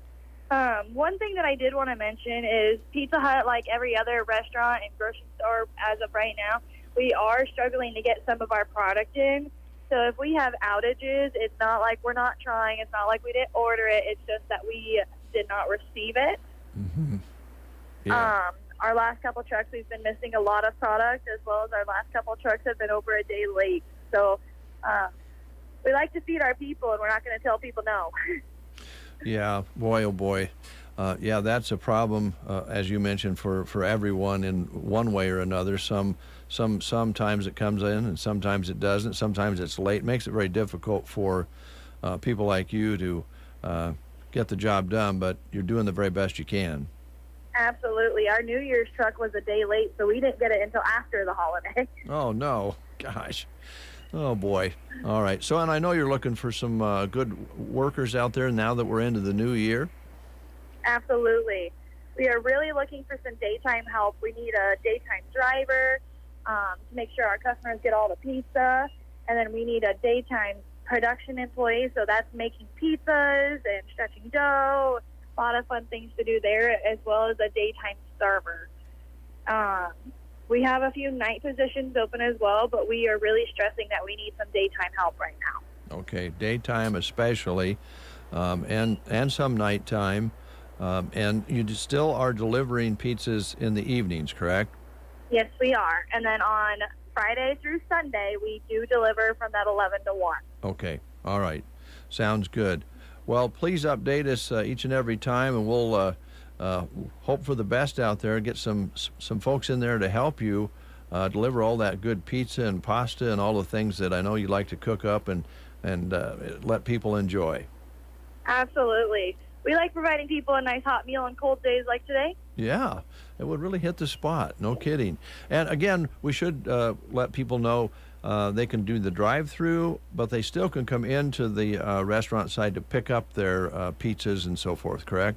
One thing that I did want to mention is Pizza Hut, like every other restaurant and grocery store as of right now, we are struggling to get some of our product in. So if we have outages, it's not like we're not trying. It's not like we didn't order it. It's just that we did not receive it. Mm-hmm. Yeah. Our last couple trucks, we've been missing a lot of product, as well as our last couple trucks have been over a day late. So we like to feed our people, and we're not going to tell people no. Yeah, boy, oh boy. Yeah, that's a problem, as you mentioned, for everyone in one way or another. Sometimes it comes in and sometimes it doesn't. Sometimes it's late. It makes it very difficult for people like you to get the job done, but you're doing the very best you can. Absolutely. Our New Year's truck was a day late, so we didn't get it until after the holiday. Oh, no. Gosh. Oh, boy. All right. So, and I know you're looking for some good workers out there now that we're into the new year. Absolutely. We are really looking for some daytime help. We need a daytime driver to make sure our customers get all the pizza. And then we need a daytime production employee, so that's making pizzas and stretching dough. A lot of fun things to do there, as well as a daytime server. We have a few night positions open as well, but we are really stressing that we need some daytime help right now. Okay, daytime especially, and some nighttime. And you still are delivering pizzas in the evenings, correct? Yes, we are. And then on Friday through Sunday, we do deliver from that 11 to 1. Okay, all right. Sounds good. Well, please update us each and every time, and we'll hope for the best out there. Get some folks in there to help you deliver all that good pizza and pasta and all the things that I know you like to cook up and let people enjoy. Absolutely. We like providing people a nice hot meal on cold days like today. Yeah, it would really hit the spot. No kidding. And again, we should let people know they can do the drive-through, but they still can come into the restaurant side to pick up their pizzas and so forth, correct?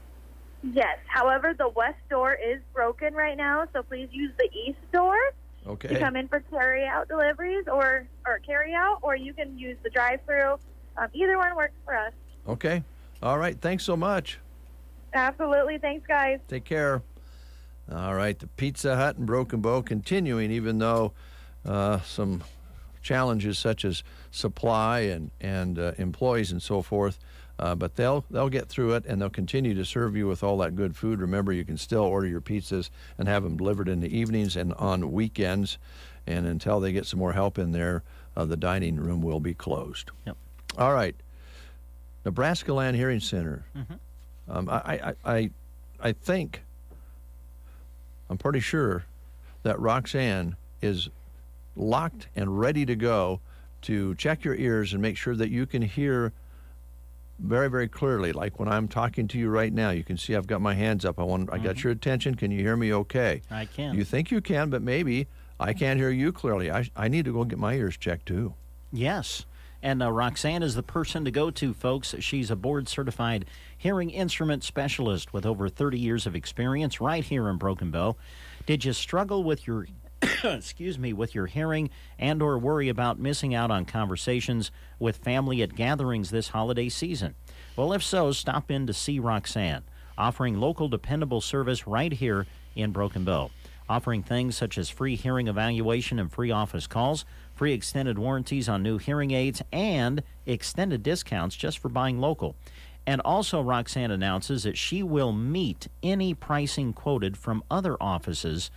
Yes. However, the west door is broken right now, so please use the east door to come in for carry-out deliveries or carry-out, or you can use the drive-through. Either one works for us. Okay. All right. Thanks so much. Absolutely. Thanks, guys. Take care. All right. The Pizza Hut in Broken Bow continuing, even though some challenges such as supply and employees and so forth. But they'll get through it, and they'll continue to serve you with all that good food. Remember, you can still order your pizzas and have them delivered in the evenings and on weekends. And until they get some more help in there, the dining room will be closed. Yep. All right. Nebraska Land Hearing Center. Mm-hmm. I think, I'm pretty sure that Roxanne is locked and ready to go to check your ears and make sure that you can hear very, very clearly. Like when I'm talking to you right now, you can see I've got my hands up. I got your attention. Can you hear me okay? I can. You think you can, but maybe I can't hear you clearly. I need to go get my ears checked too. Yes. And Roxanne is the person to go to, folks. She's a board-certified hearing instrument specialist with over 30 years of experience right here in Broken Bow. Did you struggle with your with your hearing and or worry about missing out on conversations with family at gatherings this holiday season? Well, if so, stop in to see Roxanne, offering local dependable service right here in Broken Bow, offering things such as free hearing evaluation and free office calls, free extended warranties on new hearing aids, and extended discounts just for buying local. And also, Roxanne announces that she will meet any pricing quoted from other offices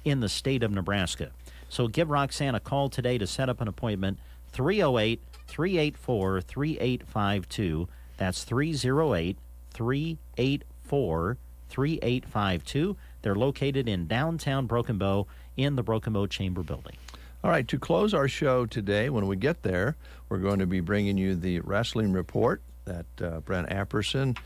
in the state of Nebraska. So give Roxanne a call today to set up an appointment, 308-384-3852. That's 308-384-3852. They're located in downtown Broken Bow in the Broken Bow Chamber Building. All right, to close our show today, when we get there, we're going to be bringing you the wrestling report that Brent Apperson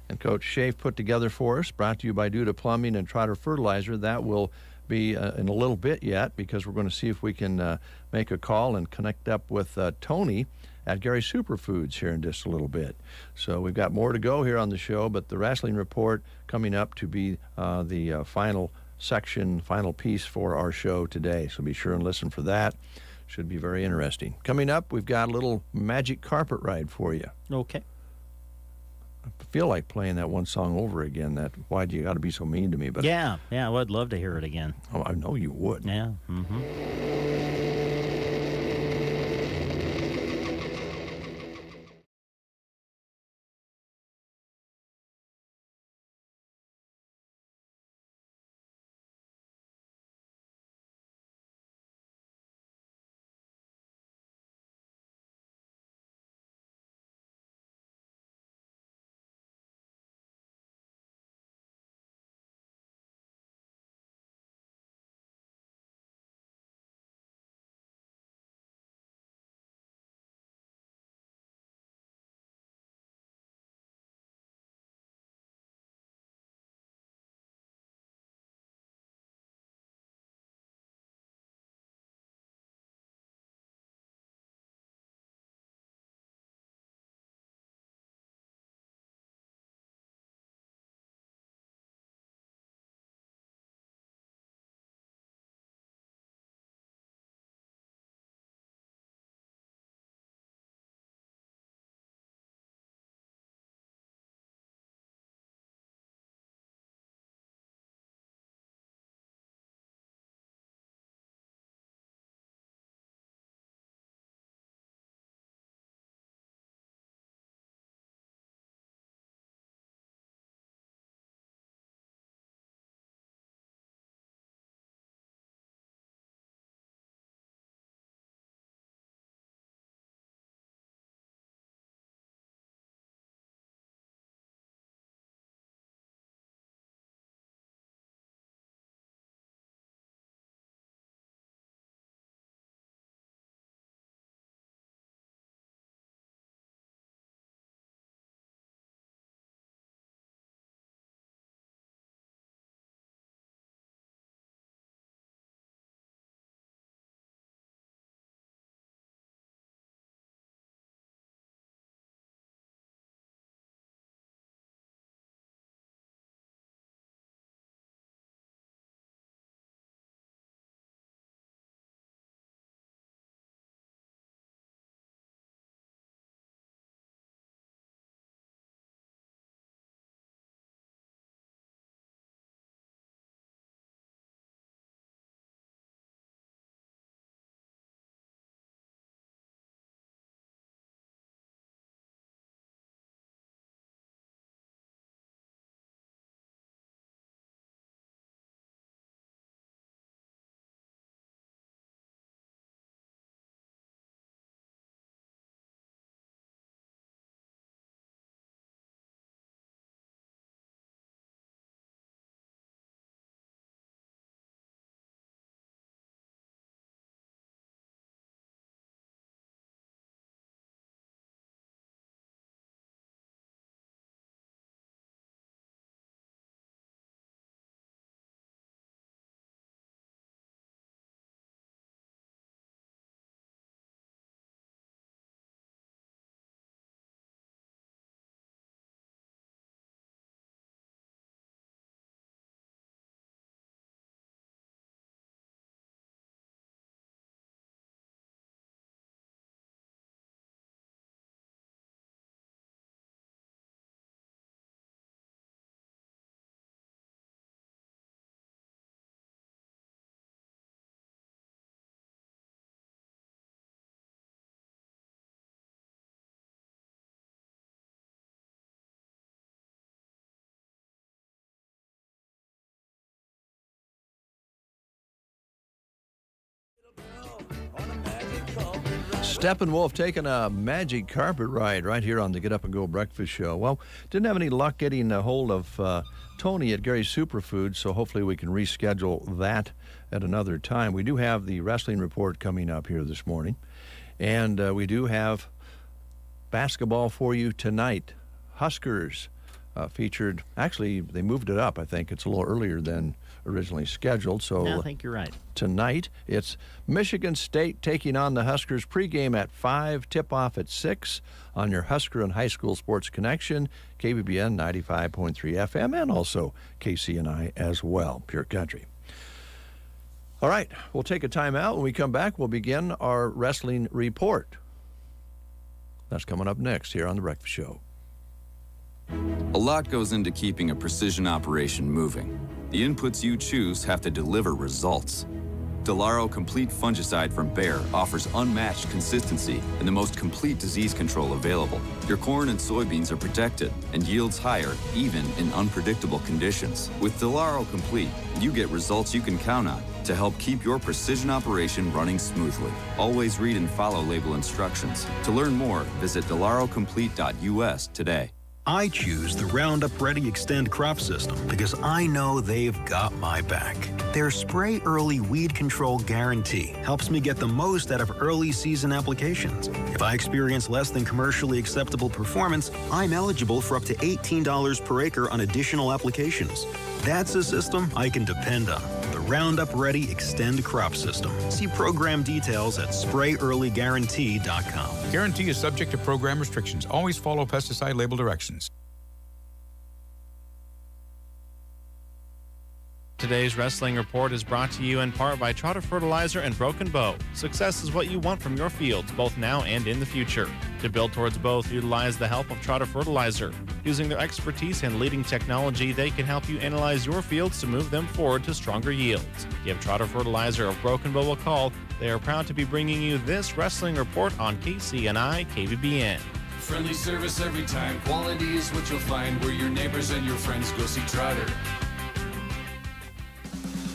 and Coach Schaaf put together for us, brought to you by Duda Plumbing and Trotter Fertilizer. That will be in a little bit yet, because we're going to see if we can make a call and connect up with Tony at Gary Superfoods here in just a little bit. So we've got more to go here on the show, but the wrestling report coming up to be the final section, final piece for our show today. So be sure and listen for that. Should be very interesting. Coming up, we've got a little magic carpet ride for you. Okay. I feel like playing that one song over again, that Why'd You Gotta Be So Mean to Me? But Yeah, well, I'd love to hear it again. Oh, I know you would. Yeah. Mm-hmm. Steppenwolf taking a magic carpet ride right here on the Get Up and Go Breakfast Show. Well, didn't have any luck getting a hold of Tony at Gary's Superfood, so hopefully we can reschedule that at another time. We do have the wrestling report coming up here this morning, and we do have basketball for you tonight. Huskers featured, actually, they moved it up. I think it's a little earlier than originally scheduled. So yeah, I think you're right. Tonight, it's Michigan State taking on the Huskers. Pregame at 5, tip-off at 6 on your Husker and High School Sports Connection, KBBN 95.3 FM, and also KCNI as well, Pure Country. All right, we'll take a timeout. When we come back, we'll begin our wrestling report. That's coming up next here on The Breakfast Show. A lot goes into keeping a precision operation moving. The inputs you choose have to deliver results. Delaro Complete Fungicide from Bayer offers unmatched consistency and the most complete disease control available. Your corn and soybeans are protected and yields higher even in unpredictable conditions. With Delaro Complete, you get results you can count on to help keep your precision operation running smoothly. Always read and follow label instructions. To learn more, visit delarocomplete.us today. I choose the Roundup Ready Extend crop system because I know they've got my back. Their spray early weed control guarantee helps me get the most out of early season applications. If I experience less than commercially acceptable performance, I'm eligible for up to $18 per acre on additional applications. That's a system I can depend on. The Roundup Ready Extend crop system. See program details at sprayearlyguarantee.com. Guarantee is subject to program restrictions. Always follow pesticide label directions. Today's wrestling report is brought to you in part by Trotter Fertilizer and Broken Bow. Success is what you want from your fields, both now and in the future. To build towards both, utilize the help of Trotter Fertilizer. Using their expertise and leading technology, they can help you analyze your fields to move them forward to stronger yields. Give Trotter Fertilizer of Broken Bow a call. They are proud to be bringing you this wrestling report on KCNI KBBN. Friendly service every time. Quality is what you'll find where your neighbors and your friends go see Trotter.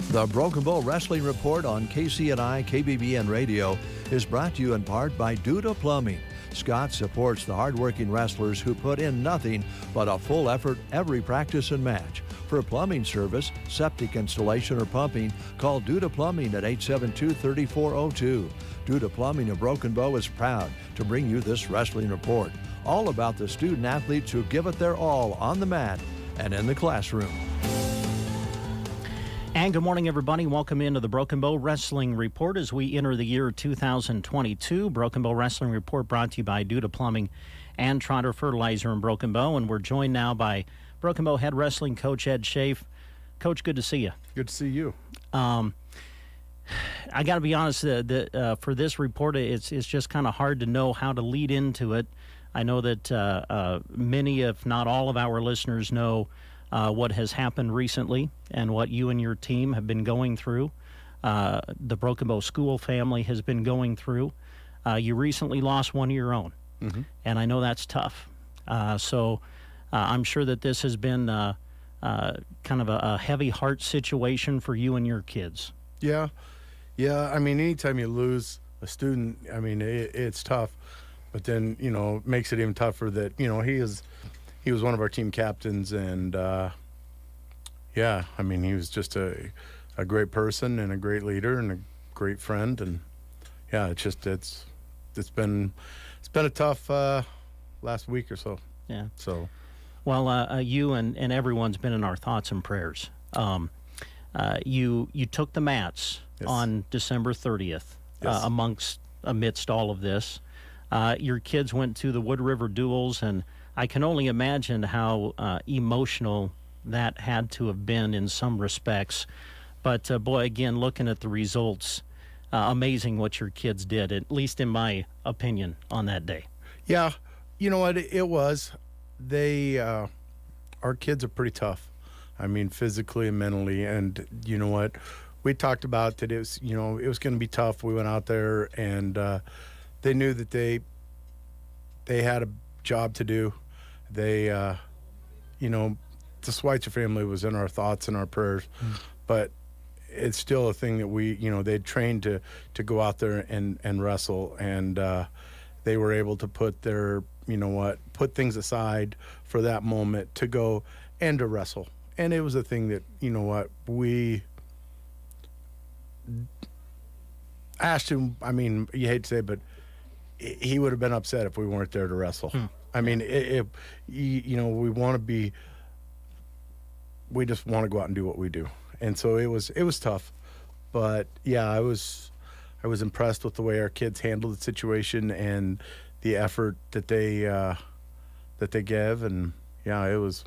The Broken Bow Wrestling Report on KCNI KBBN Radio is brought to you in part by Duda Plumbing. Scott supports the hardworking wrestlers who put in nothing but a full effort every practice and match. For plumbing service, septic installation, or pumping, call Duda Plumbing at 872-3402. Duda Plumbing of Broken Bow is proud to bring you this wrestling report, all about the student athletes who give it their all on the mat and in the classroom. And good morning, everybody. Welcome into the Broken Bow Wrestling Report as we enter the year 2022. Broken Bow Wrestling Report brought to you by Duda Plumbing and Trotter Fertilizer in Broken Bow. And we're joined now by Broken Bow head wrestling coach Ed Schaaf. Coach, good to see you. Good to see you. I got to be honest, for this report, it's just kind of hard to know how to lead into it. I know that many, if not all of our listeners know what has happened recently and what you and your team have been going through. The Broken Bow school family has been going through. You recently lost one of your own, and I know that's tough. So I'm sure that this has been kind of a heavy heart situation for you and your kids. Yeah. I mean, anytime you lose a student, I mean, it's tough. But then, it makes it even tougher that, he was one of our team captains, and I mean, he was just a great person and a great leader and a great friend, and it's been a tough last week or so. Yeah. So, well, you and everyone's been in our thoughts and prayers. You took the mats on December 30th, amidst all of this. Your kids went to the Wood River Duels, and I can only imagine how emotional that had to have been in some respects. But, boy, again, looking at the results, amazing what your kids did, at least in my opinion, on that day. Yeah, you know what, it was. Our kids are pretty tough. I mean, physically and mentally. And you know what, we talked about that it was going to be tough. We went out there, and they knew that they had a job to do. They, the Schweitzer family was in our thoughts and our prayers, but it's still a thing that we, they'd trained to go out there and wrestle, and they were able to put their, put things aside for that moment to go and to wrestle. And it was a thing that, we Ashton, I mean, you hate to say it, but he would have been upset if we weren't there to wrestle. I mean, we want to be, we just want to go out and do what we do. And so it was tough. But yeah, I was impressed with the way our kids handled the situation and the effort that they gave. And yeah, it was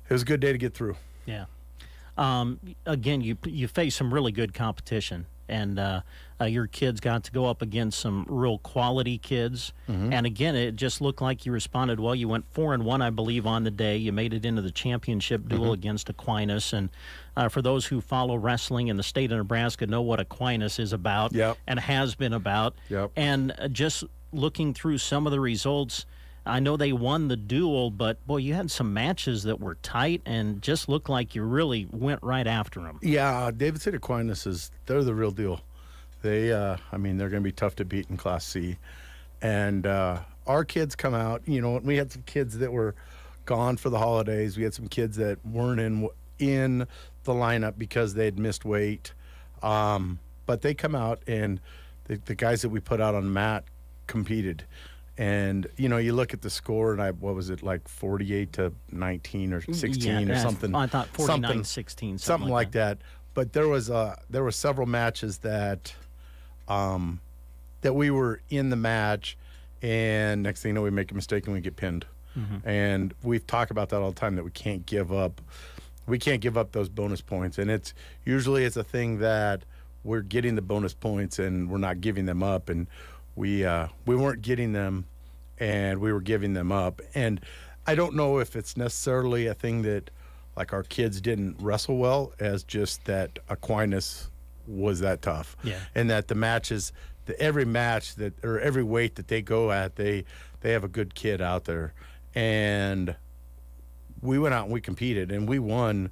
a good day to get through. Yeah. Again, you face some really good competition, and your kids got to go up against some real quality kids. And again, it just looked like you responded well. You went 4-1, I believe, on the day. You made it into the championship duel against Aquinas. And for those who follow wrestling in the state of Nebraska, know what Aquinas is about and has been about. And just looking through some of the results, I know they won the duel, but boy, you had some matches that were tight and just looked like you really went right after them. Yeah, David City Aquinas they're the real deal. They, they're going to be tough to beat in Class C. And our kids come out, we had some kids that were gone for the holidays. We had some kids that weren't in the lineup because they'd missed weight. But they come out, and the guys that we put out on the mat competed. And, you look at the score, and what was it, like 48-19 or 16 or something? I thought 49-16. Something like that. But there were several matches that we were in the match, and next thing you know, we make a mistake and we get pinned. And we've talked about that all the time, that we can't give up. We can't give up those bonus points. And it's usually a thing that we're getting the bonus points and we're not giving them up. And we weren't getting them, and we were giving them up. And I don't know if it's necessarily a thing that, like, our kids didn't wrestle well, as just that Aquinas was that tough. Yeah. And that the matches, every match or every weight that they go at, they have a good kid out there. And we went out and we competed, and we won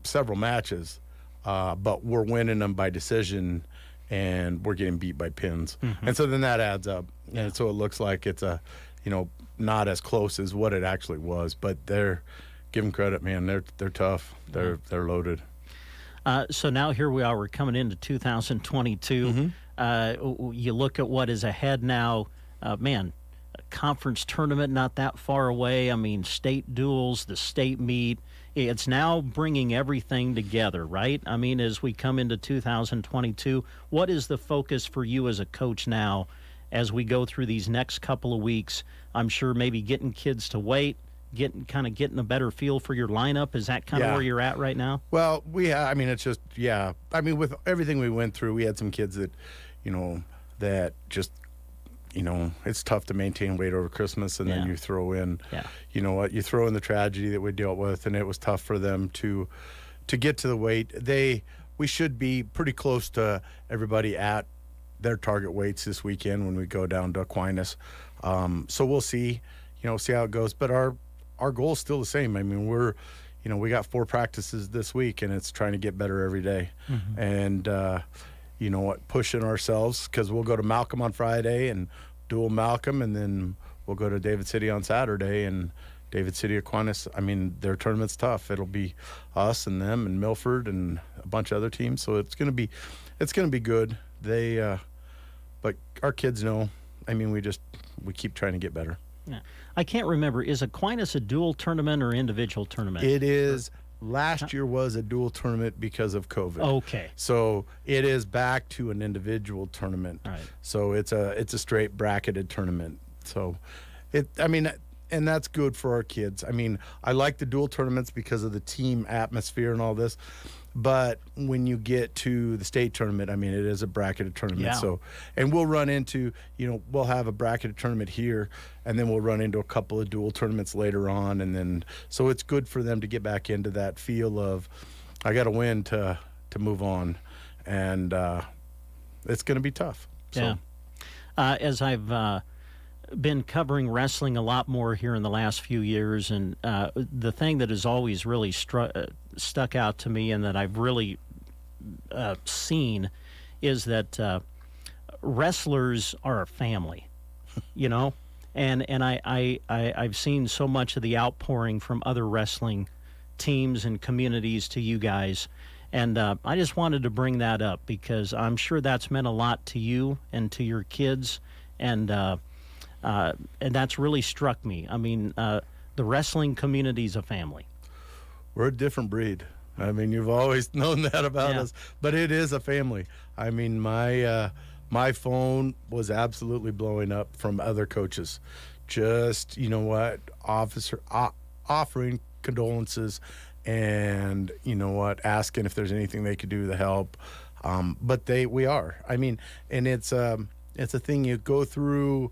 several matches, but we're winning them by decision, and we're getting beat by pins. And so then that adds up. And so it looks like it's not as close as what it actually was, but give them credit, man. They're tough. They're loaded. So now here we are. We're coming into 2022. You look at what is ahead now. Man, a conference tournament not that far away. I mean, state duels, the state meet. It's now bringing everything together, right? I mean, as we come into 2022, what is the focus for you as a coach now as we go through these next couple of weeks? I'm sure maybe getting kids to weight, getting a better feel for your lineup. Is that kind of where you're at right now? Well, it's just, I mean, with everything we went through, we had some kids that, that just, it's tough to maintain weight over Christmas, and then you throw in, you throw in the tragedy that we dealt with, and it was tough for them to get to the weight. We should be pretty close to everybody at their target weights this weekend when we go down to Aquinas. So we'll see how it goes. But our goal is still the same. I mean, we got 4 practices this week, and it's trying to get better every day. And, pushing ourselves, because we'll go to Malcolm on Friday and duel Malcolm, and then we'll go to David City on Saturday, and David City Aquinas. I mean, their tournament's tough. It'll be us and them and Milford and a bunch of other teams. So it's gonna be good. But our kids know. I mean, we keep trying to get better. Yeah. I can't remember. Is Aquinas a dual tournament or individual tournament? It is. Last year was a dual tournament because of COVID. Okay. So it is back to an individual tournament. Right. So it's a straight bracketed tournament. So and that's good for our kids. I mean, I like the dual tournaments because of the team atmosphere and all this. But when you get to the state tournament, I mean, it is a bracketed tournament. Yeah. So, and we'll run into, we'll have a bracketed tournament here, and then we'll run into a couple of dual tournaments later on. And then, so it's good for them to get back into that feel of, I got to win to move on. And it's going to be tough. So. Yeah. As I've been covering wrestling a lot more here in the last few years, and the thing that has always really stuck out to me and that I've really seen is that wrestlers are a family, you know? And I've seen so much of the outpouring from other wrestling teams and communities to you guys. And I just wanted to bring that up because I'm sure that's meant a lot to you and to your kids. And that's really struck me. I mean, the wrestling community's a family. We're a different breed. I mean, you've always known that about us, but it is a family. I mean, my phone was absolutely blowing up from other coaches. Just, you know what, offering condolences and, you know what, asking if there's anything they could do to help. But we are. I mean, and it's a thing you go through.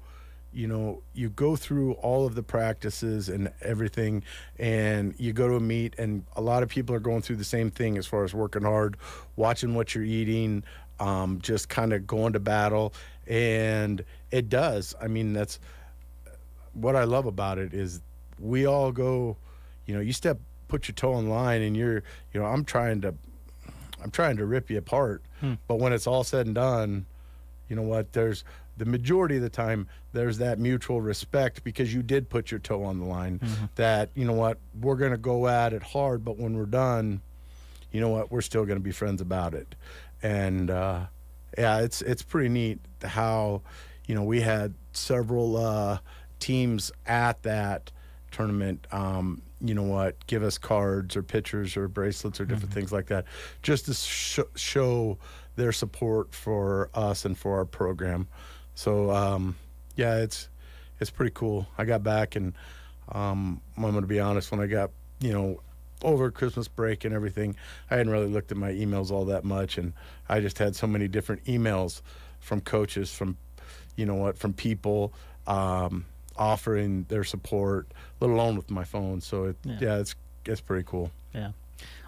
You know, you go through all of the practices and everything, and you go to a meet, and a lot of people are going through the same thing as far as working hard, watching what you're eating, just kind of going to battle. And it does. I mean, that's what I love about it is we all go, you know, you put your toe on the line, and you're, you know, I'm trying to rip you apart. But when it's all said and done, you know what, there's the majority of the time there's that mutual respect because you did put your toe on the line. That, you know what, we're going to go at it hard, but when we're done, you know what, we're still going to be friends about it. And yeah, it's pretty neat how, you know, we had several teams at that tournament, you know what, give us cards or pictures or bracelets or different things like that, just to show their support for us and for our program. So yeah, it's pretty cool. I got back, and I'm going to be honest, when I got, you know, over Christmas break and everything, I hadn't really looked at my emails all that much, and I just had so many different emails from coaches, from, you know what, from people offering their support, let alone with my phone. So it's pretty cool. Yeah.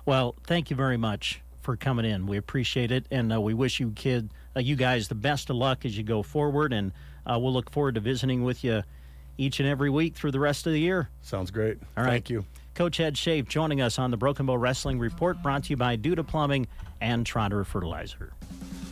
Well, thank you very much for coming in. We appreciate it, and we wish you guys the best of luck as you go forward, and we'll look forward to visiting with you each and every week through the rest of the year. Sounds great. All right. Thank you. Coach Ed Schaaf joining us on the Broken Bow Wrestling Report, brought to you by Duda Plumbing and Trotter Fertilizer.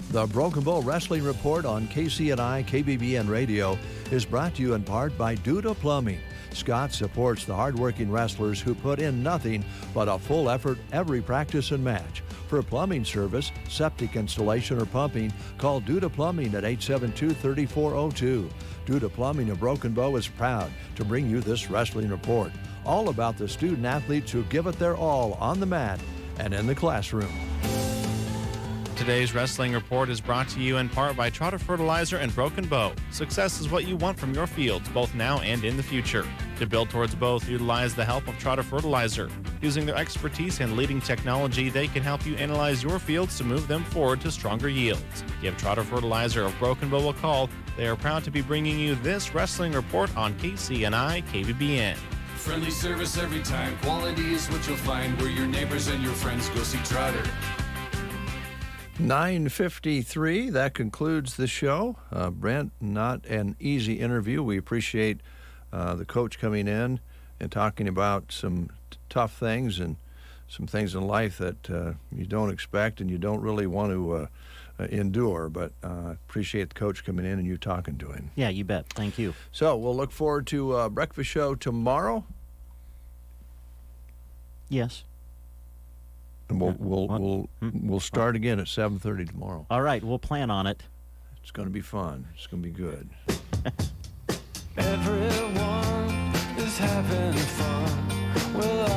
The Broken Bow Wrestling Report on KCNI KBBN Radio is brought to you in part by Duda Plumbing. Scott supports the hardworking wrestlers who put in nothing but a full effort every practice and match. For plumbing service, septic installation, or pumping, call Duda Plumbing at 872-3402. Duda Plumbing of Broken Bow is proud to bring you this wrestling report, all about the student athletes who give it their all on the mat and in the classroom. Today's wrestling report is brought to you in part by Trotter Fertilizer and Broken Bow. Success is what you want from your fields, both now and in the future. To build towards both, utilize the help of Trotter Fertilizer. Using their expertise and leading technology, they can help you analyze your fields to move them forward to stronger yields. Give Trotter Fertilizer of Broken Bow a call. They are proud to be bringing you this wrestling report on KCNI KBBN. Friendly service every time. Quality is what you'll find where your neighbors and your friends go see Trotter. 9:53, that concludes the show. Brent, not an easy interview. We appreciate the coach coming in and talking about some tough things and some things in life that you don't expect and you don't really want to endure. But appreciate the coach coming in and you talking to him. Yeah, you bet. Thank you. So we'll look forward to a breakfast show tomorrow. Yes. And we'll start again at 7:30 tomorrow. All right, we'll plan on it. It's going to be fun. It's going to be good. Everyone is having fun. Well,